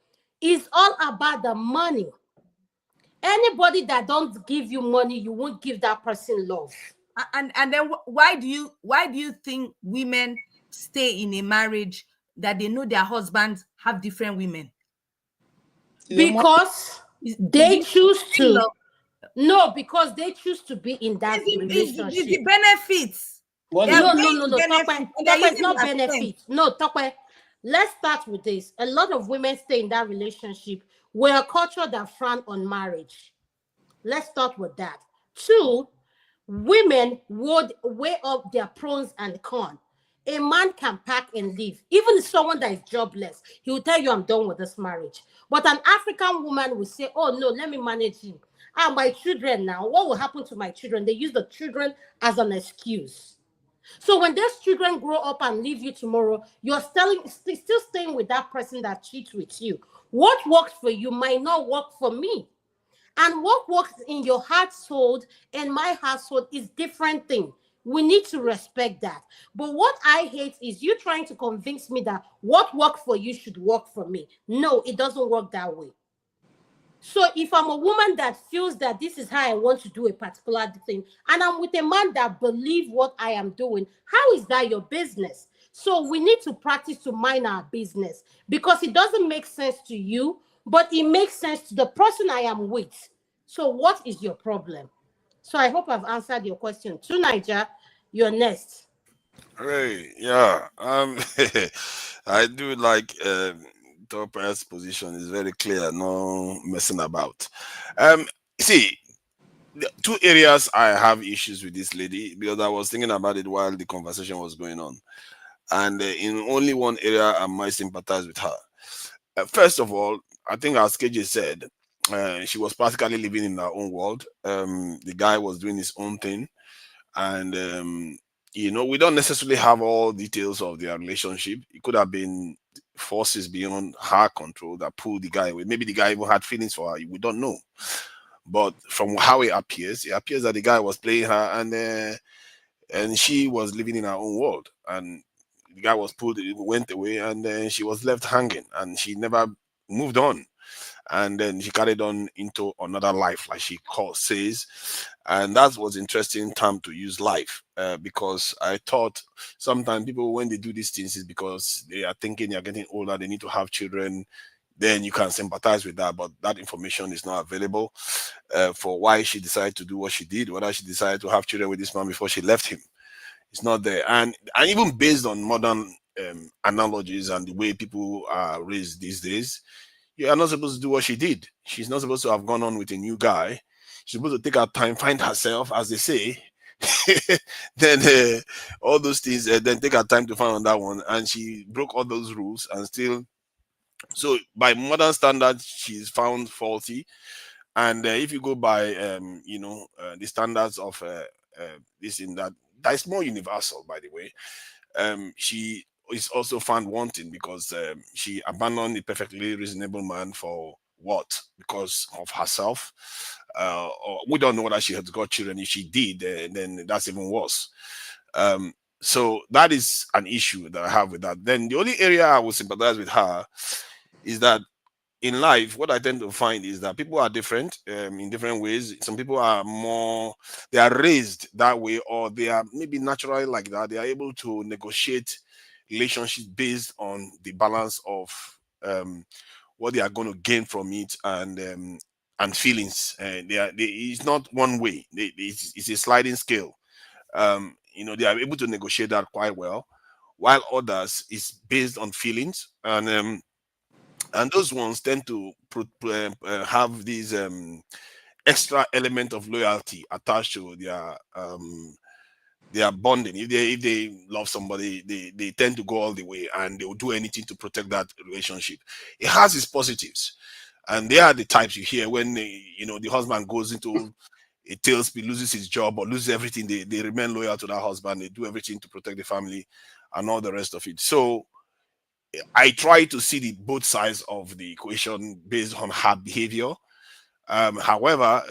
it's all about the money. Anybody that don't give you money, you won't give that person love. And then why do you think women stay in a marriage that they know their husbands have different women? Because they choose to. No, because they choose to be in that relationship. It's the benefits. No. Tokwe, it's not benefits. No, Tokwe. Let's start with this. A lot of women stay in that relationship. We're a culture that frown on marriage. Let's start with that. 2, women would weigh up their pros and cons. A man can pack and leave. Even someone that is jobless, he will tell you, I'm done with this marriage. But an African woman will say, oh no, let me manage him. Ah, my children now, what will happen to my children? They use the children as an excuse. So when those children grow up and leave you tomorrow, you're still staying with that person that cheats with you. What works for you might not work for me. And what works in your household and my household is different thing. We need to respect that. But what I hate is you trying to convince me that what worked for you should work for me. No, it doesn't work that way. So if I'm a woman that feels that this is how I want to do a particular thing, and I'm with a man that believes what I am doing, how is that your business? So we need to practice to mind our business, because it doesn't make sense to you, but it makes sense to the person I am with. So what is your problem? So I hope I've answered your question. To Niger, you're next. Hey, yeah. I do like Topper's position is very clear, no messing about. See, the two areas I have issues with this lady, because I was thinking about it while the conversation was going on, and in only one area I might sympathize with her. First of all, I think as KJ said, she was practically living in her own world. The guy was doing his own thing, and we don't necessarily have all details of their relationship. It could have been forces beyond her control that pulled the guy away. Maybe the guy even had feelings for her. We don't know. But from how it appears that the guy was playing her, and she was living in her own world. And the guy went away, and then she was left hanging, and she never moved on. And then she carried on into another life, like she says. And that was interesting term to use, life, because I thought sometimes people, when they do these things, is because they are thinking they're getting older, they need to have children. Then you can sympathize with that, but that information is not available for why she decided to do what she did, whether she decided to have children with this man before she left him. It's not there. And even based on modern analogies and the way people are raised these days, you are not supposed to do what she did. She's not supposed to have gone on with a new guy. She's supposed to take her time, find herself, as they say. Then all those things, then take her time to find on that one. And she broke all those rules and still. So by modern standards, she's found faulty. And if you go by, the standards of this in that is more universal, by the way. She is also found wanting because she abandoned a perfectly reasonable man for what? Because of herself. Or we don't know whether she has got children. If she did, then that's even worse. So that is an issue that I have with that. Then the only area I would sympathize with her is that in life, what I tend to find is that people are different in different ways. Some people are they are raised that way, or they are maybe naturally like that. They are able to negotiate relationships based on the balance of what they are going to gain from it and feelings. It's not one way. It's a sliding scale. They are able to negotiate that quite well, while others is based on feelings, and those ones tend to have these extra element of loyalty attached to their bonding. If they love somebody, they tend to go all the way, and they will do anything to protect that relationship. It has its positives, and they are the types you hear when the husband goes into a tailspin, loses his job or loses everything. They remain loyal to that husband. They do everything to protect the family and all the rest of it. So I try to see the both sides of the equation based on her behavior. However,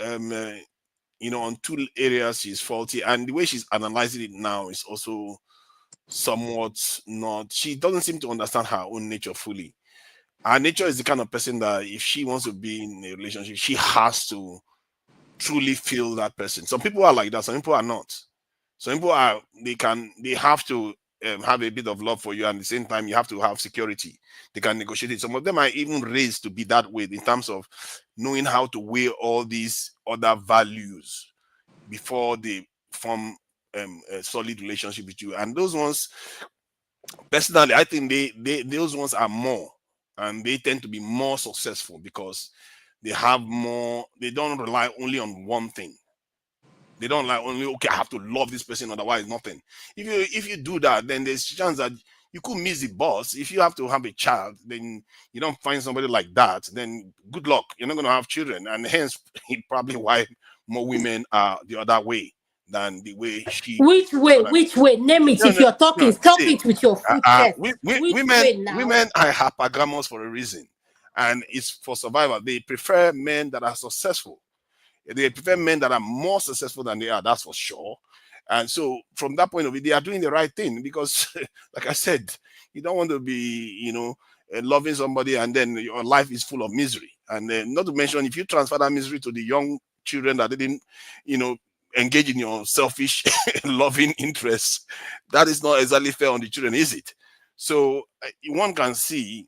on two areas she's faulty, and the way she's analyzing it now is also somewhat not. She doesn't seem to understand her own nature fully. Her nature is the kind of person that if she wants to be in a relationship, she has to truly feel that person. Some people are like that. Some people are not. Some people are. They have to have a bit of love for you, and at the same time you have to have security. They can negotiate it. Some of them are even raised to be that way in terms of knowing how to weigh all these other values before they form a solid relationship with you. And those ones, personally, I think those ones are more, and they tend to be more successful because they have more. They don't rely only on one thing. They don't like only, okay, I have to love this person, otherwise nothing. If you do that, then there's a chance that you could miss the boss. If you have to have a child, then you don't find somebody like that, then good luck. You're not going to have children. And hence, probably why more women are the other way than the way she. Which way? But Which way? Name it. no, If no, you're talking, no. talk See, it with your full chest. Which way now? women are hypergamous for a reason, and it's for survival. They prefer men that are successful. They prefer men that are more successful than they are. That's for sure. And so, from that point of view, they are doing the right thing because, like I said, you don't want to be, loving somebody and then your life is full of misery. And not to mention, if you transfer that misery to the young children that didn't, engage in your selfish loving interests, that is not exactly fair on the children, is it? So one can see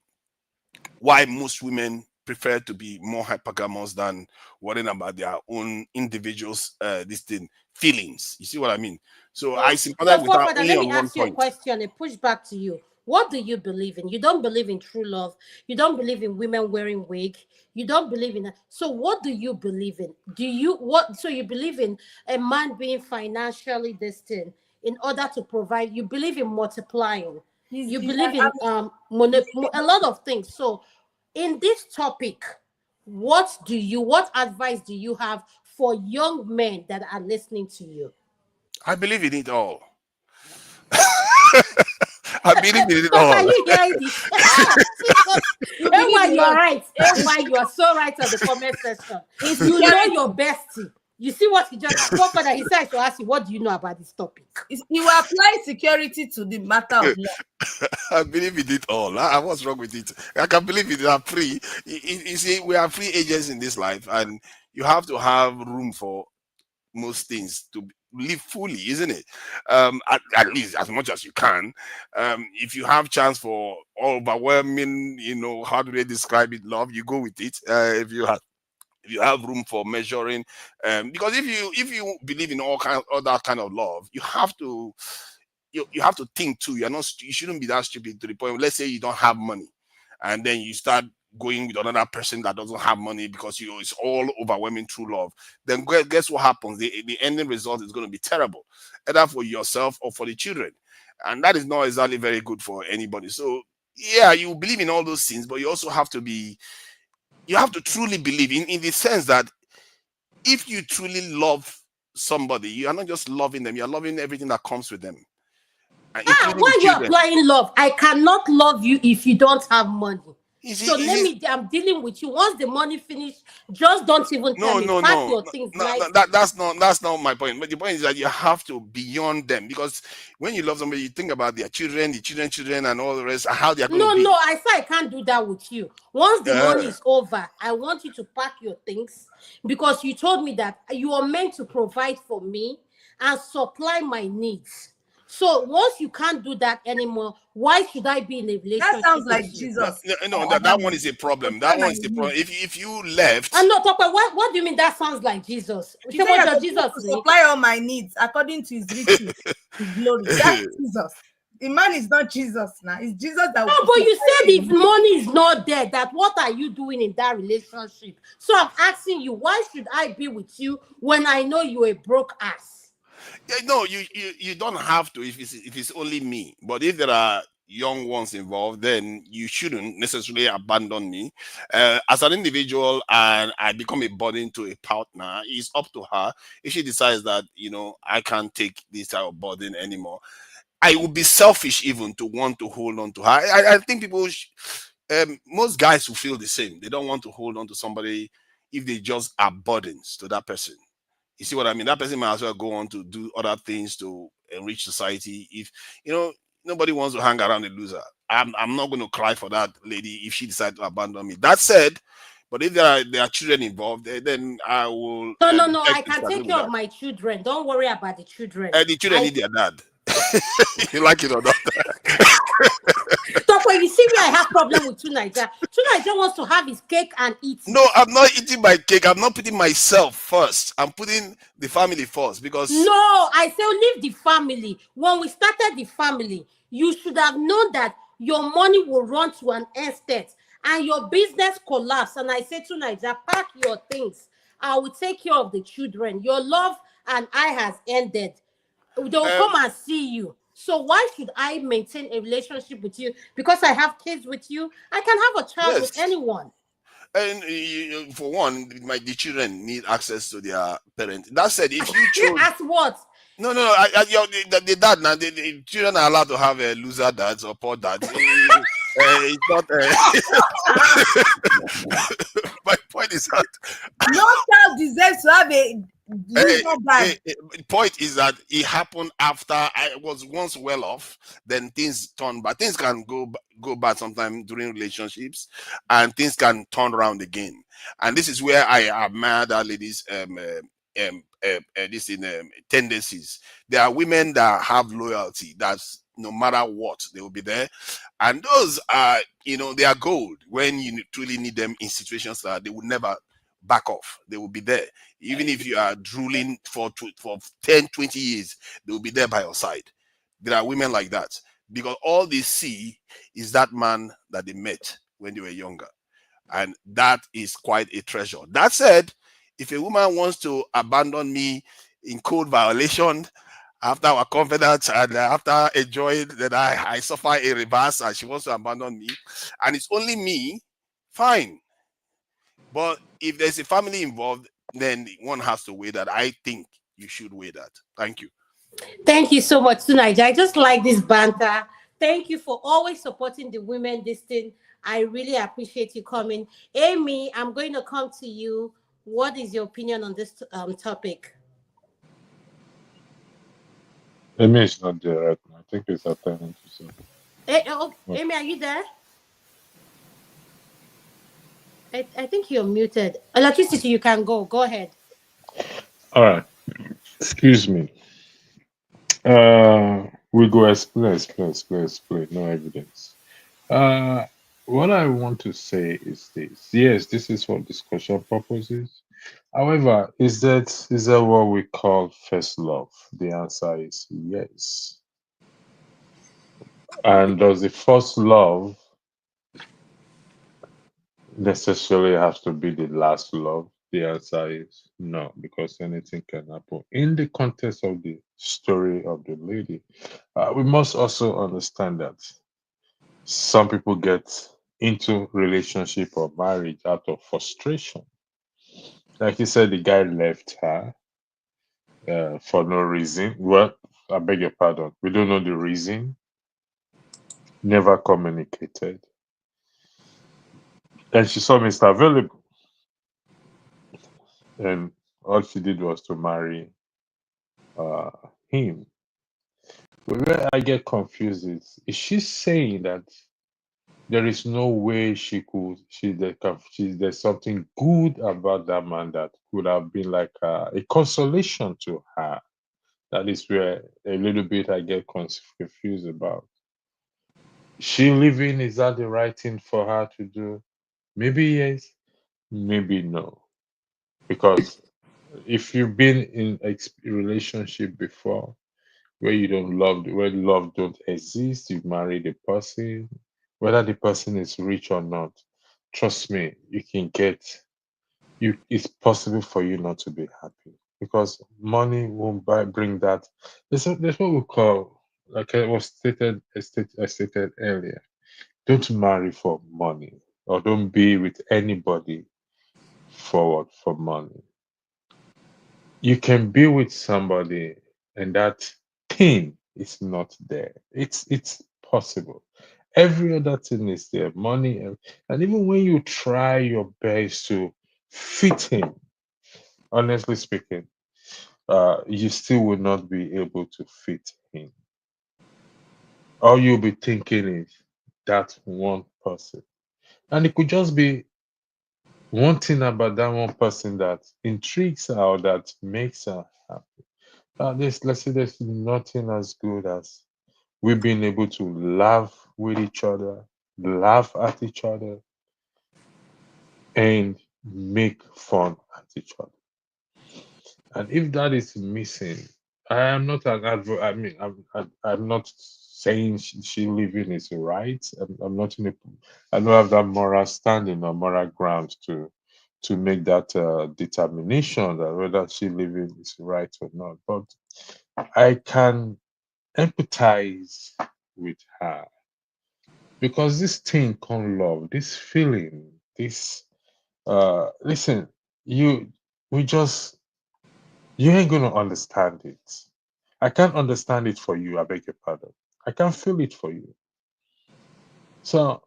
why most women prefer to be more hypergamous than worrying about their own individuals, feelings. You see what I mean? So I sympathize with her Father, only let on me one ask you a point. question and push back to you. What do you believe in? You don't believe in true love. You don't believe in women wearing wig. You don't believe in that. So what do you believe in? So you believe in a man being financially distant in order to provide. You believe in multiplying. You believe in a lot of things. So in this topic, what advice do you have for young men that are listening to you? I believe in it all. I believe in it But all. are you hearing this? You're right. You are so right on the comment section. If you know your bestie, you see what he just Father, he said to ask you, what do you know about this topic? You apply security to the matter of law. I believe in it all. What's wrong with it? I can believe it. I'm free. You see, we are free agents in this life, and you have to have room for most things to live fully, isn't it? At least as much as you can. If you have chance for overwhelming, how do they describe it? Love, you go with it. If you have room for measuring, because if you believe in all that kind of love, you have to think too. You shouldn't be that stupid to the point. Let's say you don't have money, and then you start going with another person that doesn't have money because it's all overwhelming true love. Then guess what happens? The ending result is going to be terrible, either for yourself or for the children, and that is not exactly very good for anybody. So yeah, you believe in all those things, but you also have to truly believe in the sense that if you truly love somebody, you are not just loving them, you are loving everything that comes with them. Why you applying love? I cannot love you if you don't have money. I'm dealing with you. Once the money finish, just don't even tell me. Pack your things. That's not my point. But the point is that you have to beyond them, because when you love somebody, you think about their children, the children, and all the rest, how they're going to be. No, I say I can't do that with you. Once the money is over, I want you to pack your things, because you told me that you are meant to provide for me and supply my needs. So once you can't do that anymore, why should I be in a relationship? That sounds like Jesus. That one is a problem. That one is the problem. If you left, I'm not talking. What do you mean? That sounds like Jesus. Jesus to supply all my needs according to his riches, his glory. That's Jesus. The man is not Jesus now. It's Jesus that. No, but you said if money is not there, that what are you doing in that relationship? So I'm asking you, why should I be with you when I know you're a broke ass? No, you don't have to if it's only me. But if there are young ones involved, then you shouldn't necessarily abandon me. As an individual, and I become a burden to a partner, it's up to her. If she decides that I can't take this type of burden anymore, I would be selfish even to want to hold on to her. I think people, most guys will feel the same. They don't want to hold on to somebody if they just are burdens to that person. You see what I mean? That person might as well go on to do other things to enrich society. If nobody wants to hang around a loser. I'm not going to cry for that lady if she decides to abandon me. That said, but if there are children involved, then I will. No. I can take care of my children. Don't worry about the children. The children need their dad. You like it or not? So when you see me, I have problem with Tunaija. Tunaija wants to have his cake and eat. No, I'm not eating my cake. I'm not putting myself first. I'm putting the family first, because no, I say leave the family. When we started the family, you should have known that your money will run to an estate and your business collapse. And I say Tunaija, pack your things I will take care of the children. Your love and I has ended. They'll come and see you. So why should I maintain a relationship with you? Because I have kids with you, I can have a child with Yes. anyone. And for one, the children need access to their parents. That said, if you chose, As what? no, the dad now, the children are allowed to have a loser dads or poor dads. It's not. My point is that No child deserves to have a loser dad. point is that it happened after I was once well off. Then things turn bad. Things can go bad sometimes during relationships, and things can turn around again. And this is where I admire that lady's this in tendencies. There are women that have loyalty. That's no matter what, they will be there, and those are, they are gold when you truly need them in situations that they would never back off. They will be there. Even if you are drooling for 10, 20 years, they will be there by your side. There are women like that because all they see is that man that they met when they were younger. And that is quite a treasure. That said, if a woman wants to abandon me in cold violation after our confidence and after enjoying that I suffer a reverse and she wants to abandon me and it's only me, fine. But if there's a family involved, then one has to weigh that. I think you should weigh that. Thank you. Thank you so much, tonight. I just like this banter. Thank you for always supporting the women this thing. I really appreciate you coming. Amy, I'm going to come to you. What is your opinion on this topic? Amy is not there right now. I think it's attending to something. Amy, are you there? I think you're muted. Electricity, you can go. Go ahead. All right. Excuse me. We go explain. No evidence. What I want to say is this. Yes, this is for discussion purposes. However, is that what we call first love? The answer is yes. And does the first love necessarily have to be the last love? The answer is no, because anything can happen. In the context of the story of the lady, we must also understand that some people get into relationship or marriage out of frustration. Like you said, the guy left her for no reason. Well, I beg your pardon. We don't know the reason. Never communicated. And she saw Mr. Available. And all she did was to marry him. But where I get confused is she saying that there is no way there's something good about that man that could have been like a consolation to her. That is where a little bit I get confused about. She living, is that the right thing for her to do? Maybe yes, maybe no. Because if you've been in a relationship before where you don't love, where love don't exist, you marry the person, whether the person is rich or not, trust me, it's possible for you not to be happy because money won't bring that. There's what we call, like I stated earlier, don't marry for money or don't be with anybody for money. You can be with somebody and that thing is not there. It's possible. Every other thing is there, money, and even when you try your best to fit him, honestly speaking, you still will not be able to fit him. All you'll be thinking is that one person, and it could just be one thing about that one person that intrigues her or that makes her happy. Let's say there's nothing as good as we being able to laugh with each other, laugh at each other, and make fun at each other. And if that is missing, I am not an advocate. I mean, I'm not saying she living is right. I'm not in a, I don't have that moral standing or moral ground to make that determination that whether she living is right or not. But I can empathize with her because this thing called love, this feeling, this listen, you we just you ain't gonna understand it. I can't understand it for you, I beg your pardon. I can feel it for you. So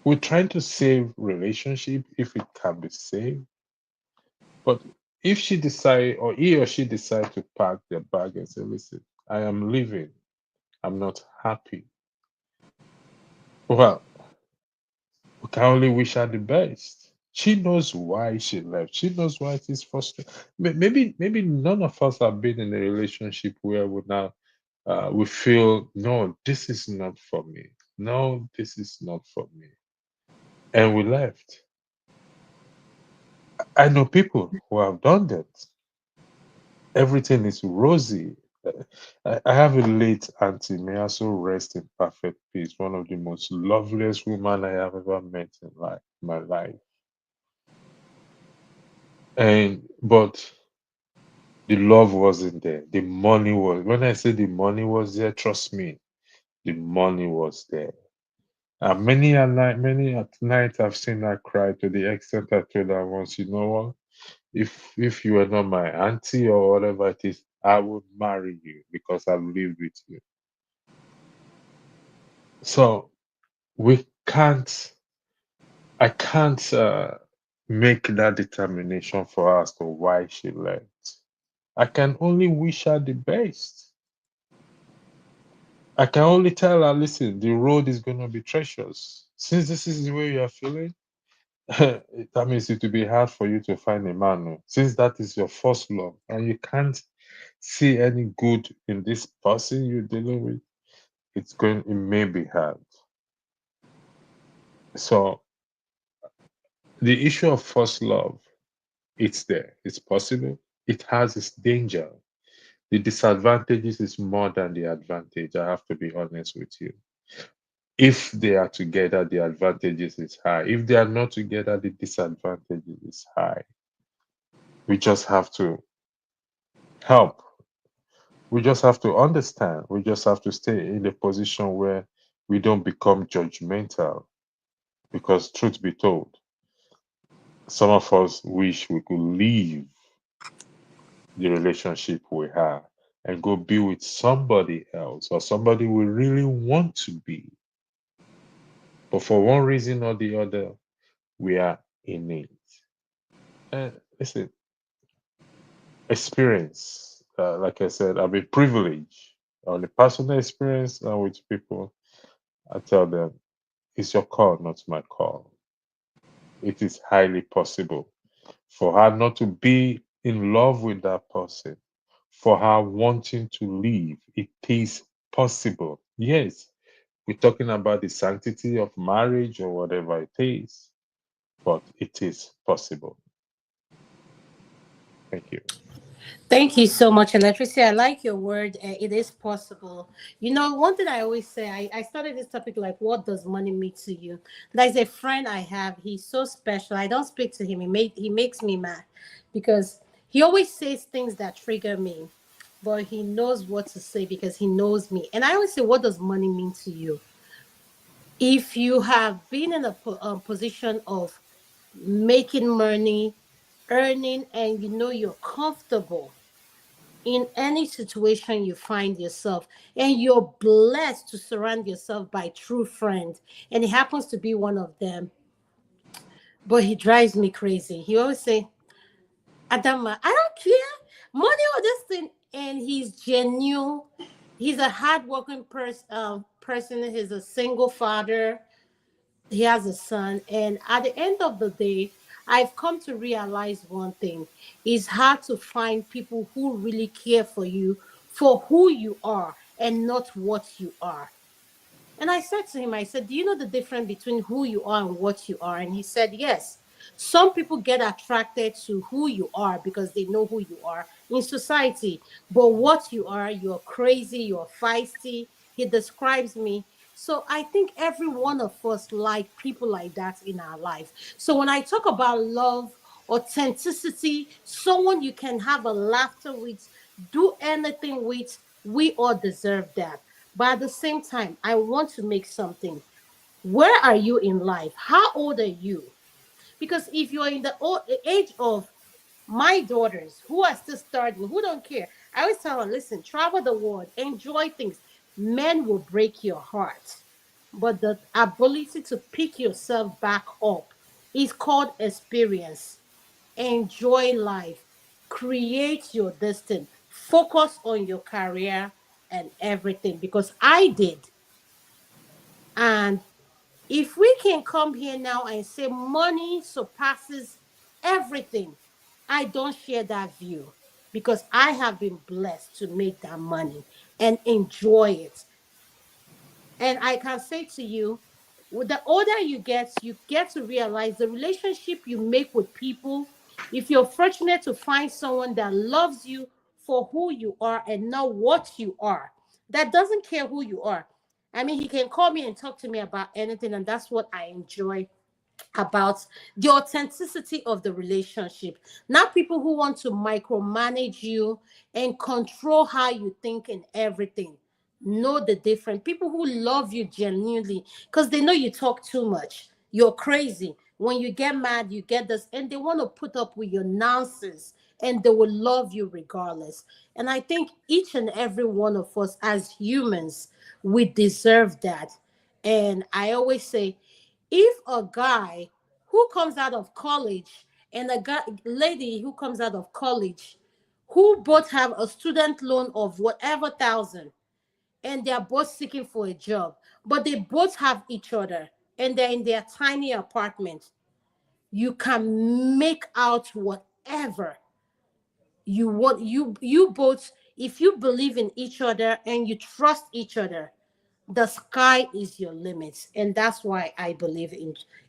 we're trying to save relationship if it can be saved. But if she decide or he or she decide to pack their bag and say, listen, I am leaving, I'm not happy. Well, we can only wish her the best. She knows why she left. She knows why it is frustrating. Maybe none of us have been in a relationship where we now we feel no, this is not for me. No, this is not for me, and we left. I know people who have done that. Everything is rosy. I have a late auntie, may also rest in perfect peace. One of the most loveliest women I have ever met in my life. And but the love wasn't there. The money was. When I say the money was there, trust me, the money was there. And many at night I've seen her cry to the extent I told her once, you know what? If you are not my auntie or whatever it is, I would marry you because I've lived with you. So we can't I can't make that determination for her as to why she left. I can only wish her the best. I can only tell her, listen, the road is gonna be treacherous. Since this is the way you are feeling, that means it will be hard for you to find a man. No? Since that is your first love and you can't see any good in this person you're dealing with, it may be hard. So the issue of first love, it's there, it's possible, it has its danger. The disadvantages is more than the advantage. I have to be honest with you. If they are together, the advantages is high. If they are not together, the disadvantages is high. We just have to help. We just have to understand. We just have to stay in a position where we don't become judgmental. Because truth be told, some of us wish we could leave the relationship we have and go be with somebody else or somebody we really want to be. But for one reason or the other, we are in it. And listen, experience, like I said, I've been privileged on the personal experience and with people. I tell them, it's your call, not my call. It is highly possible for her not to be in love with that person, for her wanting to leave. It is possible. Yes, we're talking about the sanctity of marriage or whatever it is, but it is possible. Thank you. Thank you so much, Electricity. I like your word. It is possible. You know, one thing I always say, I started this topic like, what does money mean to you? There's a friend I have. He's so special. I don't speak to him. He makes me mad because he always says things that trigger me, but he knows what to say because he knows me. And I always say, what does money mean to you? If you have been in a position of making money, earning, and you know you're comfortable in any situation you find yourself, and you're blessed to surround yourself by true friends, and he happens to be one of them, but he drives me crazy. He always say, Adama, I don't care, money or this thing. And he's genuine. He's a hardworking person. He's a single father. He has a son, and at the end of the day, I've come to realize one thing: it's hard to find people who really care for you for who you are and not what you are. And I said to him, I said, do you know the difference between who you are and what you are? And he said, yes. Some people get attracted to who you are because they know who you are in society. But what you are, you're crazy, you're feisty. He describes me. So I think every one of us like people like that in our life. So when I talk about love, authenticity, someone you can have a laughter with, do anything with, we all deserve that. But at the same time, I want to make something. Where are you in life? How old are you? Because if you're in the age of my daughters who are still starting, who don't care, I always tell them, listen, travel the world, enjoy things. Men will break your heart, but the ability to pick yourself back up is called experience. Enjoy life, create your destiny, focus on your career and everything, because I did. And if we can come here now and say money surpasses everything, I don't share that view, because I have been blessed to make that money and enjoy it. And I can say to you, with the older you get to realize the relationship you make with people. If you're fortunate to find someone that loves you for who you are and not what you are, that doesn't care who you are. I mean, he can call me and talk to me about anything, and that's what I enjoy about the authenticity of the relationship. Not people who want to micromanage you and control how you think and everything. Know the difference. People who love you genuinely because they know you talk too much. You're crazy. When you get mad, you get this, and they want to put up with your nonsense, and they will love you regardless. And I think each and every one of us as humans, we deserve that. And I always say, if a guy who comes out of college and a guy, lady who comes out of college, who both have a student loan of whatever thousand, and they are both seeking for a job, but they both have each other and they're in their tiny apartment, you can make out whatever you want. You both, if you believe in each other and you trust each other, the sky is your limits, and that's why I believe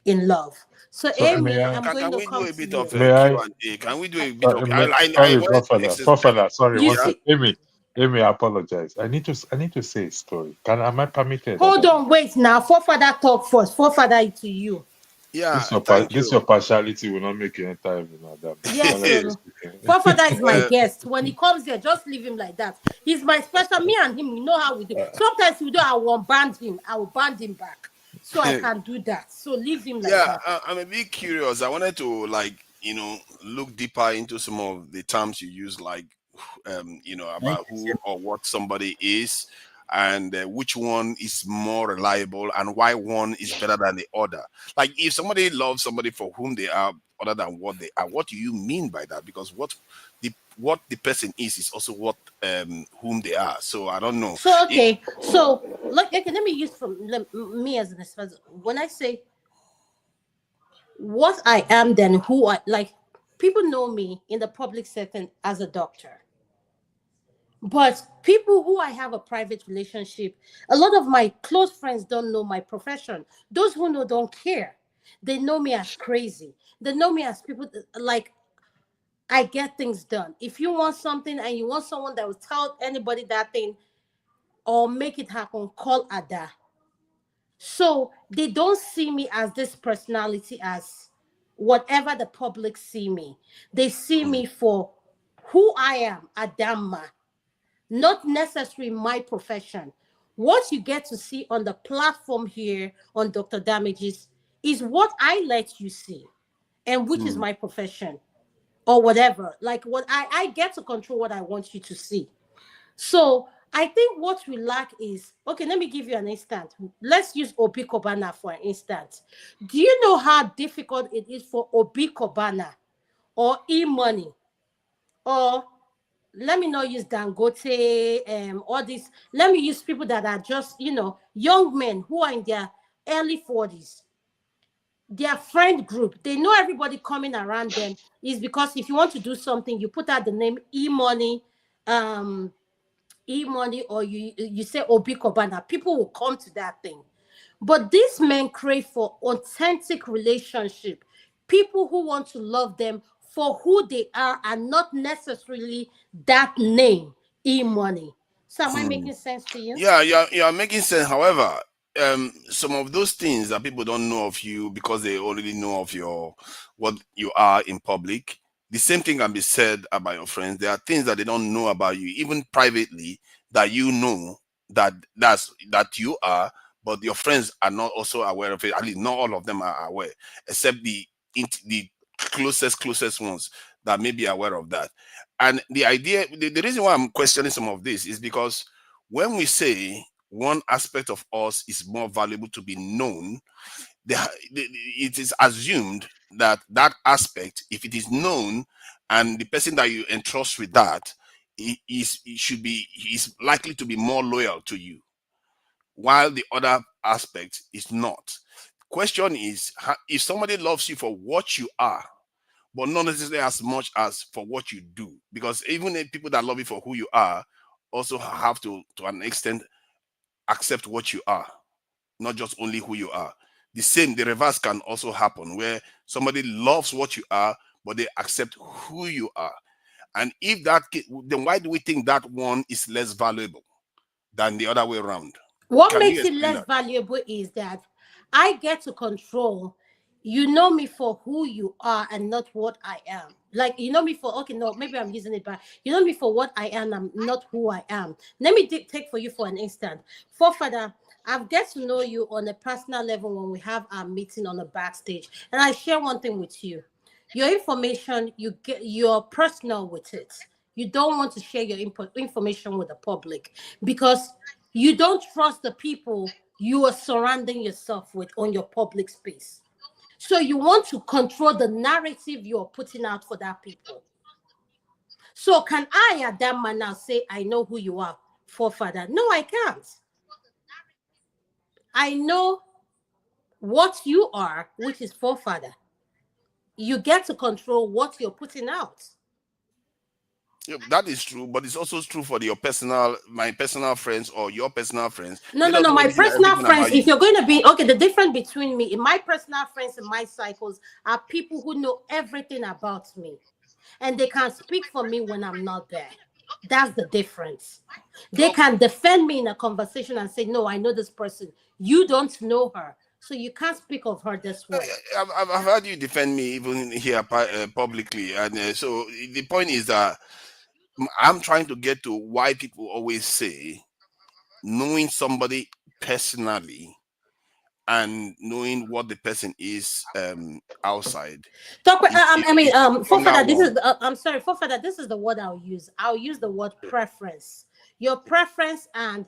in love. So So may Amy, I? I'm going Can to we do come a to bit of you. May I? Q&A? Can we do a bit of I Sorry, wanted to Godfather. exercise. Sorry, You one Yeah. second. see, Amy, I apologize. I need to say a story. Am I permitted, hold Adam? on, wait now. Forefather talk first. Forefather to you. Yeah, thank This you. your partiality will not make you enter heaven, Adam. Yes, Honestly so speaking. Forefather is my Uh, guest. When he comes here, just leave him like that. He's my special. Me and him, we know how we do. Sometimes we do. I won't band him. I will band him back, so I can do that. So leave him like yeah, that. I'm a bit curious. I wanted to look deeper into some of the terms you use, like about who or what somebody is, and which one is more reliable, and why one is better than the other. Like if somebody loves somebody for whom they are other than what they are, what do you mean by that? Because what the person is also what whom they are. So I don't know. So It, okay, so like okay, let me use me as an example. When I say what I am, then who I like, people know me in the public setting as a doctor. But people who I have a private relationship, a lot of my close friends don't know my profession. Those who know don't care. They know me as crazy. They know me as people like I get things done. If you want something and you want someone that will tell anybody that thing or make it happen, call Ada. So they don't see me as this personality as whatever the public see me. They see me for who I am, Adama, not necessarily my profession. What you get to see on the platform here on Dr. Damages is what I let you see, and which is mm, my profession or whatever. Like what I get to control what I want you to see. So I think what we lack is okay. Let me give you an instant. Let's use Obi Kobana for an instant. Do you know how difficult it is for Obi Kobana or E Money, or let me not use Dangote, all this. Let me use people that are just, young men who are in their early 40s. Their friend group, they know everybody coming around them is because if you want to do something, you put out the name um, E-money, or you say Obi Kobana, people will come to that thing. But these men crave for authentic relationship, people who want to love them for who they are and not necessarily that name, E-money. So am I mm. making sense to you? Yeah, you're making sense. However, some of those things that people don't know of you because they already know of what you are in public. The same thing can be said about your friends. There are things that they don't know about you, even privately, that you know that you are, but your friends are not also aware of it. At least not all of them are aware, except the closest ones that may be aware of that. And the reason why I'm questioning some of this is because when we say one aspect of us is more valuable to be known, it is assumed that that aspect, if it is known, and the person that you entrust with that is likely to be more loyal to you, while the other aspect is not. Question is, if somebody loves you for what you are, but not necessarily as much as for what you do, because even the people that love you for who you are also have to an extent accept what you are, not just only who you are. The reverse can also happen, where somebody loves what you are, but they accept who you are. And if then why do we think that one is less valuable than the other way around? What Can you makes it explain less that? valuable is that I get to control. You know me for who you are and not what I am. Like, you know me for, okay, no, maybe I'm using it, but you know me for what I am, I'm not who I am. Let me take for you for an instant. Forefather, I've get to know you on a personal level when we have our meeting on the backstage. And I share one thing with you. Your information, you're personal with it. You don't want to share your information with the public because you don't trust the people you are surrounding yourself with on your public space. So you want to control the narrative you're putting out for that people. So can I at that man now say, I know who you are, forefather? No, I can't. I know what you are, which is forefather. You get to control what you're putting out. Yeah, that is true, but it's also true for my personal friends or your personal friends. No, They no, don't no. know My anything personal everything friends, about if you. you're going to be, okay, the difference between me, in my personal friends and my cycles are people who know everything about me. And they can speak for me when I'm not there. That's the difference. They Okay. can defend me in a conversation and say, no, I know this person. You don't know her. So you can't speak of her this way. I've heard you defend me even here publicly, and so the point is that I'm trying to get to why people always say knowing somebody personally and knowing what the person is outside is the stronger Forefather, this one. is, I'm sorry, forefather, this is the word I'll use. I'll use the word preference. Your preference and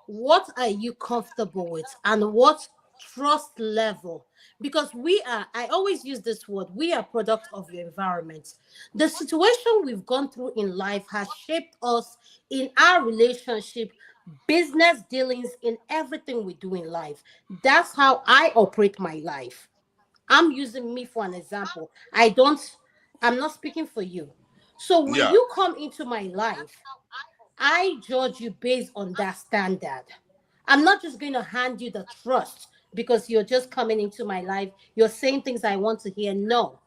what are you comfortable with and what trust level. Because I always use this word, we are product of your environment. The situation we've gone through in life has shaped us in our relationship, business dealings, in everything we do in life. That's how I operate my life. I'm using me for an example. I'm not speaking for you. So when Yeah. you come into my life, I judge you based on that standard. I'm not just going to hand you the trust because you're just coming into my life. You're saying things I want to hear. No.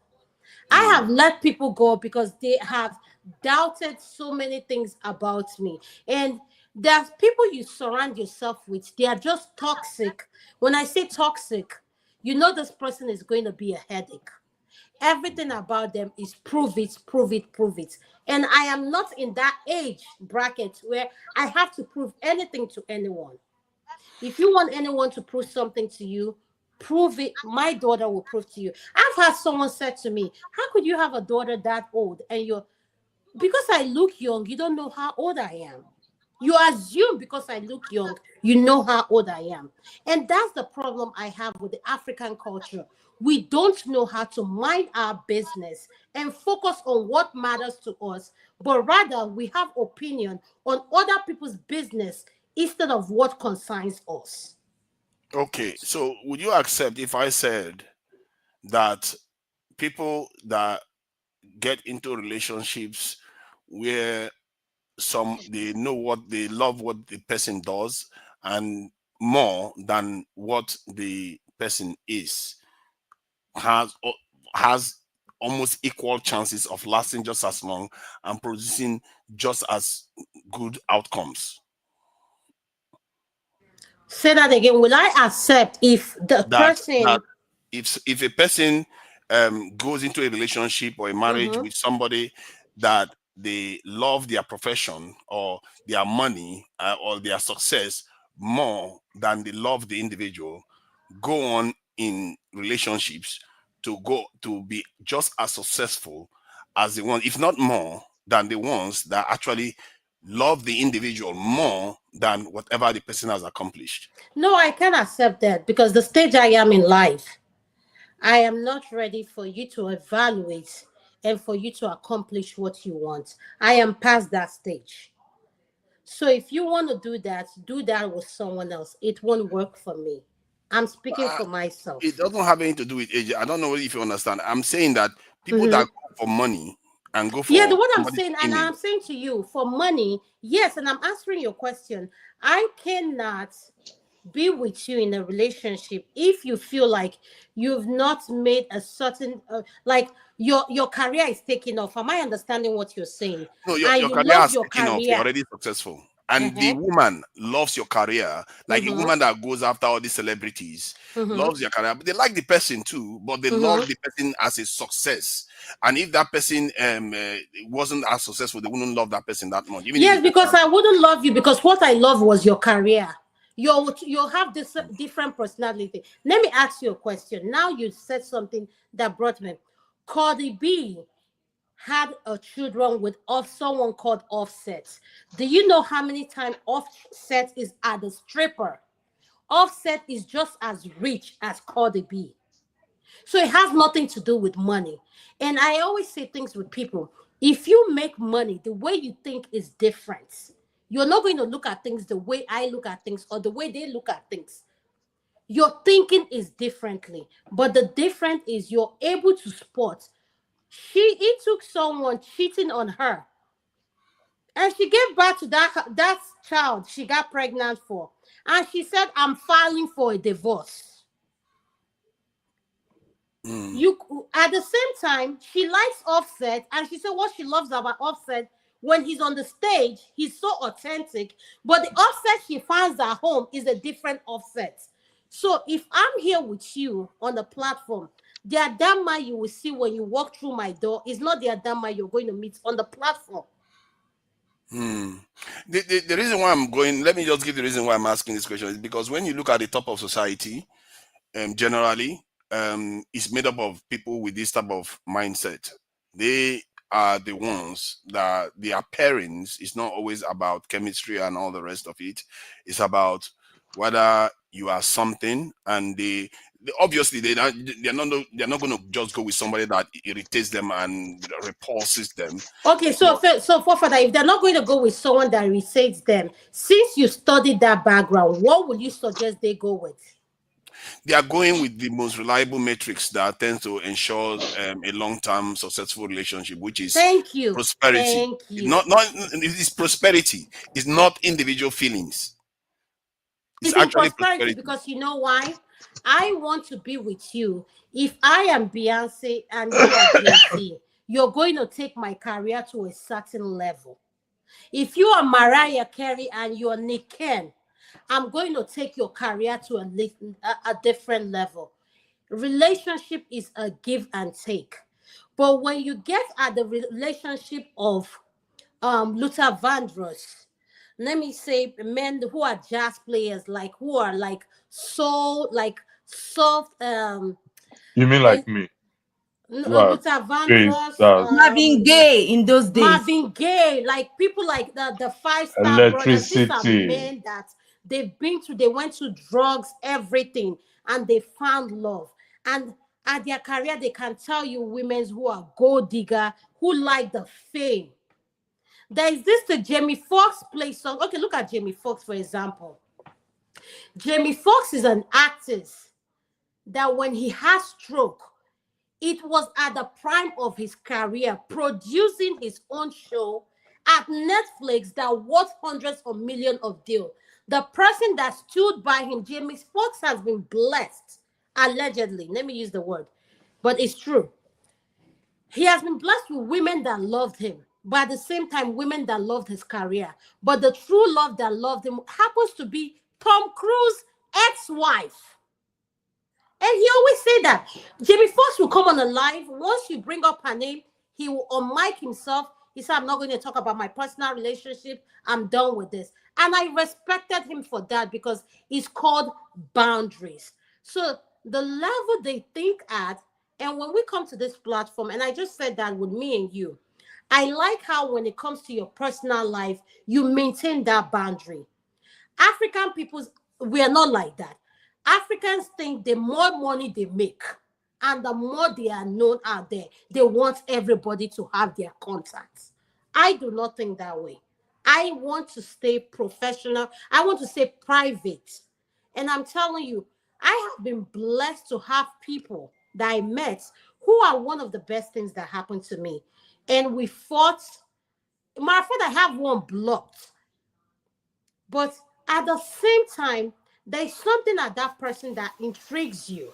I Mm. have let people go because they have doubted so many things about me. And there's people you surround yourself with, they are just toxic. When I say toxic, you know this person is going to be a headache. Everything about them is prove it, prove it, prove it. And I am not in that age bracket where I have to prove anything to anyone. If you want anyone to prove something to you, prove it. My daughter will prove to you. I've had someone said to me, how could you have a daughter that old and because I look young, you don't know how old I am. You assume because I look young, you know how old I am. And that's the problem I have with the African culture. We don't know how to mind our business and focus on what matters to us, but rather we have opinion on other people's business instead of what concerns us. Okay. So would you accept if I said that people that get into relationships where they know what they love what the person does and more than what the person is has almost equal chances of lasting just as long and producing just as good outcomes? Say that again. Will I accept if the that person? if a person goes into a relationship or a marriage with somebody that they love their profession or their money or their success more than they love the individual, go on in relationships to be just as successful as the one, if not more than the ones that actually love the individual more than whatever the person has accomplished. No, I can't accept that because the stage I am in life, I am not ready for you to evaluate and for you to accomplish what you want. I am past that stage. So if you want to do that with someone else. It won't work for me. I'm speaking for myself. It doesn't have anything to do with age. I don't know if you understand. I'm saying that people that go for money and go Yeah, the for what I'm somebody's saying, and image. I'm saying to you, for money, yes, and I'm answering your question. I cannot be with you in a relationship if you feel like you've not made a certain like your career is taking off. Am I understanding what you're saying? No, And your you career love has your taken off. You're career. already successful. And the Uh-huh. woman loves your career. Like a woman that goes after all these celebrities loves your career. But they like the person too, but they love the person as a success. And if that person wasn't as successful, they wouldn't love that person that much. Even if Yes, the because person I wouldn't love you because what I love was your career. You'll have this different personality. Let me ask you a question. Now you said something that brought me. Cardi B had a children with someone called Offset. Do you know how many times Offset is at the stripper? Offset is just as rich as Cardi B. So it has nothing to do with money. And I always say things with people. If you make money, the way you think is different. You're not going to look at things the way I look at things or the way they look at things. Your thinking is differently. But the difference is you're able to spot. It took someone cheating on her. And she gave birth to that child she got pregnant for. And she said, I'm filing for a divorce. You at the same time, she likes Offset, and she said what she loves about Offset when he's on the stage, he's so authentic. But the Offset she finds at home is a different Offset. So if I'm here with you on the platform, the Adama you will see when you walk through my door is not the Adama you're going to meet on the platform. The reason why I'm going, let me just give the reason why I'm asking this question is because when you look at the top of society, generally, it's made up of people with this type of mindset. They are the ones that their parents is not always about chemistry and all the rest of it. It's about whether you are something, and obviously they're not going to just go with somebody that irritates them and repulses them. Okay, so for further, if they're not going to go with someone that irritates them, since you studied that background, what would you suggest they go with? They are going with the most reliable metrics that tends to ensure a long-term successful relationship, which is prosperity. Thank you. Not it's prosperity. It's not individual feelings. It's in actually prosperity because you know why? I want to be with you. If I am Beyonce and you are Jay-Z, you're going to take my career to a certain level. If you are Mariah Carey and you're Nick Ken, I'm going to take your career to a different level. Relationship is a give and take. But when you get at the relationship of Luther Vandross, let me say men who are jazz players, like who are like so like soft You mean like me? Luther Vandross, Marvin Gaye in those days. Marvin Gaye, like people like the 5-Star Brothers. These are men that they went to drugs, everything, and they found love. And at their career, they can tell you women who are gold digger, who like the fame. There is the Jamie Foxx play song. Okay, look at Jamie Foxx, for example. Jamie Foxx is an artist that when he has stroke, it was at the prime of his career, producing his own show at Netflix that worth hundreds of millions of deals. The person that stood by him, Jamie Foxx, has been blessed, allegedly. Let me use the word, but it's true. He has been blessed with women that loved him, but at the same time, women that loved his career. But the true love that loved him happens to be Tom Cruise's ex-wife. And he always say that Jamie Foxx will come on a live. Once you bring up her name, he will unmic himself. He said, I'm not going to talk about my personal relationship. I'm done with this. And I respected him for that because it's called boundaries. So the level they think at, and when we come to this platform, and I just said that with me and you, I like how when it comes to your personal life, you maintain that boundary. African peoples, we are not like that. Africans think the more money they make and the more they are known out there, they want everybody to have their contacts. I do not think that way. I want to stay professional. I want to stay private. And I'm telling you, I have been blessed to have people that I met who are one of the best things that happened to me. And we fought. Matter of fact, I have one blocked. But at the same time, there's something at that person that intrigues you,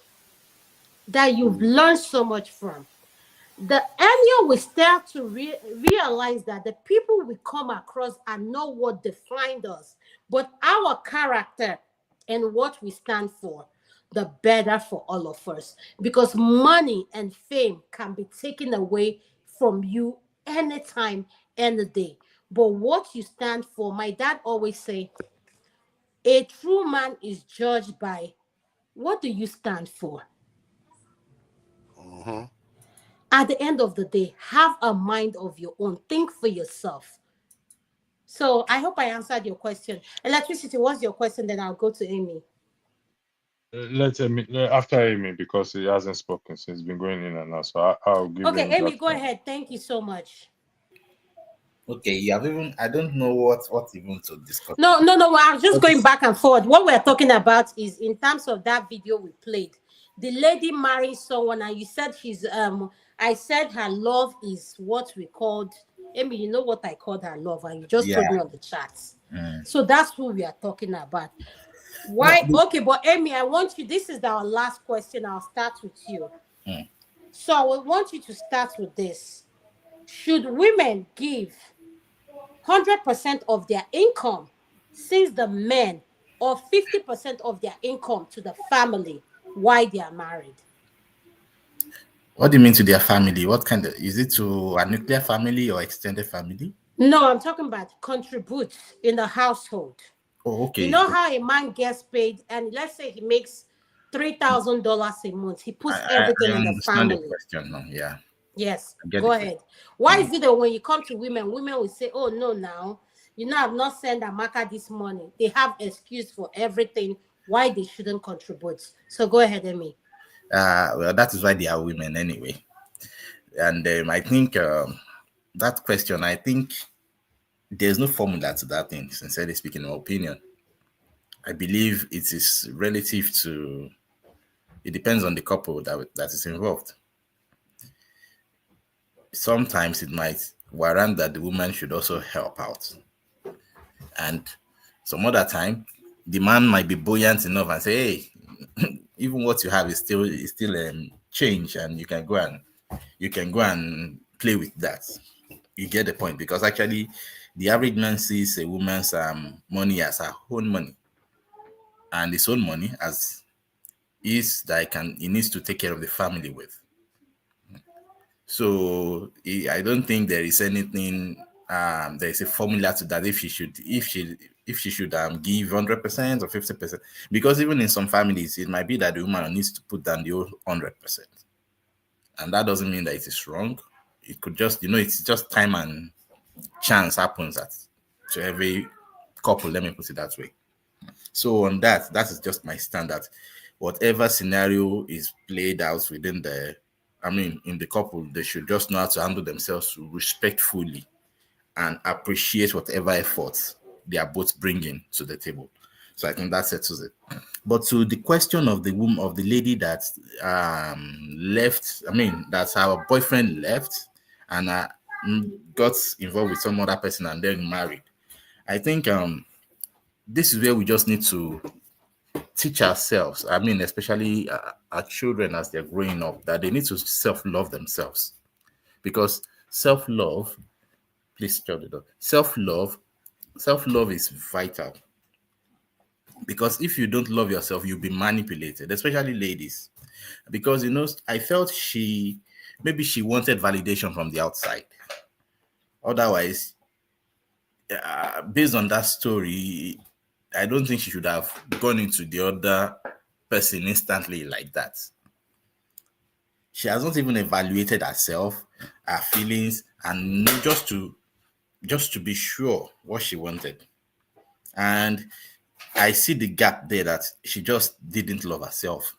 that you've learned so much from. The earlier we start to realize that the people we come across are not what defined us, but our character and what we stand for, the better for all of us. Because money and fame can be taken away from you anytime, any day. But what you stand for, my dad always say, a true man is judged by what do you stand for? At the end of the day, have a mind of your own. Think for yourself. So I hope I answered your question. Electricity, what's your question? Then I'll go to Amy. Let Amy after Amy because he hasn't spoken, so he's been going in and out. So I'll give Okay, him. Amy, go ahead. Thank you so much. Okay, you have even I don't know what even to discuss. No. I'm just going back and forth. What we're talking about is in terms of that video we played. The lady marrying someone, and you said she's I said her love is what we called Amy, you know what I called her love, and you just told me on the chat. So that's who we are talking about. Why? Okay, but Amy, I want you, this is our last question. I'll start with you. So I want you to start with this. Should women give 100% of their income since the men, or 50% of their income to the family while they are married? What do you mean to their family? What kind of, is it to a nuclear family or extended family? No, I'm talking about contribute in the household. Oh, okay. You know how a man gets paid, and let's say he makes $3,000 a month. He puts everything in the family. The question now. Yeah. Yes. Go ahead. Why is it that when you come to women will say, "Oh no, now I've not sent Amaka this money." They have excuse for everything why they shouldn't contribute. So go ahead, Amy. Well, that is why they are women anyway. And I think that question, I think there's no formula to that thing, sincerely speaking, in my opinion. I believe it is relative to, it depends on the couple that is involved. Sometimes it might warrant that the woman should also help out. And some other time, the man might be buoyant enough and say, hey, even what you have is still change, and you can go and play with that. You get the point, because actually the average man sees a woman's money as her own money, and his own money as is that he needs to take care of the family with. So I don't think there is anything. There is a formula to that. If she should give 100% or 50%, because even in some families, it might be that the woman needs to put down the whole 100%, and that doesn't mean that it is wrong. It could just, it's just time and chance happens to every couple. Let me put it that way. So on that is just my standard. Whatever scenario is played out within in the couple, they should just know how to handle themselves respectfully and appreciate whatever efforts they are both bringing to the table. So I think that settles it. But to the question of the woman, of the lady that left, that's our boyfriend left and got involved with some other person and then married. I think this is where we just need to teach ourselves, especially our children as they're growing up, that they need to self-love themselves. Because self-love, please shut the door. Self-love is vital. Because if you don't love yourself, you'll be manipulated, especially ladies. Because, I felt maybe she wanted validation from the outside. Otherwise, based on that story, I don't think she should have gone into the other person instantly like that. She has not even evaluated herself, her feelings, and just to be sure what she wanted. And I see the gap there, that she just didn't love herself.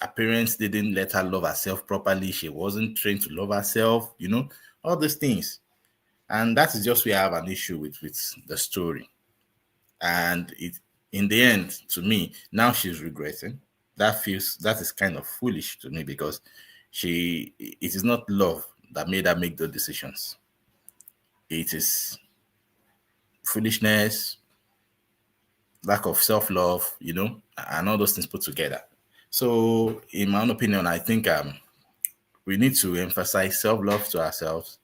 Her parents didn't let her love herself properly. She wasn't trained to love herself, all these things. And that is just where I have an issue with the story. And in the end, to me, now she's regretting. That is kind of foolish to me, because it is not love that made her make those decisions. It is foolishness, lack of self-love, and all those things put together. So, in my own opinion, I think we need to emphasize self-love to ourselves,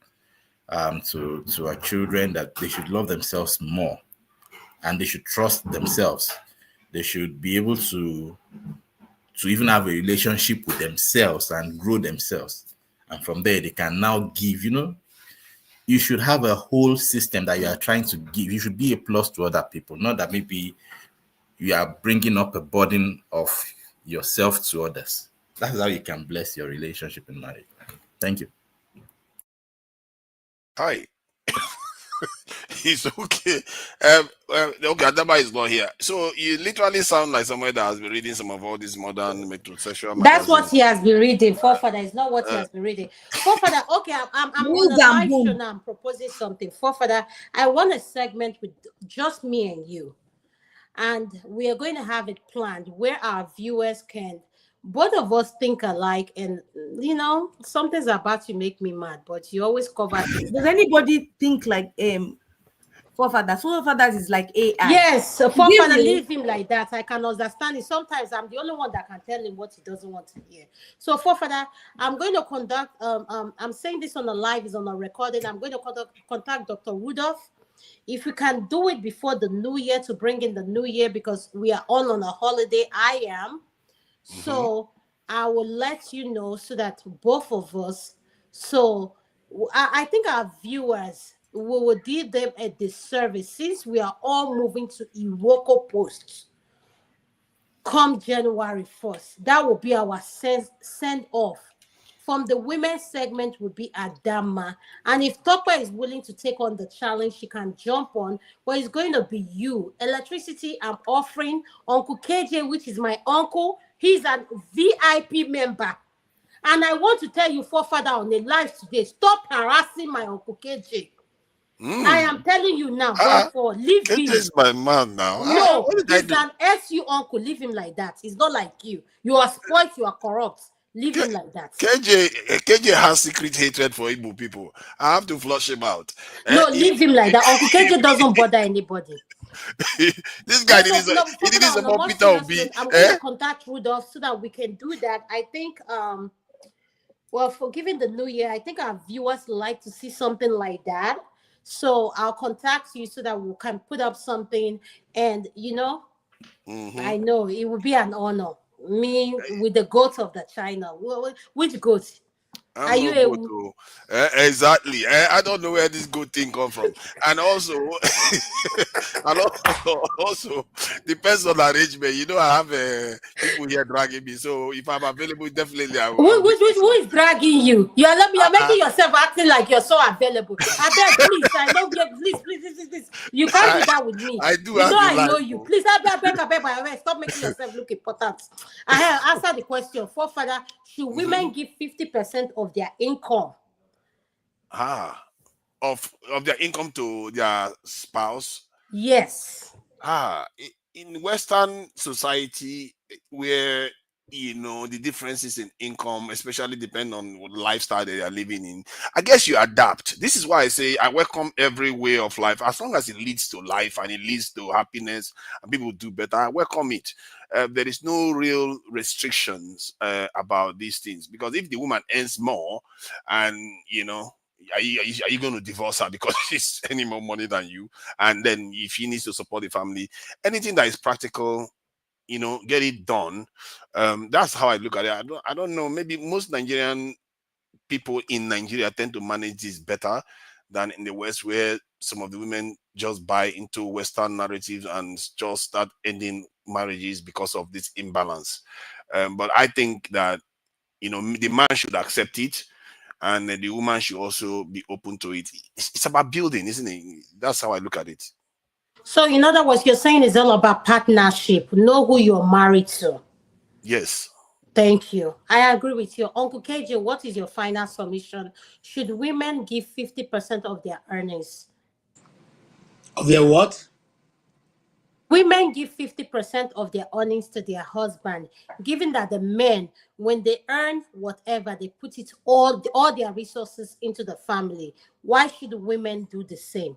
to our children, that they should love themselves more, and they should trust themselves. They should be able to even have a relationship with themselves and grow themselves. And from there, they can now give, you should have a whole system that you are trying to give. You should be a plus to other people, not that maybe you are bringing up a burden of yourself to others. That's how you can bless your relationship in marriage. Thank you. Hi. It's okay. Okay, Adaba is not here. So you literally sound like somebody that has been reading some of all these modern metrosexual magazines. That's what he has been reading. Forefather is not what he has been reading. Forefather, okay, I'm on a live show now. I'm proposing something. Forefather, I want a segment with just me and you. And we are going to have it planned where our viewers can, both of us think alike, and something's about to make me mad, but you always cover things. Does anybody think like Forefather? Forefather is like AI. Yes, Forefather, leave him like that. I can understand it. Sometimes I'm the only one that can tell him what he doesn't want to hear. So Forefather, I'm going to conduct. I'm saying this on the live, is on a recording. I'm going to contact Dr. Rudolph. If we can do it before the new year, to bring in the new year, because we are all on a holiday. I am. So I will let you know, so that both of us. So I think our viewers, we will do them a disservice, since we are all moving to Iroko Post come January 1st. That will be our send off. From the women's segment will be Adama. And if Topper is willing to take on the challenge, she can jump on. But it's going to be you. Electricity, I'm offering Uncle KJ, which is my uncle. He's a VIP member. And I want to tell you, Forefather, on the live today, stop harassing my Uncle KJ. I am telling you now, therefore, leave him. KJ is my man now. No, he's an SU uncle. Leave him like that. He's not like you. You are spoiled, you are corrupt. Leave him like that. KJ has secret hatred for Igbo people. I have to flush him out. No, leave him like that. Uncle KJ doesn't bother anybody. This guy did some more Peter Obi. I'm going to contact Rudolph so that we can do that. I think, well, for giving the new year, I think our viewers like to see something like that. So I'll contact you so that we can put up something. And, I know it will be an honor. Me with the goat of the China. Which goat? Are you exactly? I don't know where this good thing come from, and also, also depends on arrangement. I have people here dragging me, so if I'm available, definitely I will. Who is dragging you? You're making yourself acting like you're so available. I beg, please, I know you. Please. You can't do that with me. I do. I know you. Please, I beg. Stop making yourself look important. I have answered the question. Forefather, should women give 50% of their income? Of their income to their spouse? Yes. In Western society, where the differences in income, especially depend on what lifestyle they are living in, I guess you adapt. This is why I say I welcome every way of life, as long as it leads to life and it leads to happiness and people do better. I welcome it. There is no real restrictions about these things, because if the woman earns more and are you going to divorce her because she's earning more money than you? And then if she needs to support the family, anything that is practical, get it done. That's how I look at it. I don't know. Maybe most Nigerian people in Nigeria tend to manage this better than in the West, where some of the women just buy into Western narratives and just start ending marriages because of this imbalance. But I think that the man should accept it, and the woman should also be open to it. It's about building, isn't it? That's how I look at it. So, in other words, you're saying it's all about partnership. Know who you're married to. Yes. Thank you. I agree with you. Uncle KJ, what is your final submission? Should women give 50% of their earnings? Of their what? Women give 50% of their earnings to their husband, given that the men, when they earn whatever, they put it all their resources into the family. Why should women do the same?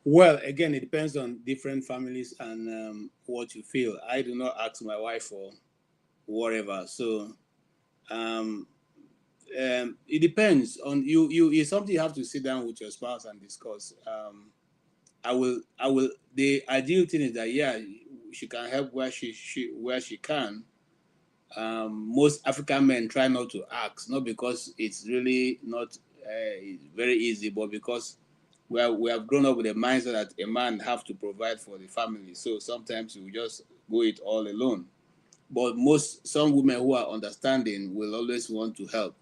Well, again, it depends on different families and what you feel. I do not ask my wife for whatever. So it depends on you. It's something you have to sit down with your spouse and discuss. The ideal thing is that, yeah, she can help where she can. Most African men try not to ask, not because it's really not very easy, but because we have grown up with a mindset that a man have to provide for the family. So sometimes you just go it all alone. But some women who are understanding will always want to help.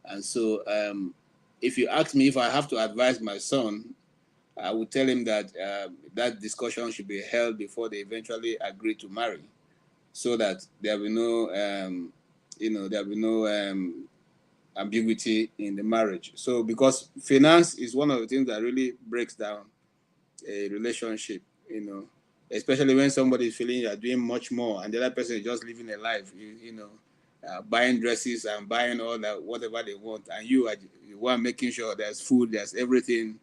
And so if you ask me if I have to advise my son, I would tell him that that discussion should be held before they eventually agree to marry, so that there will be no ambiguity in the marriage. So because finance is one of the things that really breaks down a relationship, especially when somebody is feeling you're doing much more and the other person is just living a life, buying dresses and buying all that, whatever they want, and you are making sure there's food, there's everything.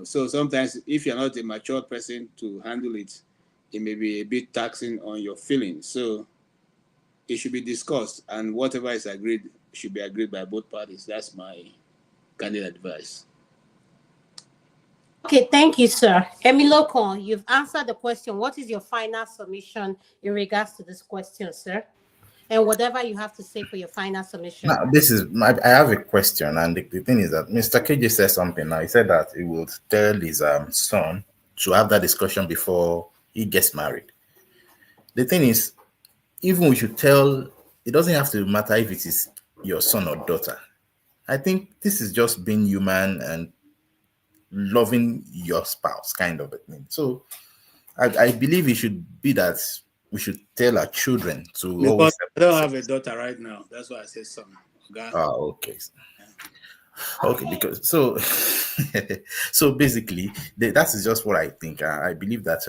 So sometimes if you're not a mature person to handle it, it may be a bit taxing on your feelings. So it should be discussed, and whatever is agreed should be agreed by both parties. That's my candid advice. Okay, thank you, sir. Emiloko, you've answered the question. What is your final submission in regards to this question, sir? And whatever you have to say for your final submission. Now, I have a question, and the thing is that Mr. KJ said something now. He said that he would tell his son to have that discussion before he gets married. The thing is, even we should tell, it doesn't have to matter if it is your son or daughter. I think this is just being human and loving your spouse, kind of a thing. So I believe it should be that we should tell our children to because always. I don't have a daughter right now. That's why I said son. Okay. Oh, okay. Okay, because so so basically that is just what I think. I believe that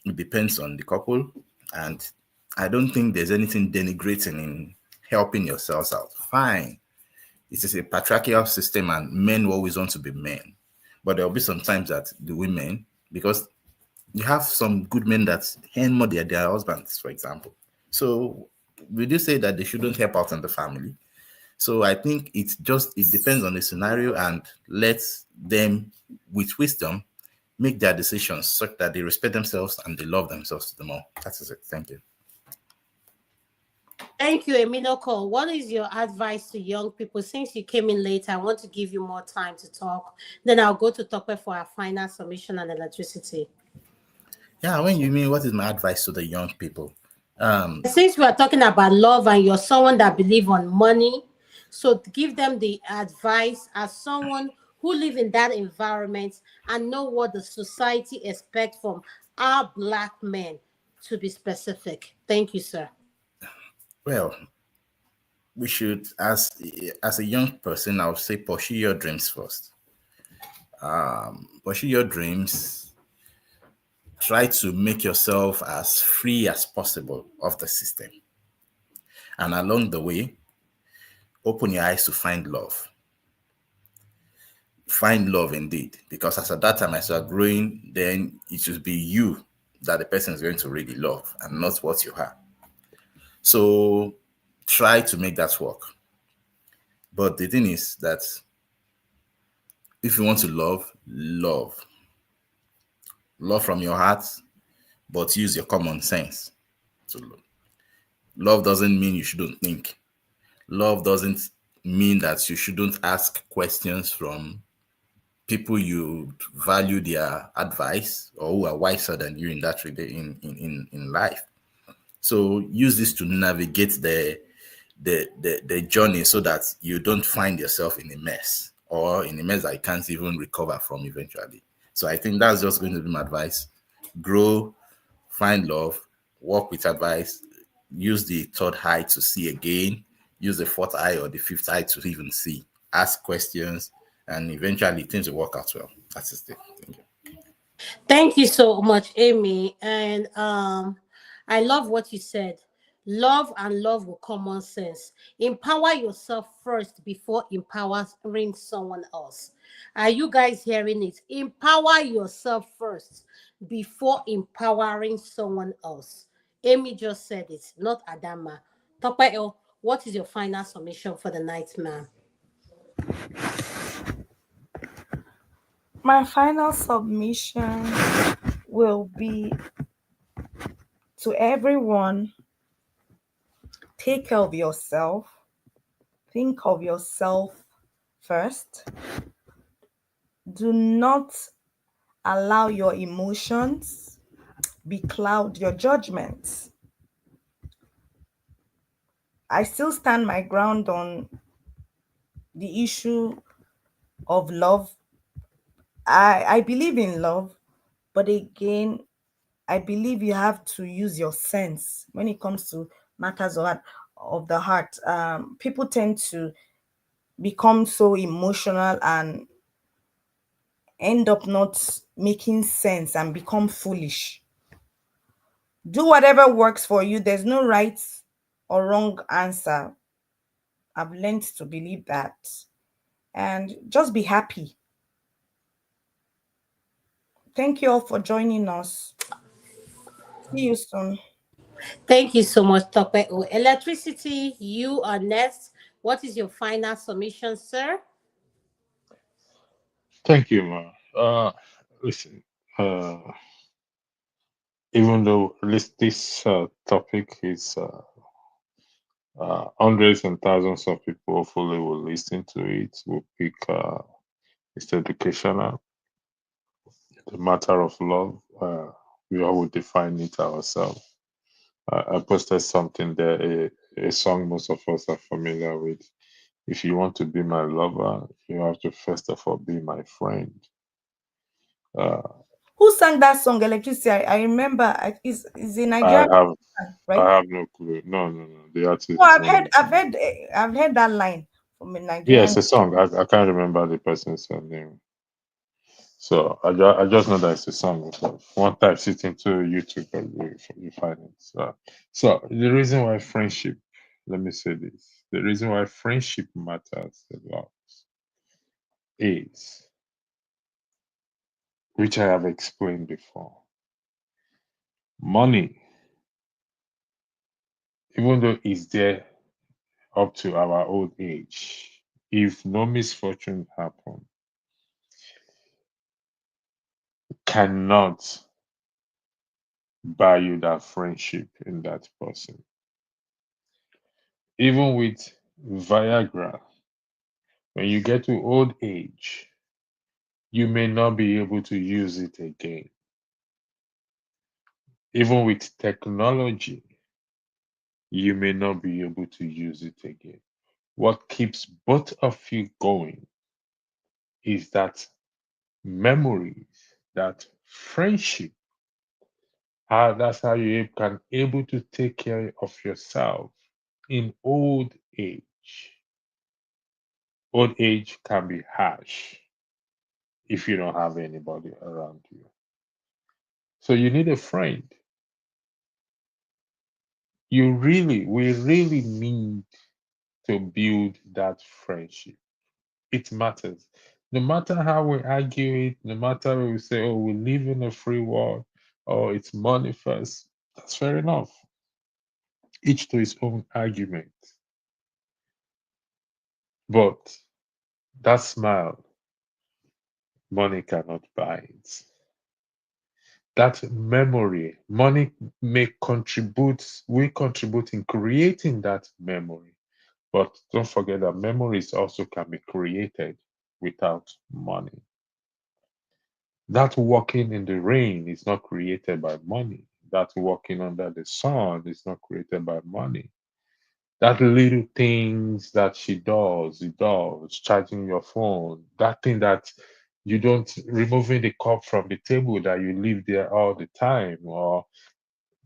it depends on the couple, and I don't think there's anything denigrating in helping yourselves out. Fine, it is a patriarchal system, and men always want to be men, but there will be some times that the women, because you have some good men that earn more than their husbands, for example. So we do say that they shouldn't help out in the family. So I think it depends on the scenario, and let them, with wisdom, make their decisions such that they respect themselves and they love themselves the more. That is it. Thank you. Thank you, Emiloko. What is your advice to young people? Since you came in later, I want to give you more time to talk. Then I'll go to Tope for our final submission on electricity. Yeah, when you mean what is my advice to the young people? Since we are talking about love and you're someone that believes on money, so give them the advice as someone who live in that environment and know what the society expects from our Black men, to be specific. Thank you, sir. Well, we should, as a young person, I would say pursue your dreams first. Pursue your dreams. Try to make yourself as free as possible of the system. And along the way, open your eyes to find love. Find love indeed. Because as at that time, as you are growing, then it should be you that the person is going to really love and not what you have. So try to make that work. But the thing is that If you want to love, love. Love from your heart, but use your common sense to love. Love doesn't mean you shouldn't think. Love doesn't mean that you shouldn't ask questions from people you value their advice or who are wiser than you in that in life. So use this to navigate the journey so that you don't find yourself in a mess or in a mess that you can't even recover from eventually. So I think that's just going to be my advice. Grow, find love, work with advice, use the third eye to see again, use the fourth eye or the fifth eye to even see, ask questions, and eventually things will work out well. That's just it. Thank you. Thank you so much, Amy. And I love what you said. Love and love with common sense. Empower yourself first before empowering someone else. Are you guys hearing it? Empower yourself first before empowering someone else. Amy just said it, not Adama. Tope, what is your final submission for the night, ma'am? My final submission will be to everyone: take care of yourself, think of yourself first. Do not allow your emotions becloud your judgments. I still stand my ground on the issue of love. I believe in love, but again, I believe you have to use your sense when it comes to matters of the heart. People tend to become so emotional and end up not making sense and become foolish. Do whatever works for you. There's no right or wrong answer. I've learned to believe that. And just be happy. Thank you all for joining us. See you soon. Thank you so much, Tope. Electricity, you are next. What is your final submission, sir? Thank you, man. Listen, uh, even though this topic is hundreds and thousands of people hopefully will listen to it, will pick it's educational. The matter of love, we all will define it ourselves. I posted something there, a song most of us are familiar with. If you want to be my lover, you have to first of all be my friend. Uh, Who sang that song, Electricity? I remember. Is a I Nigerian have song, I right? have no clue. No, no, no. The No, artist's name is I've heard that line from a yes, Nigerian. a song. I can't remember the person's name. So I just know that it's a song. So one time sitting to YouTube and you find it. So the reason why friendship, let me say this, the reason why friendship matters a lot is, which I have explained before, money, even though it's there up to our old age, if no misfortune happen, cannot buy you that friendship in that person. Even with Viagra, when you get to old age, you may not be able to use it again. Even with technology, you may not be able to use it again. What keeps both of you going is that memories, that friendship. That's how you can able to take care of yourself in old age. Old age can be harsh if you don't have anybody around you. So you need a friend. We really need to build that friendship. It matters. No matter how we argue it, no matter we say, oh, we live in a free world, or it's money first, that's fair enough. Each to his own argument. But that smile, money cannot buy it. That memory, money we contribute in creating that memory. But don't forget that memories also can be created without money. That walking in the rain is not created by money. That walking under the sun is not created by money. That little things that she does, charging your phone, that thing that you don't, removing the cup from the table that you leave there all the time, or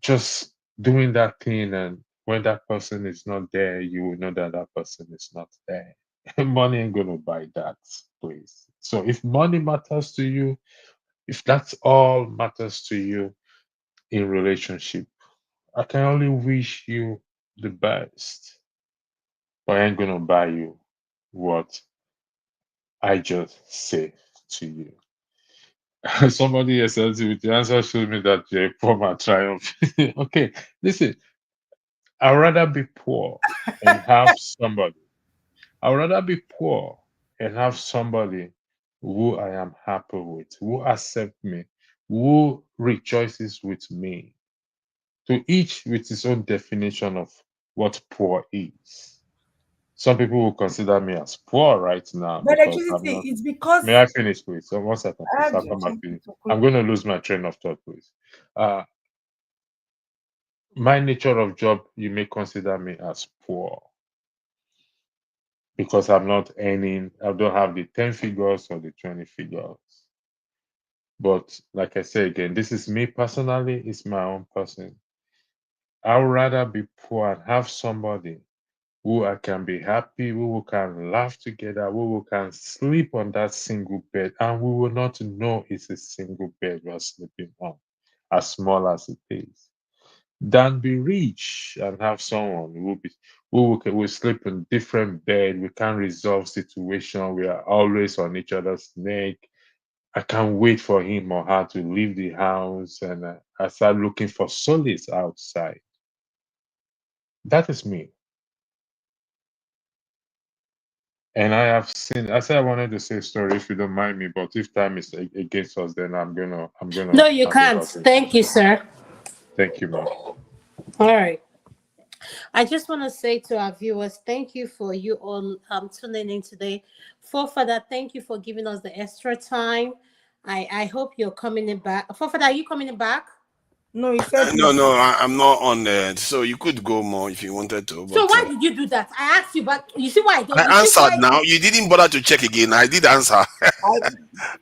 just doing that thing, and when that person is not there, you will know that that person is not there. Money ain't gonna buy that, please. So if money matters to you, if that's all matters to you in relationship, I can only wish you the best, but I ain't gonna buy you what I just say to you. Somebody else says with the answer shows me that you're a poor man triumph. Okay, listen, I'd rather be poor and have somebody. I'd rather be poor and have somebody who I am happy with, who accept me, who rejoices with me. To each with his own definition of what poor is. Some people will consider me as poor right now But because I'm electricity, not. it's because May I finish, please? So 1 second, I please. have I'll to come back change to you. it to I'm quick. going to lose my train of thought, please. Uh, my nature of job, you may consider me as poor because I'm not earning, I don't have the 10 figures or the 20 figures. But like I say again, this is me personally, it's my own person. I would rather be poor and have somebody who I can be happy, who we can laugh together, who we can sleep on that single bed, and we will not know it's a single bed we're sleeping on, as small as it is. Than be rich and have someone who will sleep in different bed. We can resolve situation. We are always on each other's neck. I can't wait for him or her to leave the house, and I start looking for solace outside. That is me. And I have seen. I said I wanted to say a story, if you don't mind me, but if time is against us, then I'm gonna No, you hand can't. over to. Thank you, sir. Thank you, ma'am. All right. I just want to say to our viewers, thank you for you all tuning in today. Forefather, thank you for giving us the extra time. I hope you're coming in back. Forefather, are you coming in back? No, he said No, no. no, I'm not on there. So you could go more if you wanted to, So but why did you do that? I asked you, but you see why I don't. You I see answered why? now. You didn't bother to check again. I did answer.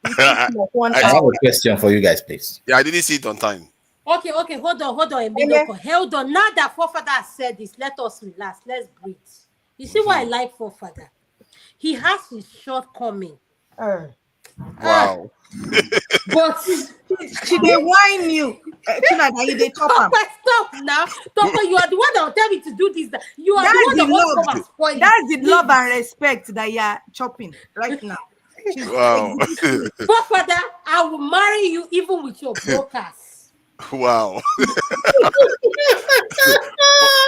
He took like 1 I have hour. a question for you guys, please. Yeah, I didn't see it on time. Okay, hold on, Eme, Emiloko. Hold on. Now that Forefather has said this, let us relax. Let's breathe. You see why I like Forefather? He has his shortcoming. uh, Wow. But she dey whine you. Chinada, you dey chop am. stop now. Doctor, you are the one that will tell me to do this. You are the That's one the that wants to love. come and spoil it. That's the love Please. and respect that you are chopping right now. She's Wow. exhibiting it. Forefather, I will marry you even with your brokers. Wow.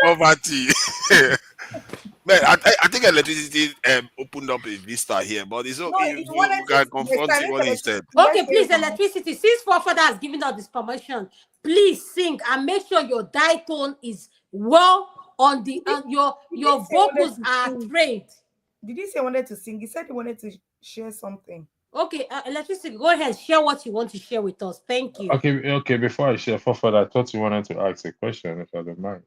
Poverty. Man, I think electricity opened up a vista here, but it's No, okay. he We wanted can to confront what he said. Okay, please, electricity. Since Forefather has given us this permission, please sing and make sure your diatone is well on the your vocals are trained. Did he say he wanted to sing? He said he wanted to share something. Okay, electricity, go ahead, share what you want to share with us. Thank you. Okay. Before I share, Fafad, I thought you wanted to ask a question, if I don't mind.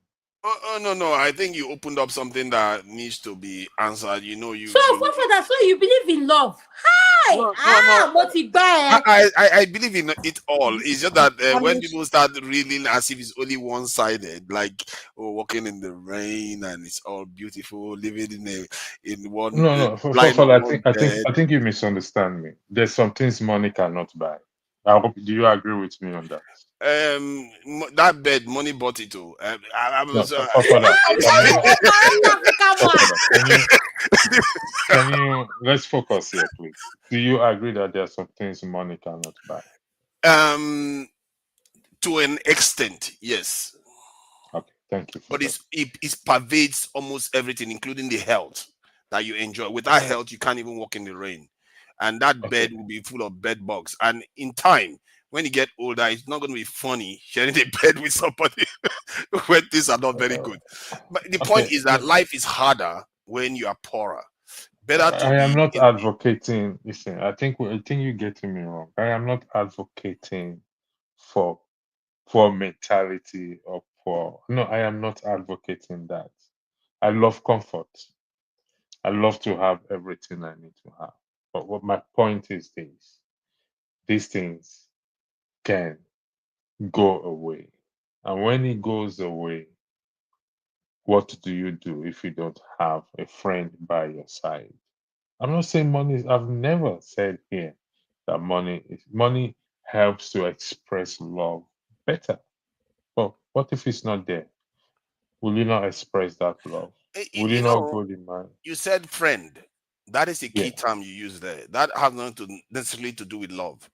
No. I think you opened up something that needs to be answered. You know, So, Forefather, so you believe in love? Hi, No. motivated. I believe in it all. It's just that when people start reeling as if it's only one-sided, like walking in the rain and it's all beautiful, living in one No, lying on Fafad, one I bed. think you misunderstand me. There's some things money cannot buy. Do you agree with me on that? That bed, money bought it. Oh, I No, was. Fafada, can you let's focus here, please. Do you agree that there are some things money cannot buy? To an extent, yes. Okay, thank you for But that. it pervades almost everything, including the health that you enjoy. Without health, you can't even walk in the rain. and that Okay. bed will be full of bed bugs. And in time, when you get older, it's not going to be funny sharing a bed with somebody when things are not very good. But the point Okay. is that life is harder when you are poorer. Better to I am be not in. advocating. Listen, I think you're getting me wrong. I am not advocating for poor mentality or poor. No, I am not advocating that. I love comfort. I love to have everything I need to have. But what my point is this: these things can go away, and when it goes away, what do you do if you don't have a friend by your side? I'm not saying I've never said here that money helps to express love better. But what if it's not there? Will you not express that love? Will you You not know, go the man? you said friend. That is a Yeah. key term you use there. That has nothing to necessarily to do with love.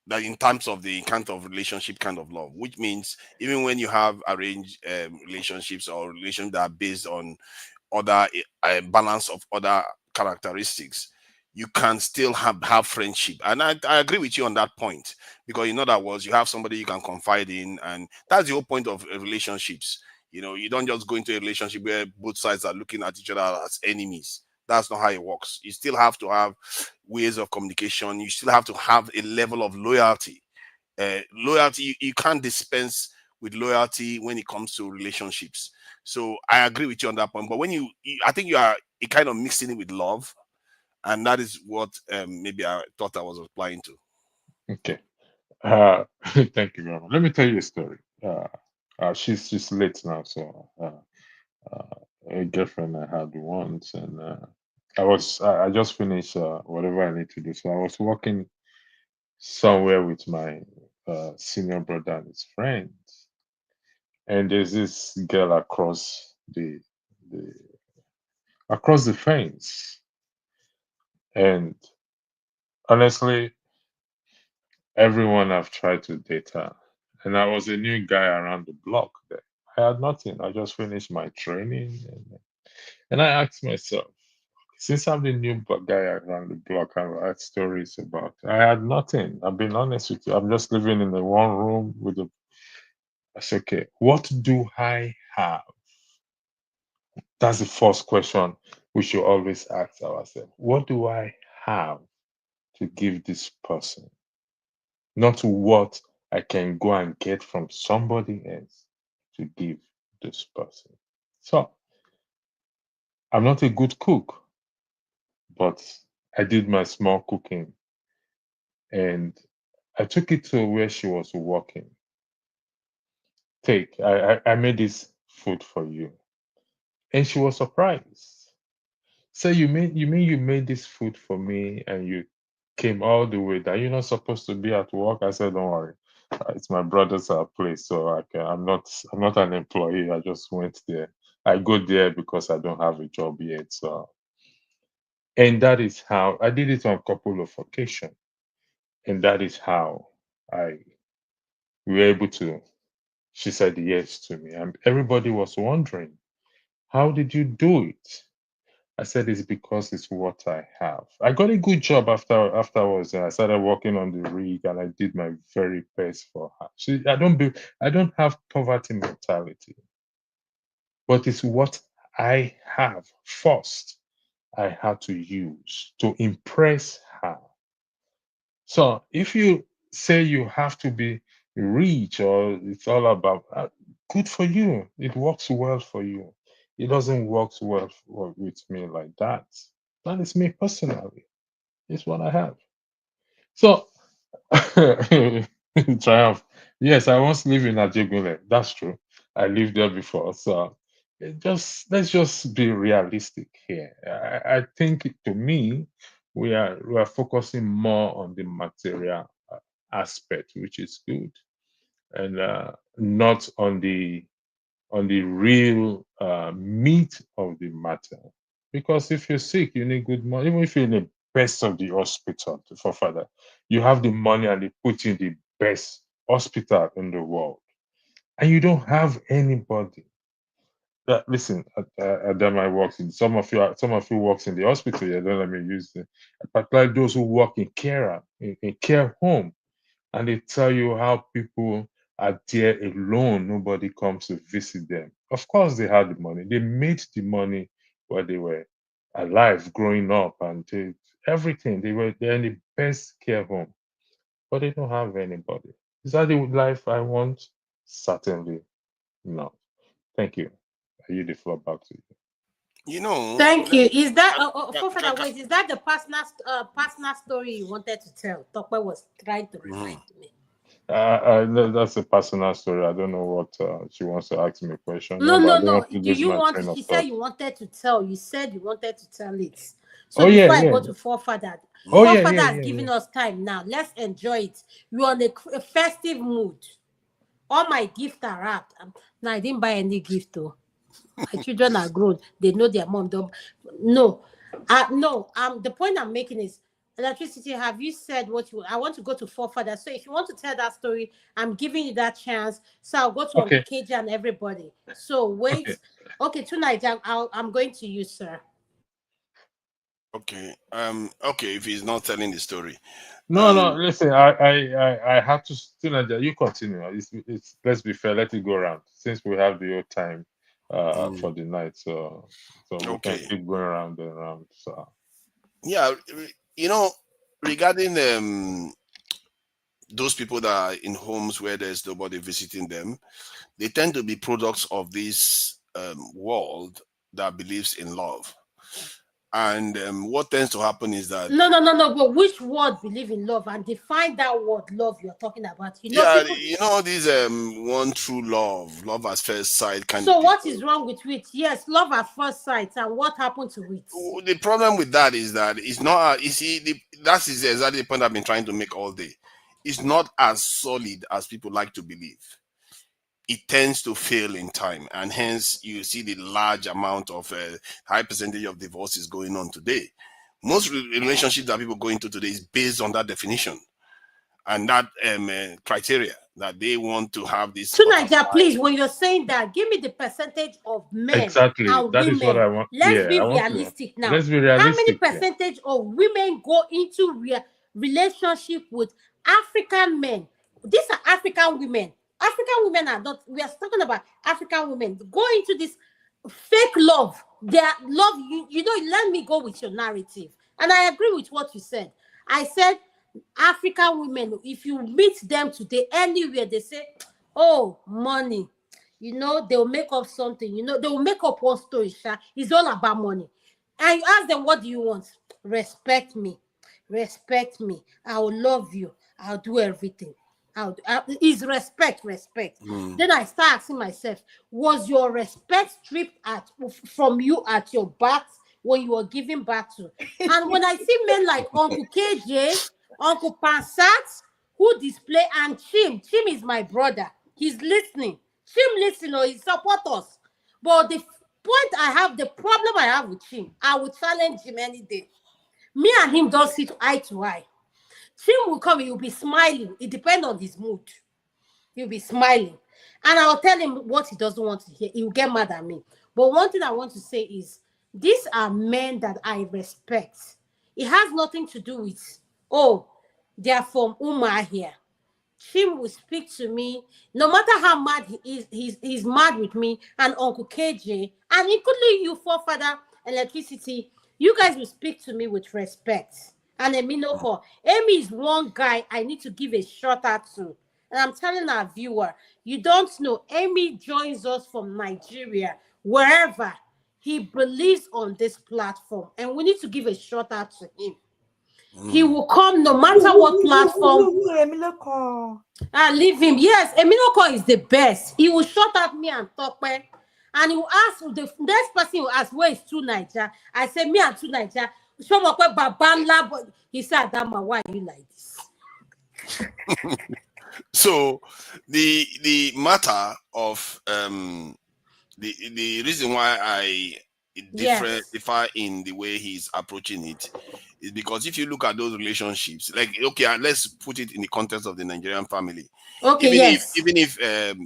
That in terms of the kind of relationship kind of love, which means even when you have arranged relationships or relations that are based on other balance of other characteristics, you can still have friendship. And I agree with you on that point, because in other words, you have somebody you can confide in, and that's the whole point of relationships. You don't just go into a relationship where both sides are looking at each other as enemies. That's not how it works. You still have to have ways of communication. You still have to have a level of loyalty. Loyalty, you can't dispense with loyalty when it comes to relationships. So I agree with you on that point. But when I think you are kind of mixing it with love, and that is what maybe I thought I was applying to. Okay. Thank you very much. Let me tell you a story. She's late now, so a girlfriend I had once, and I just finished whatever I need to do. So I was walking somewhere with my senior brother and his friends, and there's this girl the across the fence, and honestly, everyone I've tried to date her, and I was a new guy around the block there. I had nothing. I just finished my training, and I asked myself, since I'm the new guy around the block, I write stories about. I had nothing. I've been honest with you. I'm just living in the one room with a. I said, okay, what do I have? That's the first question we should always ask ourselves. What do I have to give this person? Not what I can go and get from somebody else to give this person. So I'm not a good cook, but I did my small cooking, and I took it to where she was working. I made this food for you. And she was surprised. So you made this food for me and you came all the way that you're not supposed to be at work. I said, don't worry. It's my brother's place, so I'm not an employee. I just went there. I go there because I don't have a job yet. So, and that is how I did it on a couple of occasions. And that is how I we were able to. She said yes to me. And everybody was wondering, how did you do it? I said it's because it's what I have. I got a good job afterwards. I started working on the rig and I did my very best for her. I don't have poverty mentality, but it's what I have first I had to use to impress her. So if you say you have to be rich or it's all about good for you, it works well for you. It doesn't work well with me like that. That is me personally. It's what I have. So triumph. Yes, I once lived in Ajegule. That's true. I lived there before. So let's just be realistic here. I think to me, we are focusing more on the material aspect, which is good, and not on the real meat of the matter. Because if you're sick, you need good money. Even if you're in the best of the hospital, for further, you have the money and they put you in the best hospital in the world, and you don't have anybody. Listen, Adama works in some of you works in the hospital. Yeah, don't let me use the particularly those who work in in care home, and they tell you how people are there alone. Nobody comes to visit them. Of course, they had the money. They made the money while they were alive, growing up, and everything. They're in the best care home, but they don't have anybody. Is that the life I want? Certainly not. Thank you. I yield the floor back to you. You know, Thank you. Is that ca- for ca- further ca- wait? Is that the personal story you wanted to tell? Tokwe was trying to remind me. That's a personal story. I don't know what she wants to ask me a question. No, No, but no, I don't no. want to Do lose you my want? train of She said thought. you wanted to tell. You said you wanted to tell it. So Oh yeah, before I yeah. go to forefather, Oh yeah, forefather yeah, has yeah, given yeah. us time now. Let's enjoy it. We're on a festive mood. All my gifts are wrapped. Now I didn't buy any gift though. My children are grown. They know their mom don't. No, no. The point I'm making is electricity. Have you said what you? I want to go to forefather. So if you want to tell that story, I'm giving you that chance. So I'll go to Uncle Okay, KJ and everybody. So okay. wait. Okay, tonight I'm going to you, sir. okay. Okay. If he's not telling the story, No, no. um, Listen, I have to still. You continue. It's. Let's be fair. Let it go around since we have the whole time, for the night. So we can okay. keep going around and around. So. Yeah. You know, regarding those people that are in homes where there's nobody visiting them, they tend to be products of this world that believes in love. And what tends to happen is that, No, no, no, no. But which word believe in love and define that word love you're talking about? You know, yeah, people. this one true love at first sight kind of So what people. is wrong with it? Yes, love at first sight, and what happened to it? The problem with that is that it's not. You see, that is exactly the point I've been trying to make all day. It's not as solid as people like to believe. It tends to fail in time, and hence you see the large amount of high percentage of divorces going on today. Most relationships that people go into today is based on that definition and that criteria that they want to have this To butterfly. Niger, please, when you're saying that, give me the percentage of men Exactly. and That is what women. I want. Let's Yeah, be I want to. realistic now. Let's be How many realistic. Yeah. percentage of women go into relationship with African men? These are African women. African women are not. We are talking about African women. Go into this fake love. Their love. You know. Let me go with your narrative, and I agree with what you said. I said African women. If you meet them today anywhere, they say, oh, money. You know, they'll make up something. You know, they'll make up one story. It's all about money. And you ask them, what do you want? Respect me. Respect me. I will love you. I'll do everything. Is respect. Mm. Then I start asking myself, was your respect stripped from you at your birth when you were giving birth to? And when I see men like Uncle KJ, Uncle Pansat, who display, and Chim is my brother. He's listening. Chim listen or he support us. But the problem I have with Chim, I will challenge him any day. Me and him don't sit eye to eye. Chim will come, he'll be smiling. It depends on his mood. He'll be smiling. And I'll tell him what he doesn't want to hear. He'll get mad at me. But one thing I want to say is, these are men that I respect. It has nothing to do with, oh, they're from Umar here. Chim will speak to me, no matter how mad he is, he's mad with me and Uncle KJ, and including you, forefather, electricity. You guys will speak to me with respect. And Eminoko, Amy is one guy I need to give a shout out to. And I'm telling our viewer, you don't know, Amy joins us from Nigeria, wherever. He believes on this platform, and we need to give a shout out to him. He will come no matter what platform. Leave him. Yes, Eminoko is the best. He will shout at me and talk, and he will ask, the next person will ask, where is Two Niger? I say, me and Two Niger. Show me where Babamla, but he said, Adama, why are you like this? So the matter of the reason why I differ in the way he's approaching it is because if you look at those relationships, like, okay, let's put it in the context of the Nigerian family. Okay, even yes. if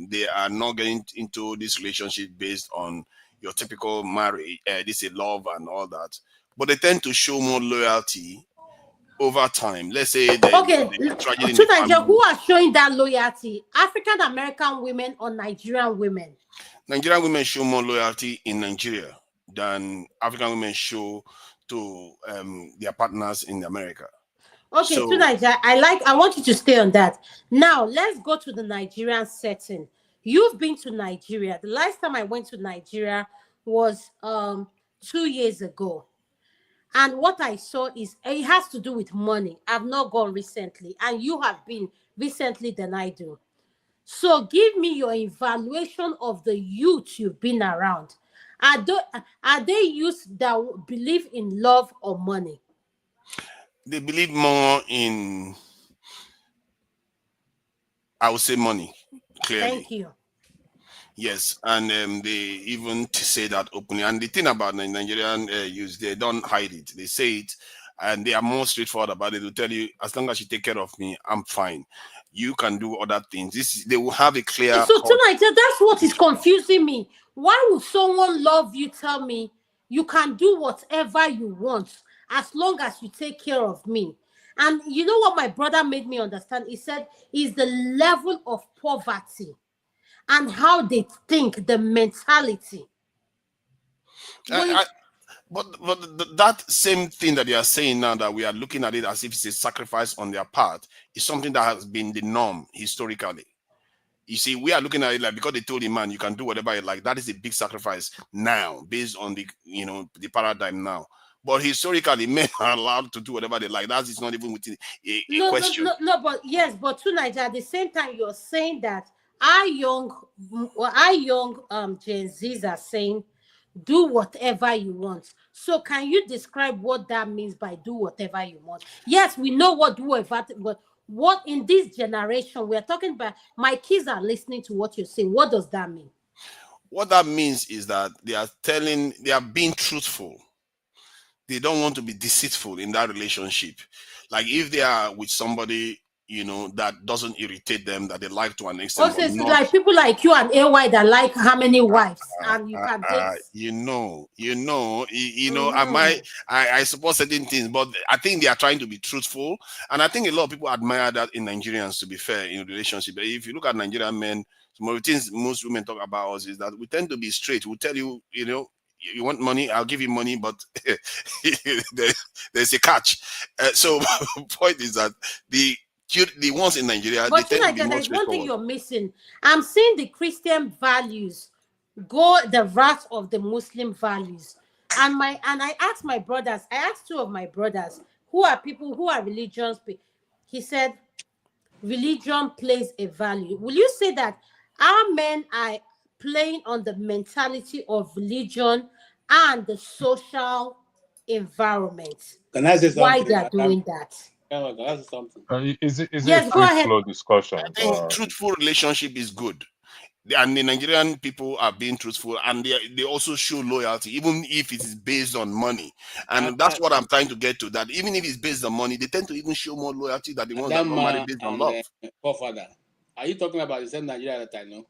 they are not getting into this relationship based on your typical marriage, this is love and all that, but they tend to show more loyalty over time. Let's say Okay, the tragedy in to the Nigeria, family. who are showing that loyalty? African American women or Nigerian women? Nigerian women show more loyalty in Nigeria than African women show to their partners in America. Okay, to So Nigeria, I want you to stay on that. Now, let's go to the Nigerian setting. You've been to Nigeria. The last time I went to Nigeria was 2 years ago. And what I saw is it has to do with money. I've not gone recently, and you have been recently than I do. So give me your evaluation of the youth you've been around. Are they youth that believe in love or money? they believe more in, I would say, money, clearly. Thank you. Yes, and they even say that openly. And the thing about the Nigerian youth, they don't hide it. They say it, and they are more straightforward about it. They'll tell you, as long as you take care of me, I'm fine. You can do other things. They will have a clear. So tonight, that's what is confusing me. Why would someone love you tell me you can do whatever you want as long as you take care of me? And you know what my brother made me understand? He said is the level of poverty and how they think, the mentality. But that same thing that they are saying now, that we are looking at it as if it's a sacrifice on their part, is something that has been the norm historically. You see, we are looking at it like, because they told the man you can do whatever you like, that is a big sacrifice now, based on the the paradigm now. But historically, men are allowed to do whatever they like. That is not even within a question. No, but yes, but tonight at the same time you're saying that our young Gen Zs are saying do whatever you want. So can you describe what that means by do whatever you want? Yes, we know what do whatever, but what in this generation we are talking about, my kids are listening to what you're saying. What does that mean? What that means is that they are being truthful. They don't want to be deceitful in that relationship. Like if they are with somebody, that doesn't irritate them, that they like to an extent. Also, it's like people like you and AY that like how many wives, and you can date. I support certain things, but I think they are trying to be truthful, and I think a lot of people admire that in Nigerians. To be fair, in a relationship, if you look at Nigerian men, some of the things most women talk about us is that we tend to be straight. We'll tell you, you want money, I'll give you money, but there's a catch. So point is that the ones in Nigeria, but they tend to be more there's one thing straightforward. you're missing. I'm seeing the Christian values go the route of the Muslim values. And I asked my brothers, I asked two of my brothers, who are people who are religions. He said, religion plays a value. Will you say that our men are playing on the mentality of religion and the social environment? Can I say something? Why they are doing that? Can I say something? Is it Yes, a go ahead. free flow discussion? I think truthful relationship is good. And the Nigerian people are being truthful, and they also show loyalty, even if it is based on money. And that's what I'm trying to get to, that even if it's based on money, they tend to even show more loyalty than the ones that are normally based on love. Father, are you talking about the same Nigeria that I know?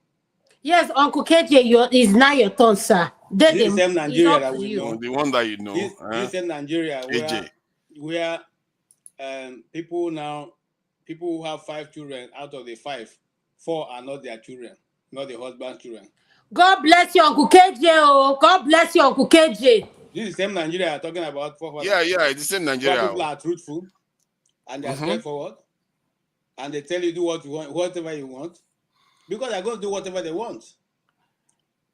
Yes, Uncle KJ, it's now your turn, sir. This is the same Nigeria that we know. The one that you know. This same Nigeria where people who have 5 children, out of the 5, 4 are not their children, not the husband's children. God bless you, Uncle KJ. Oh, God bless you, Uncle KJ. This is the same Nigeria I'm talking about. Yeah, it's the same Nigeria. People are truthful and they're straightforward, and they tell you do what you want, whatever you want, because they're going to do whatever they want.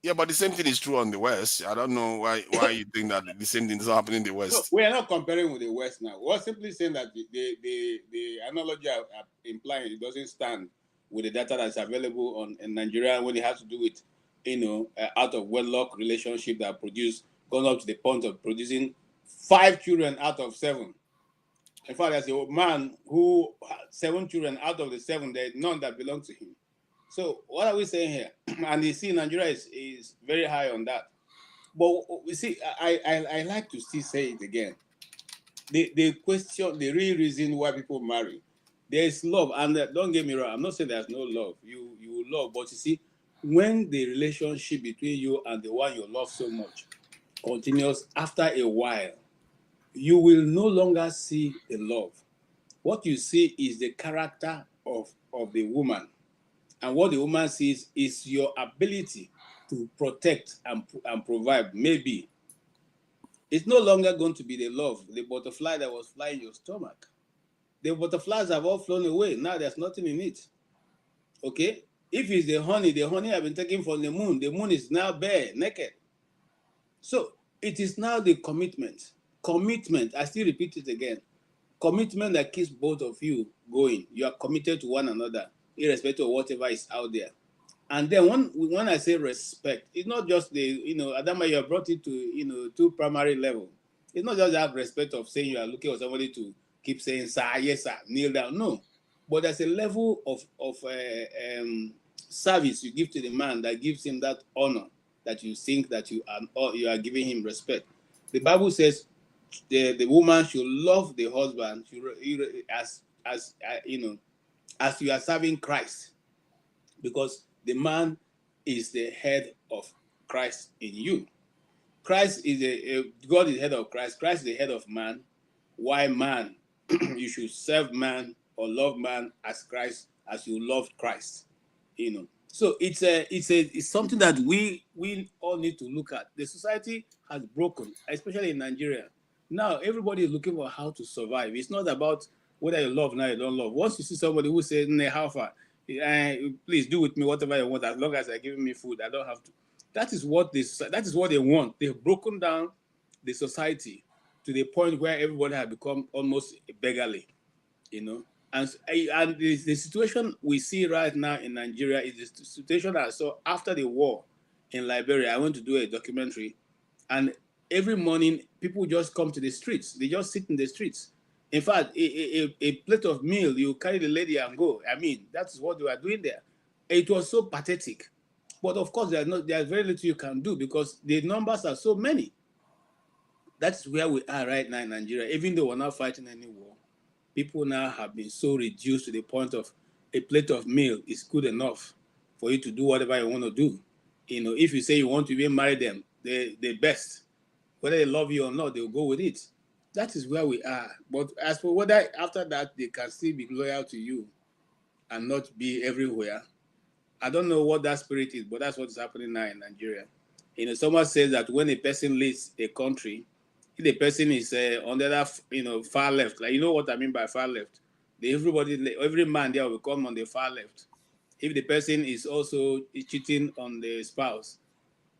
Yeah, but the same thing is true on the West. I don't know why you think that the same thing is happening in the West. No, we are not comparing with the West now. We're simply saying that the analogy I'm implying, it doesn't stand with the data that's available in Nigeria when it has to do with out of wedlock relationship that gone up to the point of producing 5 children out of 7. In fact, there's a man who had 7 children out of the 7, there's none that belong to him. So what are we saying here? And you see, Nigeria is very high on that. But we see, I like to still say it again. The question, the real reason why people marry, there is love. And don't get me wrong, I'm not saying there's no love. You love, but you see, when the relationship between you and the one you love so much continues, after a while, you will no longer see the love. What you see is the character of the woman. And what the woman sees is your ability to protect and provide. Maybe it's no longer going to be the love, the butterfly that was flying your stomach. The butterflies have all flown away. Now there's nothing in it. Okay? If it's the honey have been taken from the moon. The moon is now bare, naked. So it is now the commitment. Commitment, I still repeat it again. Commitment that keeps both of you going. You are committed to one another, irrespective of whatever is out there. And then when I say respect, it's not just Adama, you have brought it to, to primary level. It's not just that respect of saying you are looking for somebody to keep saying, sir, yes, sir, kneel down. No. But there's a level of service you give to the man that gives him that honor that you think that you are giving him respect. The Bible says the woman should love the husband as you are serving Christ, because the man is the head of Christ in you. Christ is God is the head of Christ. Christ is the head of man. Why man? You should serve man or love man as Christ, as you loved Christ. So it's something that we all need to look at. The society has broken, especially in Nigeria. Now everybody is looking for how to survive. It's not about whether you love now you don't love. Once you see somebody who says, "Nah, how far? Please do with me whatever you want, as long as they're giving me food, I don't have to." That is what they want. They've broken down the society to the point where everybody has become almost beggarly, And the situation we see right now in Nigeria is the situation I saw after the war in Liberia. I went to do a documentary, and every morning people just come to the streets. They just sit in the streets. In fact, a plate of meal, you carry the lady and go. I mean, that's what they were doing there. It was so pathetic. But of course, there's very little you can do because the numbers are so many. That's where we are right now in Nigeria. Even though we're not fighting any war, people now have been so reduced to the point of a plate of meal is good enough for you to do whatever you want to do. If you say you want to even marry them, the best, whether they love you or not, they'll go with it. That is where we are. But as for whether after that they can still be loyal to you and not be everywhere, I don't know what that spirit is, but that's what is happening now in Nigeria. Someone says that when a person leaves a country, if the person is on the other, far left, like what I mean by far left, every man there will come on the far left. If the person is also cheating on the spouse,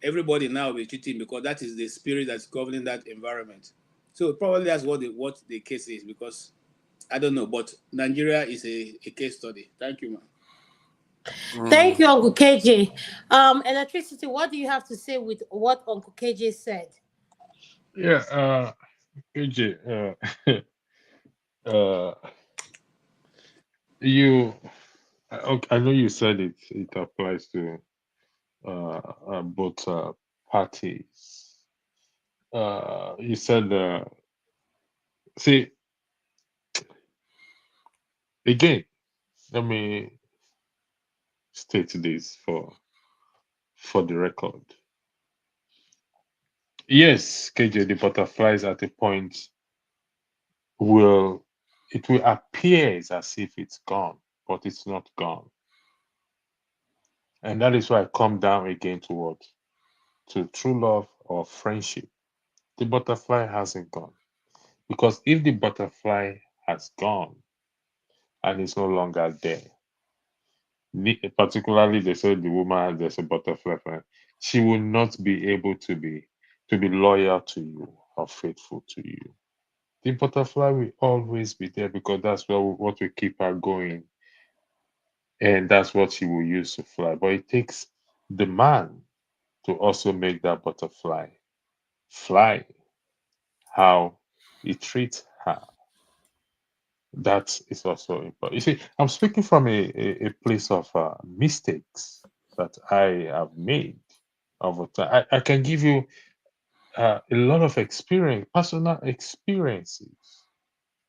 everybody now will be cheating because that is the spirit that's governing that environment. So probably that's what the case is, because I don't know, but Nigeria is a case study. Thank you, man. Thank you, Uncle KJ. Electricity, what do you have to say with what Uncle KJ said? Yeah, AJ, you, I know you said it applies to both parties. You said, see, again, let me state this for the record. Yes, KJ, the butterflies at a point will appear as if it's gone, but it's not gone. And that is why I come down again to what? To true love or friendship. The butterfly hasn't gone. Because if the butterfly has gone and is no longer there, particularly they say the woman there's a butterfly for her, she will not be able to be loyal to you or faithful to you. The butterfly will always be there because that's what will keep her going. And that's what she will use to fly. But it takes the man to also make that butterfly fly. How he treats her. That is also important. You see, I'm speaking from a place of mistakes that I have made over time. I can give you a lot of personal experiences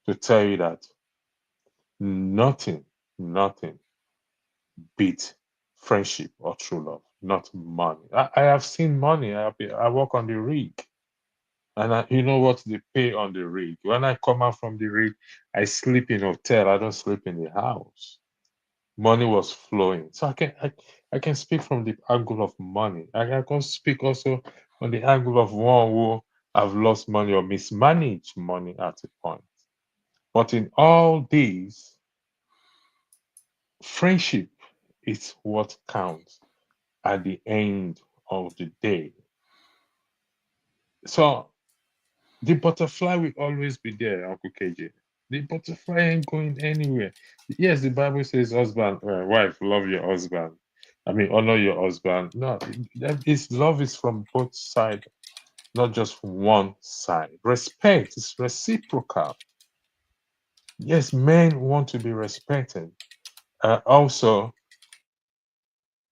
to tell you that nothing beats friendship or true love. not money. I have seen money. I work on the rig. And you know what they pay on the rig? When I come out from the rig, I sleep in hotel. I don't sleep in the house. Money was flowing. So I can speak from the angle of money. I can speak also on the angle of one who have lost money or mismanaged money at a point. But in all these, friendship is what counts at the end of the day. So the butterfly will always be there, Uncle KJ. The butterfly ain't going anywhere. Yes, the Bible says, husband, wife, love your husband. I mean, honor your husband. No, love is from both sides, not just from one side. Respect is reciprocal. Yes, men want to be respected. Also,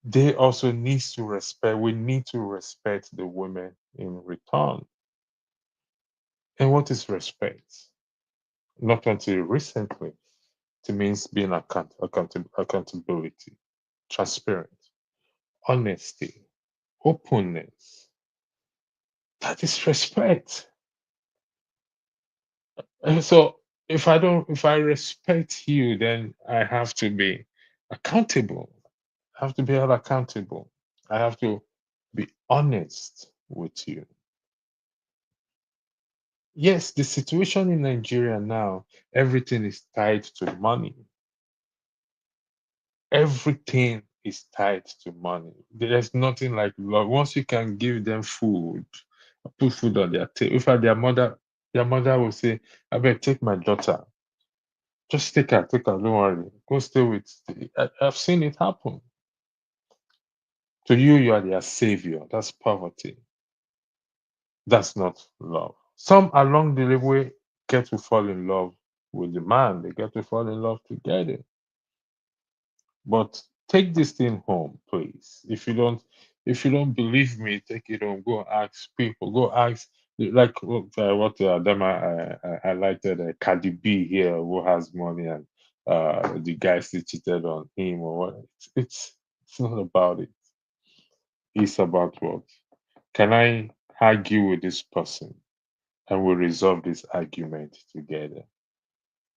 they also need to respect. We need to respect the women in return. And what is respect? Not until recently, it means being accountability, transparent, honesty, openness. That is respect. And so if I respect you, then I have to be accountable. I have to be held accountable. I have to be honest with you. Yes, the situation in Nigeria now, everything is tied to money. Everything is tied to money. There's nothing like love. Once you can give them food, put food on their table. In fact, their mother will say, I better take my daughter. Just take her, don't worry. Go stay with. I've seen it happen. To you, you are their savior. That's poverty. That's not love. Some along the way get to fall in love with the man. They get to fall in love together. But take this thing home, please. If you don't believe me, take it home. Go ask people. Go ask like what them I highlighted Cardi B here who has money and the guy still cheated on him or what. It's not about it. It's about what? Can I argue with this person and we resolve this argument together?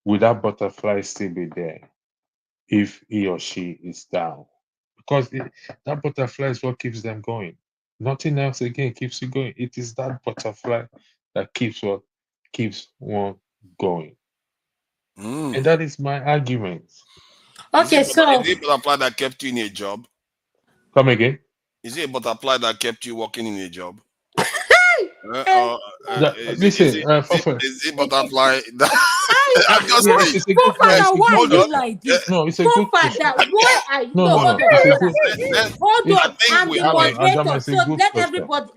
Will that butterfly still be there if he or she is down? Because that butterfly is what keeps them going. Nothing else again keeps you going. It is that butterfly that keeps one going. And that is my argument. Okay, Is it a butterfly that kept you in a job? Come again? Is it a butterfly that kept you working in a job? Listen, is it butterfly that I'm just no, saying. it's a good Father, why question. are you like this? No, it's a good question. Father, why are you? No, Hold on. Hold on. I'm the moderator, It's a so good let question. everybody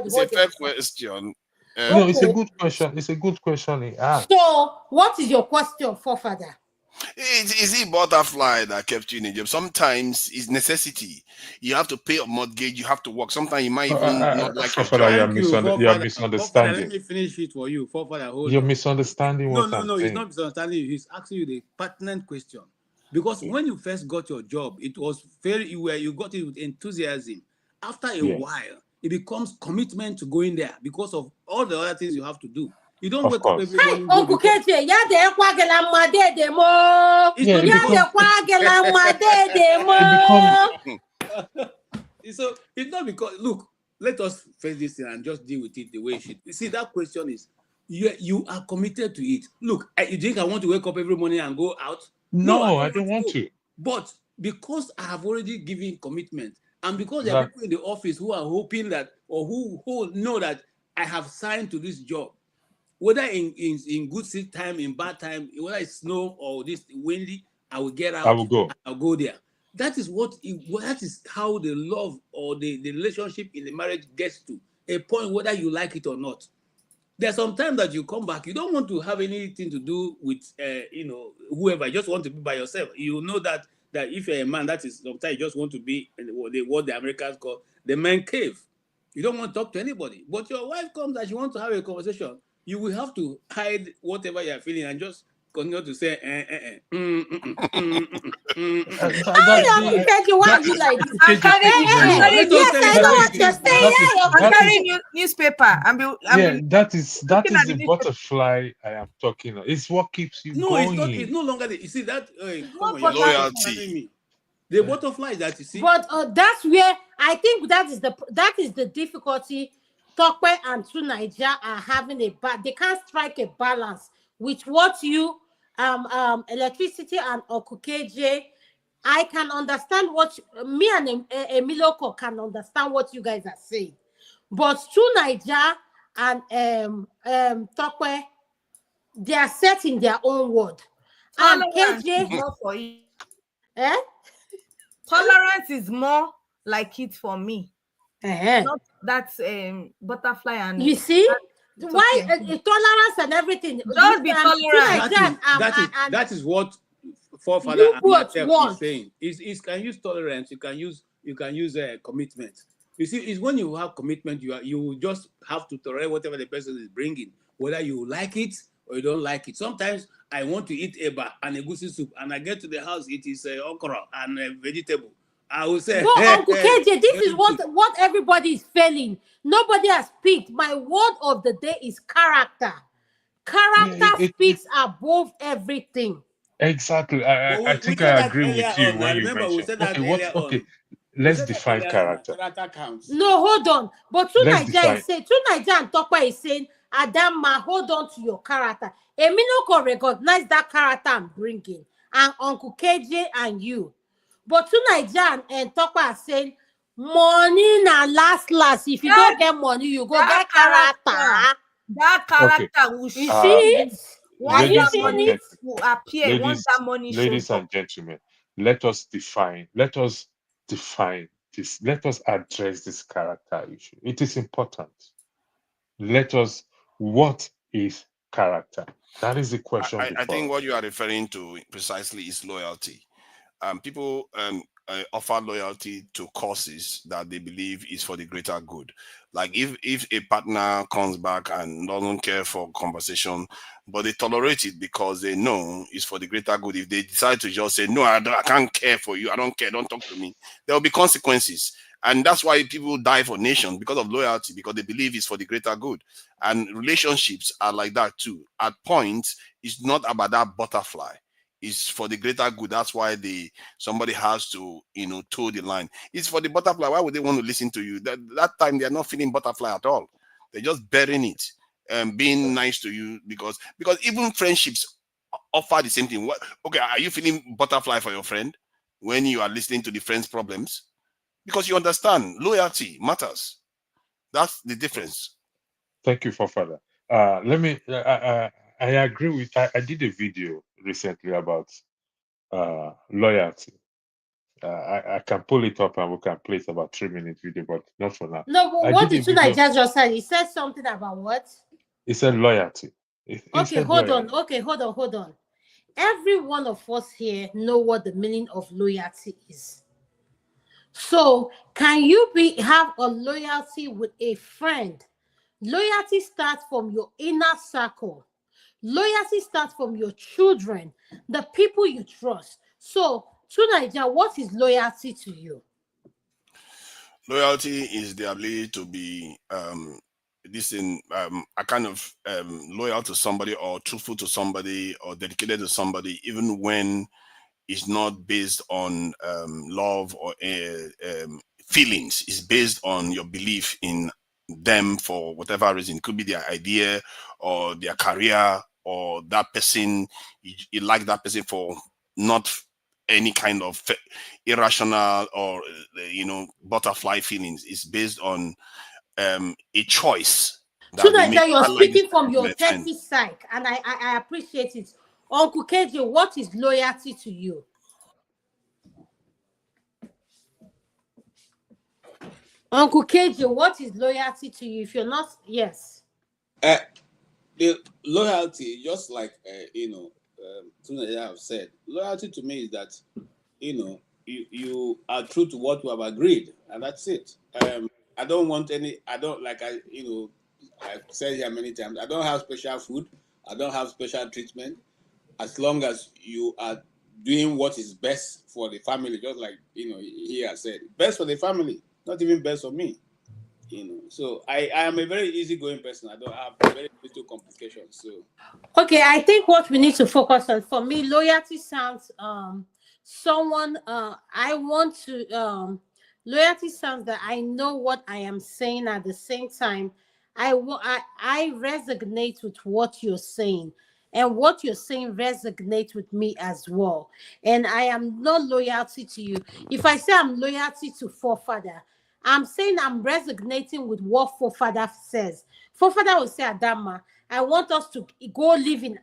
It's a hold fair it. question. No, it's a good question. It's a good question he asked. So, what is your question, Father? Is it butterfly that kept you in a job? Sometimes it's necessity. You have to pay a mortgage. You have to work. Sometimes you might even not like your job. You are misunderstanding. Let me finish it for you. Forefather, hold You're on. misunderstanding what I'm No. He's saying. not misunderstanding you. He's asking you the pertinent question. Because when you first got your job, it was you got it with enthusiasm. After a while, it becomes commitment to going there because of all the other things you have to do. You don't wake up every morning. Uncle Kete, ya de kwagela made de mo. Ya de kwagela made de mo. So it's not because look, let us face this thing and just deal with it the way it should. You see, that question is you are committed to it. Look, you think I want to wake up every morning and go out? No, I don't want to. But because I have already given commitment, and because there are people in the office who are hoping that, or who know that I have signed to this job, whether in good time, in bad time, whether it's snow or this windy, I will get out. I will go. I'll go there. That is that is how the love or the relationship in the marriage gets to a point, whether you like it or not. There's some time that you come back, you don't want to have anything to do with whoever. You just want to be by yourself. You know that if you're a man, that is sometimes you just want to be in what the Americans call the man cave. You don't want to talk to anybody. But your wife comes and she wants to have a conversation. You will have to hide whatever you're feeling and just continue to say Why are you like this? I'm carrying Yes, I know what you're saying. I'm carrying newspaper. That is looking at the the butterfly I am talking of. It's what keeps you No, going. it's not. It's no longer. You see that? Come on, not you're Loyalty. understanding me. The butterfly that you see. But that's where I think that is the difficulty. Tokwe and True Niger are having they can't strike a balance with what you electricity and Okukeje. I can understand what me and Emiloko can understand what you guys are saying, but True Niger and Tokwe, they are set in their own world. And KJ, more for you. eh? Tolerance is more like it for me. Not that butterfly and you see why okay. Tolerance and everything. Just be tolerant. That is what forefather is saying. Is can use tolerance. You can use commitment. You see, it's when you have commitment, you just have to tolerate whatever the person is bringing, whether you like it or you don't like it. Sometimes I want to eat eba and egusi soup, and I get to the house, it is okra and vegetable. I will say, no, Uncle KJ, this is what everybody is failing. Nobody has picked. My word of the day is character. Character speaks above everything. Exactly. I think I agree with you when you mentioned. Okay, let's define character. Character counts. No, hold on. But True Niger and Tokwa is saying, Adama, hold on to your character. Emiloko recognize that character I'm bringing, and Uncle KJ and you. But True Niger and Tokwa are saying, money na last. If you don't get money, you go get character. That character will see it. Once that money will appear, once that money shows up. Ladies and gentlemen, let us define this. Let us address this character issue. It is important. What is character? That is the question. I think what you are referring to precisely is loyalty. People offer loyalty to causes that they believe is for the greater good. Like if a partner comes back and doesn't care for conversation, but they tolerate it because they know it's for the greater good. If they decide to just say, no, I can't care for you, I don't care, don't talk to me, there will be consequences. And that's why people die for nations, because of loyalty, because they believe it's for the greater good. And relationships are like that too. At points, it's not about that butterfly. It's for the greater good. That's why somebody has to, toe the line. It's for the butterfly. Why would they want to listen to you? That time they are not feeling butterfly at all. They're just bearing it and being nice to you because even friendships offer the same thing. Okay, are you feeling butterfly for your friend when you are listening to the friend's problems? Because you understand loyalty matters. That's the difference. Thank you, Father. I agree with. I did a video recently about loyalty. I can pull it up and we can play it about 3-minute video, but not for now. No, but what did Niger just say? He said something about what? He said loyalty. Okay, hold on. Every one of us here know what the meaning of loyalty is. So, can you have a loyalty with a friend? Loyalty starts from your inner circle. Loyalty starts from your children, the people you trust. So, to Niger, what is loyalty to you? Loyalty is the ability to be a kind of loyal to somebody or truthful to somebody or dedicated to somebody, even when it's not based on love or feelings. It's based on your belief in them for whatever reason. It could be their idea or their career or that person. You like that person for not any kind of irrational or butterfly feelings. It's based on a choice. So that you're speaking from your dirty side, and I appreciate it. Uncle KJ, what is loyalty to you? Uncle KJ, what is loyalty to you? If you're not, yes. The loyalty, just like Tunaya have said, loyalty to me is that you are true to what you have agreed, and that's it. I don't want any. I don't like I said here many times. I don't have special food. I don't have special treatment. As long as you are doing what is best for the family, just like he has said, best for the family, not even best for me. So I am a very easygoing person. I don't have very little complications. So Okay, I think what we need to focus on, for me, loyalty sounds someone I want to loyalty sounds that I know what I am saying at the same time. I resonate with what you're saying, and what you're saying resonates with me as well. And I am not loyalty to you. If I say I'm loyalty to forefather, I'm saying I'm resonating with what forefather says. Forefather will say, Adama, I want us to go live in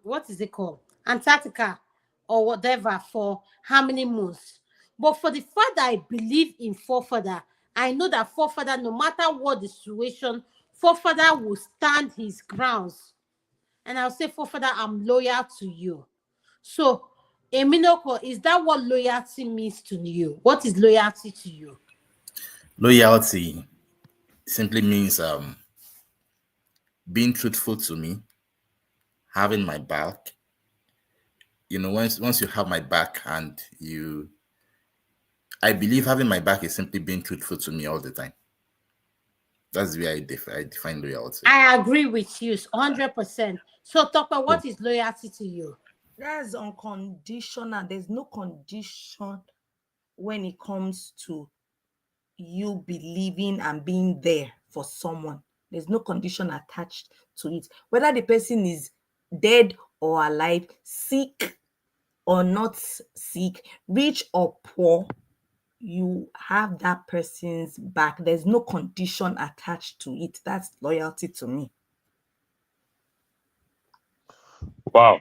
what is it called? Antarctica or whatever for how many months. But for the fact that I believe in forefather, I know that forefather, no matter what the situation, forefather will stand his grounds. And I'll say, forefather, I'm loyal to you. So, Eminoko, is that what loyalty means to you? What is loyalty to you? Loyalty simply means being truthful to me, having my back. Once you have my back, and I believe having my back is simply being truthful to me all the time. That's the way I define loyalty. I agree with you 100%. So, Topper, what is loyalty to you? That's unconditional. There's no condition when it comes to you believing and being there for someone. There's no condition attached to it. Whether the person is dead or alive, sick or not sick, rich or poor, you have that person's back. There's no condition attached to it. That's loyalty to me. Wow.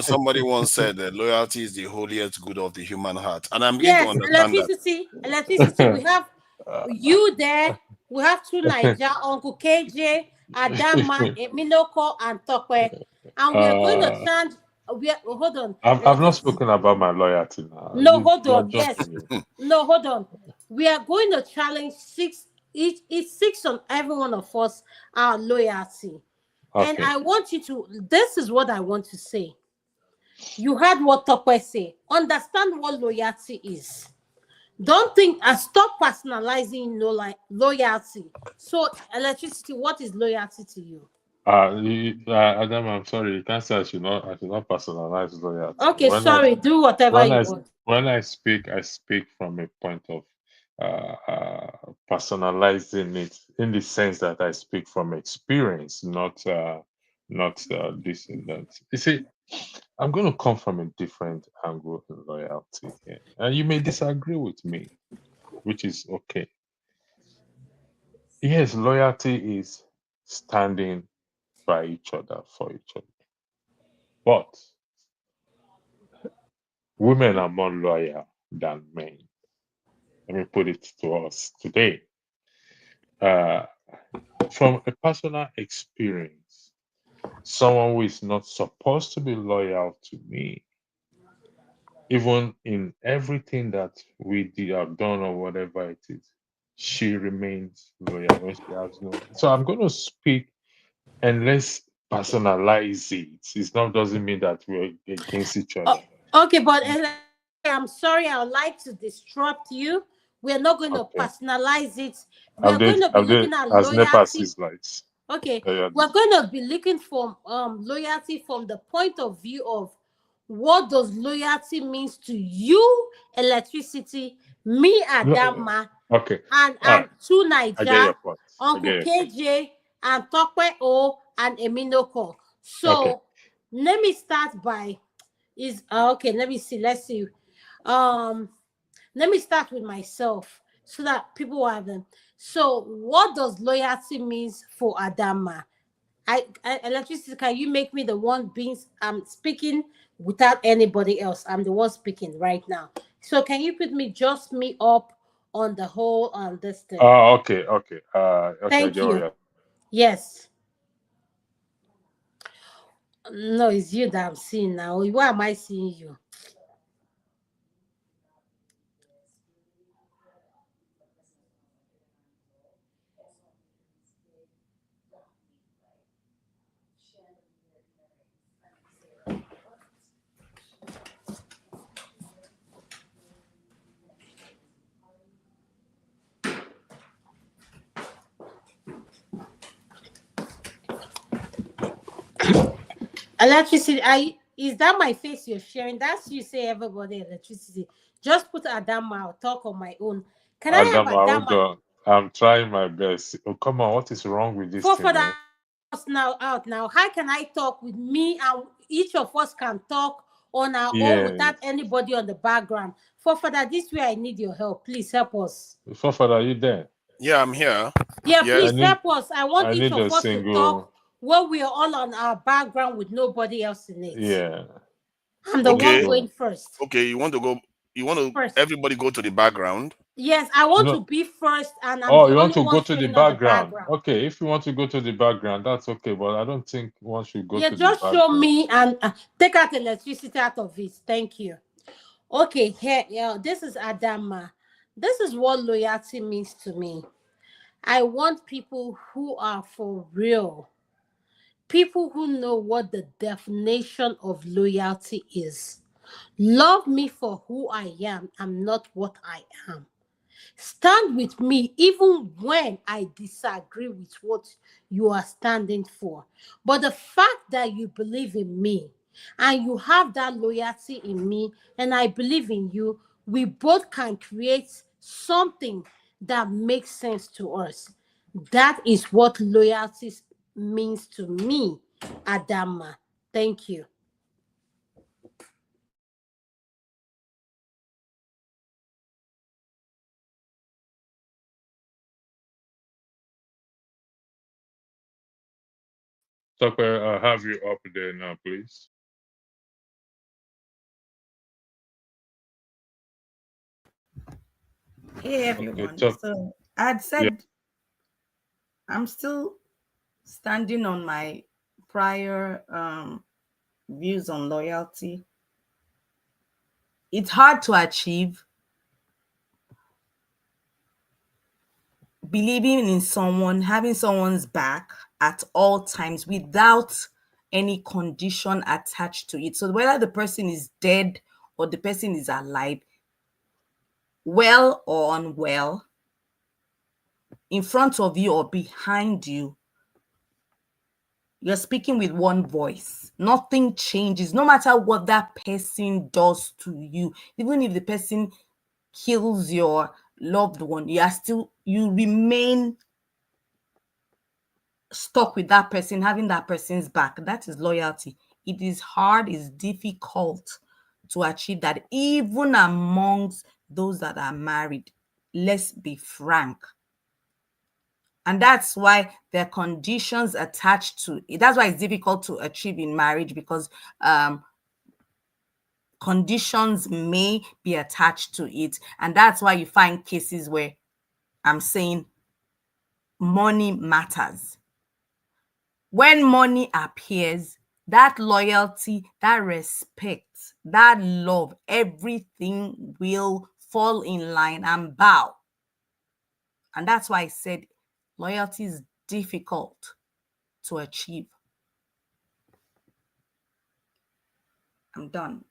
Somebody once said that loyalty is the holiest good of the human heart, and I'm beginning to understand electricity. We have you there. We have two Niger, Uncle KJ, Adama, Minoko, and Tokwe, and we are going to change. Hold on. I've not spoken about my loyalty now. No, hold on. Yes. No, hold on. We are going to challenge six on every one of us, our loyalty. Okay. And I want you to, this is what I want to say. You heard what Tokwe say. Understand what loyalty is. Don't think and stop personalizing loyalty. So, electricity, what is loyalty to you? Adam, I'm sorry. You can't say I should not personalize loyalty. Okay, sorry. Do whatever you want. When I speak from a point of personalizing it, in the sense that I speak from experience, not this and that. You see, I'm going to come from a different angle in loyalty here, and you may disagree with me, which is okay. Yes, loyalty is standing by each other for each other, but women are more loyal than men. Let me put it to us today. From a personal experience, someone who is not supposed to be loyal to me, even in everything that we have done or whatever it is, she remains loyal when she has no. So I'm going to speak, and let's personalize it. It doesn't mean that we're against each other. Okay, but I'm sorry, I would like to disrupt you. We're not going to personalize it. We're going to be looking at loyalty. Okay, we're going to be looking for loyalty from the point of view of what does loyalty means to you, electricity, me, Adama, and two Niger, Uncle KJ, and Tokwe O, and Eminoko. So let me start by let me see. Let's see. Let me start with myself so that people have them. So, what does loyalty means for Adama? Electricity, can you make me the one speaking without anybody else? I'm the one speaking right now. So, can you put just me up on the whole on this thing? Oh, okay. Thank you. Yes. No, it's you that I'm seeing now. Why am I seeing you? Electricity. Is that my face you're sharing? That's you say everybody electricity. Just put Adama. I'll talk on my own. Can I have Adama, hold Adama? on. I'm trying my best. Oh, come on. What is wrong with this thing, For man? us now out now. How can I talk with me and each of us can talk on our own Yeah. without anybody on the background? For that, this way I need your help. Please help us. Fofada, are you there? Yeah, I'm here. Yeah, Yeah. please help us. I want I each need of a us to single. talk while we are all on our background with nobody else in it. Yeah. I'm the one Okay. going first. Okay, you want to go? You want to First. everybody go to the background? Yes, I want No. to be first, and I'm Oh, the you want only to one go to the showing on the background? background. Okay, if you want to go to the background, that's okay. But I don't think one should go Yeah, to the just background. show me and take out electricity out of it. Thank you. Okay, here, yeah, this is Adama. This is what loyalty means to me. I want people who are for real, people who know what the definition of loyalty is. Love me for who I am. I'm not what I am. Stand with me even when I disagree with what you are standing for. But the fact that you believe in me and you have that loyalty in me and I believe in you, we both can create something that makes sense to us. That is what loyalty means to me, Adama. Thank you. Tucker, I'll have you up there now, please. Hey everyone. Okay, So I'd said I'm still standing on my prior views on loyalty. It's hard to achieve. Believing in someone, having someone's back at all times without any condition attached to it. So whether the person is dead or the person is alive, well or unwell, in front of you or behind you, you're speaking with one voice. Nothing changes, no matter what that person does to you. Even if the person kills your loved one, you remain stuck with that person, having that person's back. That is loyalty. It is hard, it's difficult to achieve that, even amongst those that are married. Let's be frank. And that's why there are conditions attached to it. That's why it's difficult to achieve in marriage, because conditions may be attached to it. And that's why you find cases where I'm saying money matters. When money appears, that loyalty, that respect, that love, everything will fall in line and bow. And that's why I said loyalty is difficult to achieve. I'm done.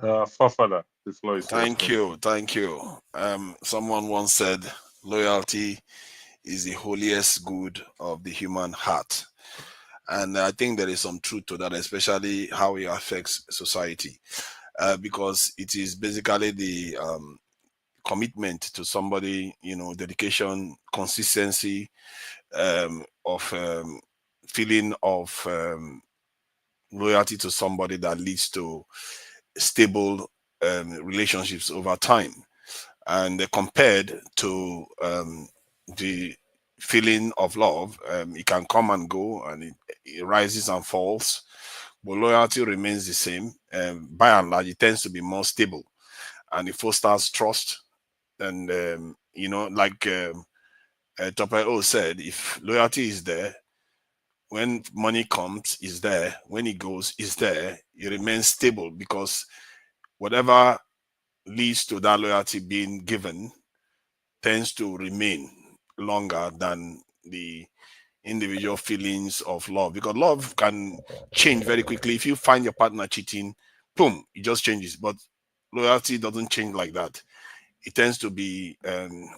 Fofada, the floor is yours. Thank you. Someone once said, loyalty is the holiest good of the human heart. And I think there is some truth to that, especially how it affects society, because it is basically the commitment to somebody, dedication, consistency, feeling of loyalty to somebody that leads to stable relationships over time. And compared to the feeling of love, it can come and go, and it rises and falls, but loyalty remains the same. By and large, it tends to be more stable, and it fosters trust. And like Topeo said, if loyalty is there, when money comes, is there. When it goes, is there. It remains stable, because whatever leads to that loyalty being given tends to remain longer than the individual feelings of love, because love can change very quickly. If you find your partner cheating, boom, it just changes. But loyalty doesn't change like that. It tends to be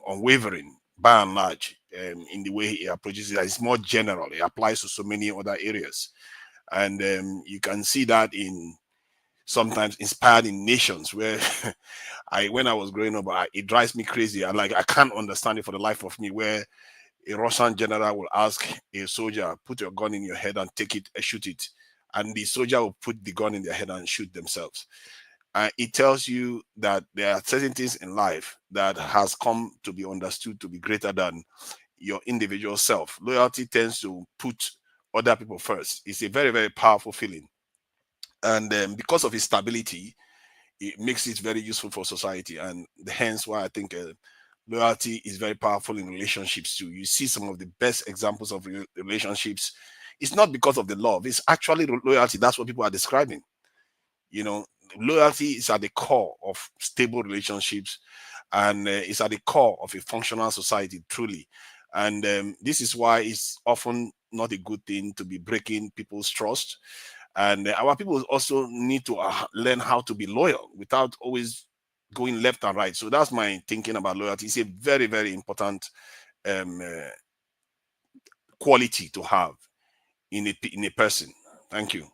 unwavering, by and large, in the way he approaches it. It's more general. It applies to so many other areas. And you can see that in sometimes inspired in nations where when I was growing up, it drives me crazy. I can't understand it for the life of me, where a Russian general will ask a soldier, put your gun in your head and take it and shoot it. And the soldier will put the gun in their head and shoot themselves. It tells you that there are certain things in life that has come to be understood to be greater than your individual self. Loyalty tends to put other people first. It's a very, very powerful feeling. And because of its stability, it makes it very useful for society. And hence why I think loyalty is very powerful in relationships too. You see some of the best examples of relationships. It's not because of the love, it's actually loyalty. That's what people are describing. You know, loyalty is at the core of stable relationships, and it's at the core of a functional society, truly. And this is why it's often not a good thing to be breaking people's trust. And our people also need to learn how to be loyal without always going left and right. So that's my thinking about loyalty. It's a very, very important quality to have in a person. Thank you.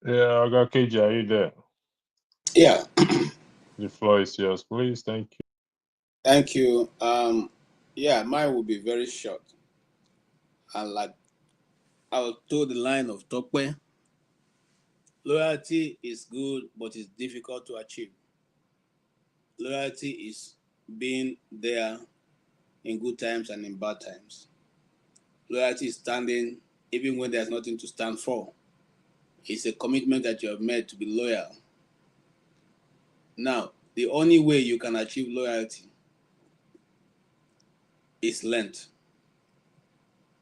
Yeah, I got KJ. Are you there? Yeah, The floor is yours, please. Thank you. thank you. Yeah, mine will be very short. And like I'll toe the line of Tokwe, loyalty is good, but it's difficult to achieve. Loyalty is being there in good times and in bad times. Loyalty is standing even when there's nothing to stand for. It's a commitment that you have made to be loyal. Now, the only way you can achieve loyalty is learned.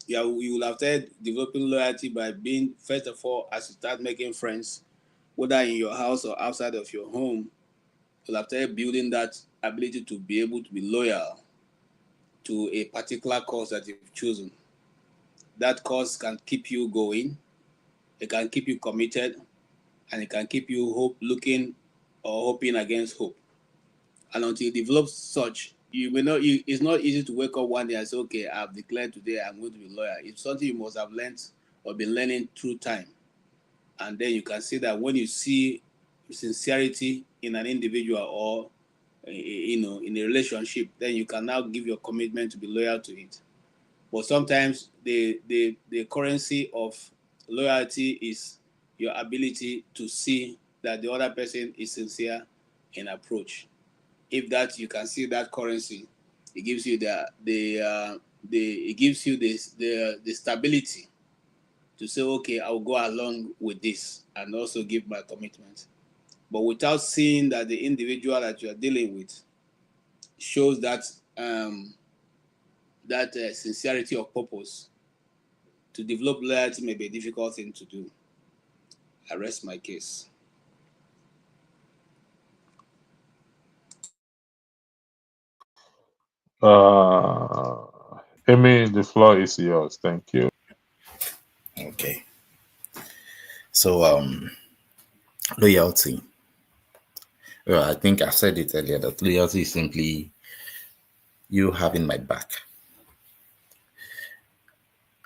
Yeah, you will have started developing loyalty by being, first of all, as you start making friends, whether in your house or outside of your home, you'll have started building that ability to be able to be loyal to a particular cause that you've chosen. That cause can keep you going, it can keep you committed, and it can keep you looking or hoping against hope. And until you develop such, you may not. It's not easy to wake up one day and say, "Okay, I've declared today I'm going to be loyal." It's something you must have learned or been learning through time. And then you can see that when you see sincerity in an individual or in a relationship, then you can now give your commitment to be loyal to it. But sometimes the currency of loyalty is your ability to see that the other person is sincere in approach. If that you can see that currency, it gives you the stability to say, okay, I'll go along with this and also give my commitment. But without seeing that the individual that you are dealing with shows that sincerity of purpose, to develop loyalty may be a difficult thing to do. I rest my case. Amy, the floor is yours. Thank you. Okay. So loyalty. Well, I think I said it earlier that loyalty is simply you having my back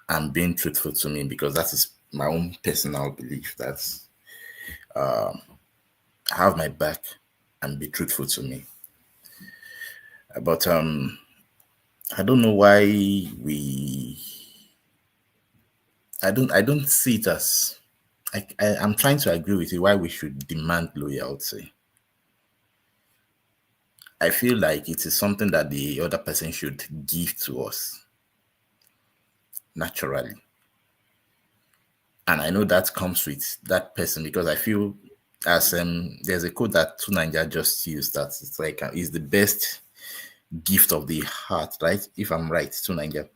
and being truthful to me, because that is my own personal belief that have my back and be truthful to me. But I don't know why I don't see it as I'm trying to agree with you why we should demand loyalty. I feel like it is something that the other person should give to us naturally. And I know that comes with that person, because I feel as there's a quote that Tunanja just used that it's like is the best gift of the heart, right? If I'm right, Tunanja.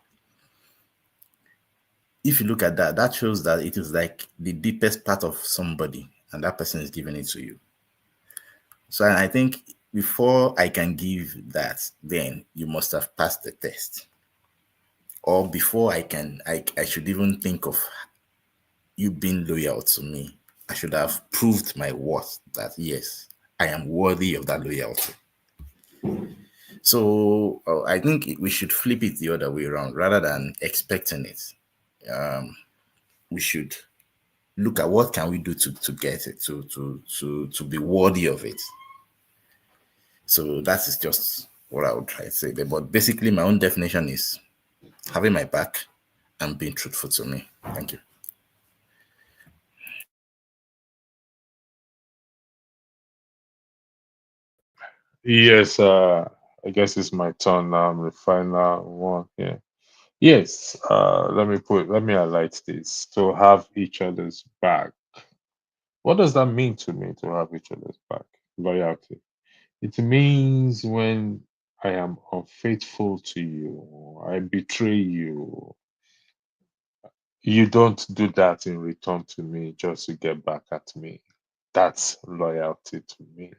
If you look at that, that shows that it is like the deepest part of somebody, and that person is giving it to you. So I think before I can give that, then you must have passed the test. Or before I should even think of you being loyal to me, I should have proved my worth that yes, I am worthy of that loyalty. So I think we should flip it the other way around. Rather than expecting it, we should look at what can we do to get it, to be worthy of it. So that is just what I would try to say there. But basically, my own definition is having my back and being truthful to me. Thank you. Yes, I guess it's my turn now. I'm the final one here. Yes, let me highlight this. To have each other's back. What does that mean to me, to have each other's back? Loyalty. It means when I am unfaithful to you, I betray you, you don't do that in return to me just to get back at me. That's loyalty to me.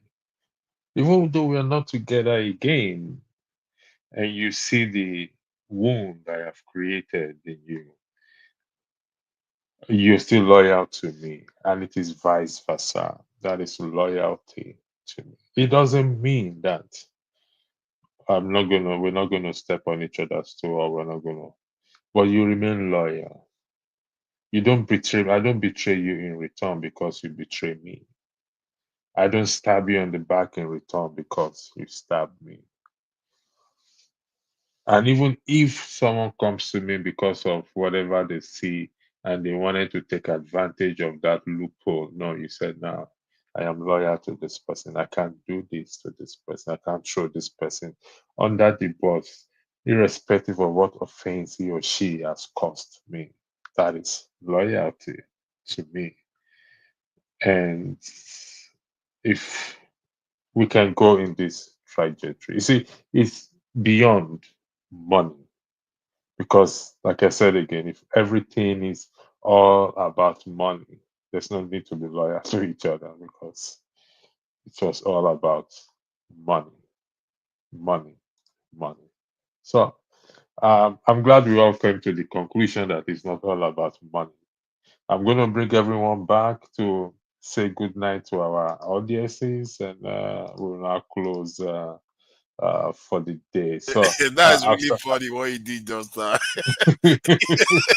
Even though we are not together again, and you see the wound I have created in you, you're still loyal to me, and it is vice versa. That is loyalty to me. It doesn't mean that we're not gonna step on each other's toe, or we're not gonna, but you remain loyal. You don't betray me. I don't betray you in return because you betray me. I don't stab you on the back in return because you stabbed me. And even if someone comes to me because of whatever they see and they wanted to take advantage of that loophole, no, you said, no, I am loyal to this person. I can't do this to this person. I can't throw this person under the bus, irrespective of what offense he or she has caused me. That is loyalty to me. And if we can go in this trajectory, you see, it's beyond money. Because, like I said again, if everything is all about money, there's no need to be loyal to each other because it was all about money, money, money. So I'm glad we all came to the conclusion that it's not all about money. I'm going to bring everyone back to say good night to our audiences, and we'll now close for the day. So That's really after. funny what he did just now.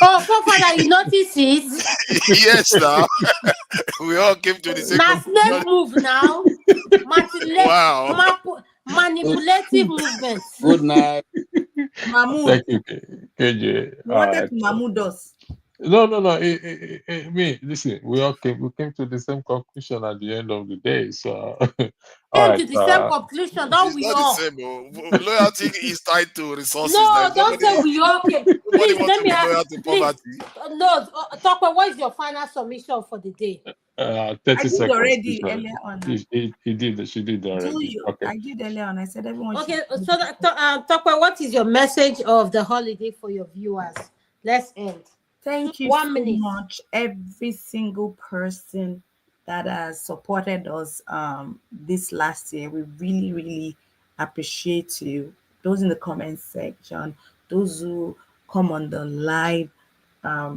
Oh, Father, you notice it? Yes, now we all came to the same Now snake conclusion. move now. Wow. Manipulative movements. Good night. Mahmoud, Thank you, KJ. you wanted to Mahmoud us. No, no, no. Me, listen. We came to the same conclusion at the end of the day. So, all Came right. to the same conclusion, don't It's we not the all? same. Loyalty is tied to resources. No, There's don't say we all came. nobody Please wants let to me be ask. loyal to Please, poverty. no, Tokwe, what is your final submission for the day? 30 I did seconds. already earlier on. He did. She did Do already. you? Okay. I did earlier on. I said everyone Okay, should. so Tokwe, what is your message of the holiday for your viewers? Let's end. Thank you 1 so minute. much, every single person that has supported us this last year. We really, really appreciate you. Those in the comment section, those who come on the live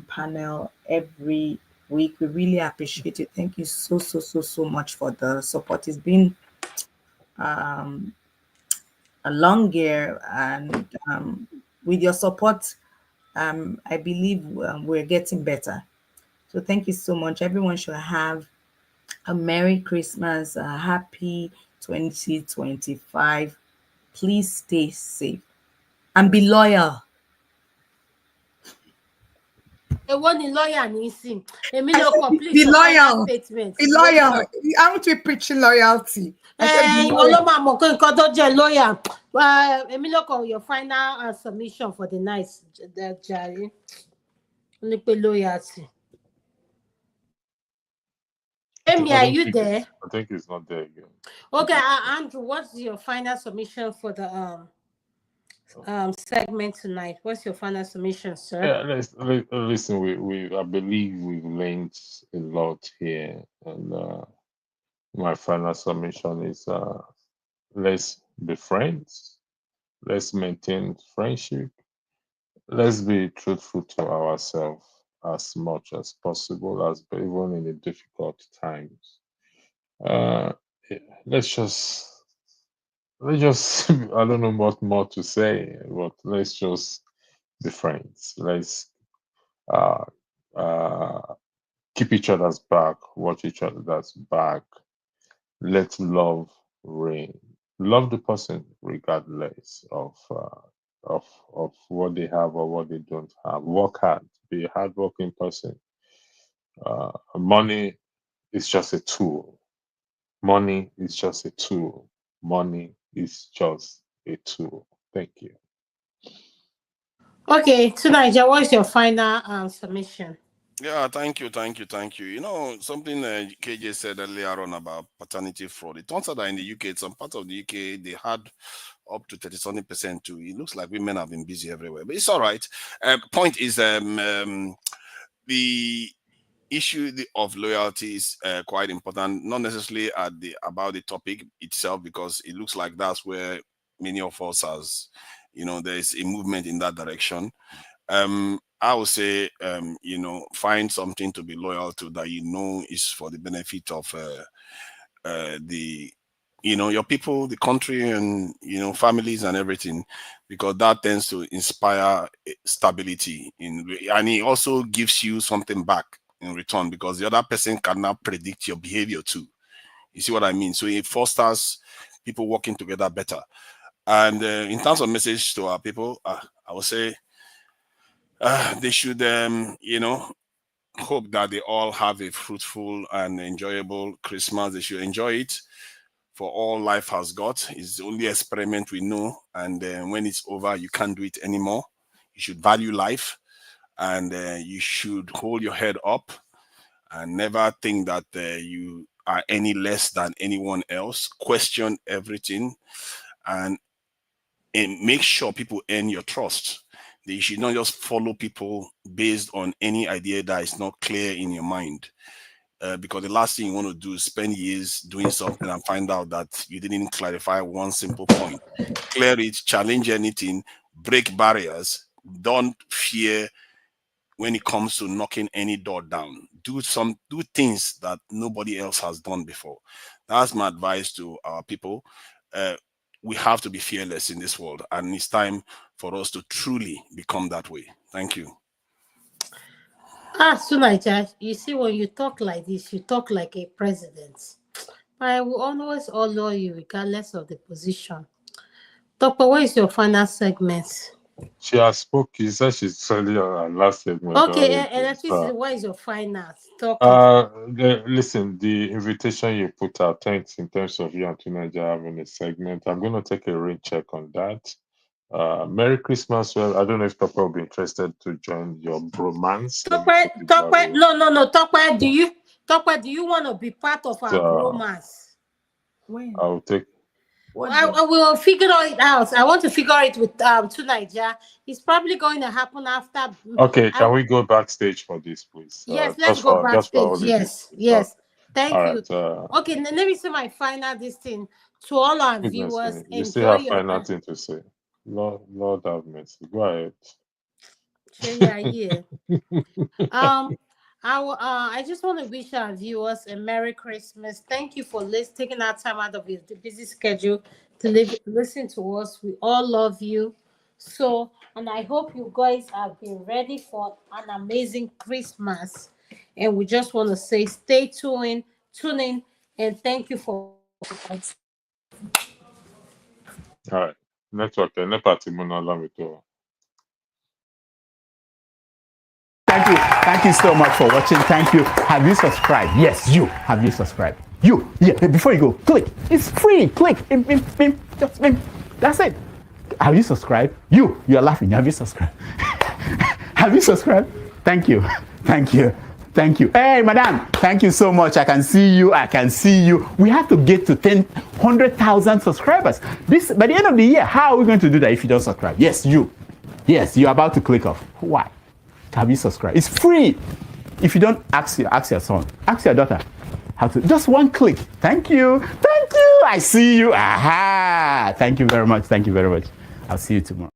panel every week. We really appreciate it. Thank you so, so, so, so much for the support. It's been a long year, and with your support, I believe we're getting better. So thank you so much. Everyone should have a Merry Christmas, a happy 2025. Please stay safe and be loyal. Èwo ni lawyer ní sìn? Èmi ló kọ, please, Be your final loyal. statement. Be loyal. Aren't we preaching loyalty? I said be Ìwọ ló loyal. máa mọ̀ pé nǹkan tó jẹ́ lawyer. Èmi ló kọ, your final submission for the night, jàre. Ó ní pé loyalty. Amy, are you there? I think he's not there again. Okay, Andrew, what's your final submission for the segment tonight? What's your final submission, sir? Yeah, listen. I believe we've learned a lot here, and my final submission is let's be friends. Let's maintain friendship. Let's be truthful to ourselves as much as possible, as even in the difficult times. let's just I don't know what more to say, but let's just be friends. Let's uh keep each other's back, watch each other's back. Let love reign. Love the person regardless of what they have or what they don't have. Work hard. Be a hardworking person. Money is just a tool. Money is just a tool. Money is just a tool. Thank you. Okay, so Niger, what's your final submission? Yeah, thank you, thank you, thank you. You know, something KJ said earlier on about paternity fraud. It turns out that in the UK, some parts of the UK, they had up to 30-something% too. It looks like women have been busy everywhere, but it's all right. Point is, the issue of loyalty is quite important, not necessarily about the topic itself, because it looks like that's where many of us has, there is a movement in that direction. I would say, find something to be loyal to that is for the benefit of your people, the country, and families and everything, because that tends to inspire stability and it also gives you something back in return, because the other person cannot predict your behavior too. You see what I mean? So it fosters people working together better. And in terms of message to our people, I would say they should, hope that they all have a fruitful and enjoyable Christmas. They should enjoy it, for all life has got. It's the only experiment we know. And when it's over, you can't do it anymore. You should value life, and you should hold your head up and never think that you are any less than anyone else. Question everything, and make sure people earn your trust. You should not just follow people based on any idea that is not clear in your mind. Because the last thing you want to do is spend years doing something and find out that you didn't clarify one simple point. Clear it, challenge anything, break barriers. Don't fear when it comes to knocking any door down. Do things that nobody else has done before. That's my advice to our people. We have to be fearless in this world, and it's time for us to truly become that way. Thank you. Sunaija, you see, when you talk like this, you talk like a president. I will always honor you regardless of the position. Doctor, what is your final segment? She has spoke. She said she's telling her last segment. Okay, electricity, what is your final? Listen, the invitation you put out, thanks in terms of you and Tunaja having a segment. I'm going to take a rain check on that. Merry Christmas. Well, I don't know if Topper will be interested to join your bromance. Topper, no. Topper, do you want to be part of our bromance? I'll take. I will figure it out. I want to figure it with Tunaija. It's probably going to happen after. Okay, can we go backstage for this, please? Yes, let's go backstage. Yes. Thank you. Right, okay, let me say my final this thing to all our viewers. You still have final thing to say. Lord have mercy. Go ahead. Yeah. I just want to wish our viewers a Merry Christmas. Thank you for taking our time out of your busy schedule to listen to us. We all love you. So, and I hope you guys have been ready for an amazing Christmas. And we just want to say, stay tuned, tune in, and thank you for. All right. Network. Thank you so much for watching. Thank you. Have you subscribed? Yes, you. Have you subscribed? You. Yeah. Before you go, click. It's free. Click. Just that's it. Have you subscribed? You are laughing. Have you subscribed? Have you subscribed? Thank you. Hey, madam. Thank you so much. I can see you. We have to get to 100,000 subscribers. By the end of the year. How are we going to do that if you don't subscribe? Yes, you. Yes, you're about to click off. Why? Have you subscribed? It's free. If you don't, ask your son, ask your daughter how to. Just one click. Thank you. I see you. Aha. Thank you very much. I'll see you tomorrow.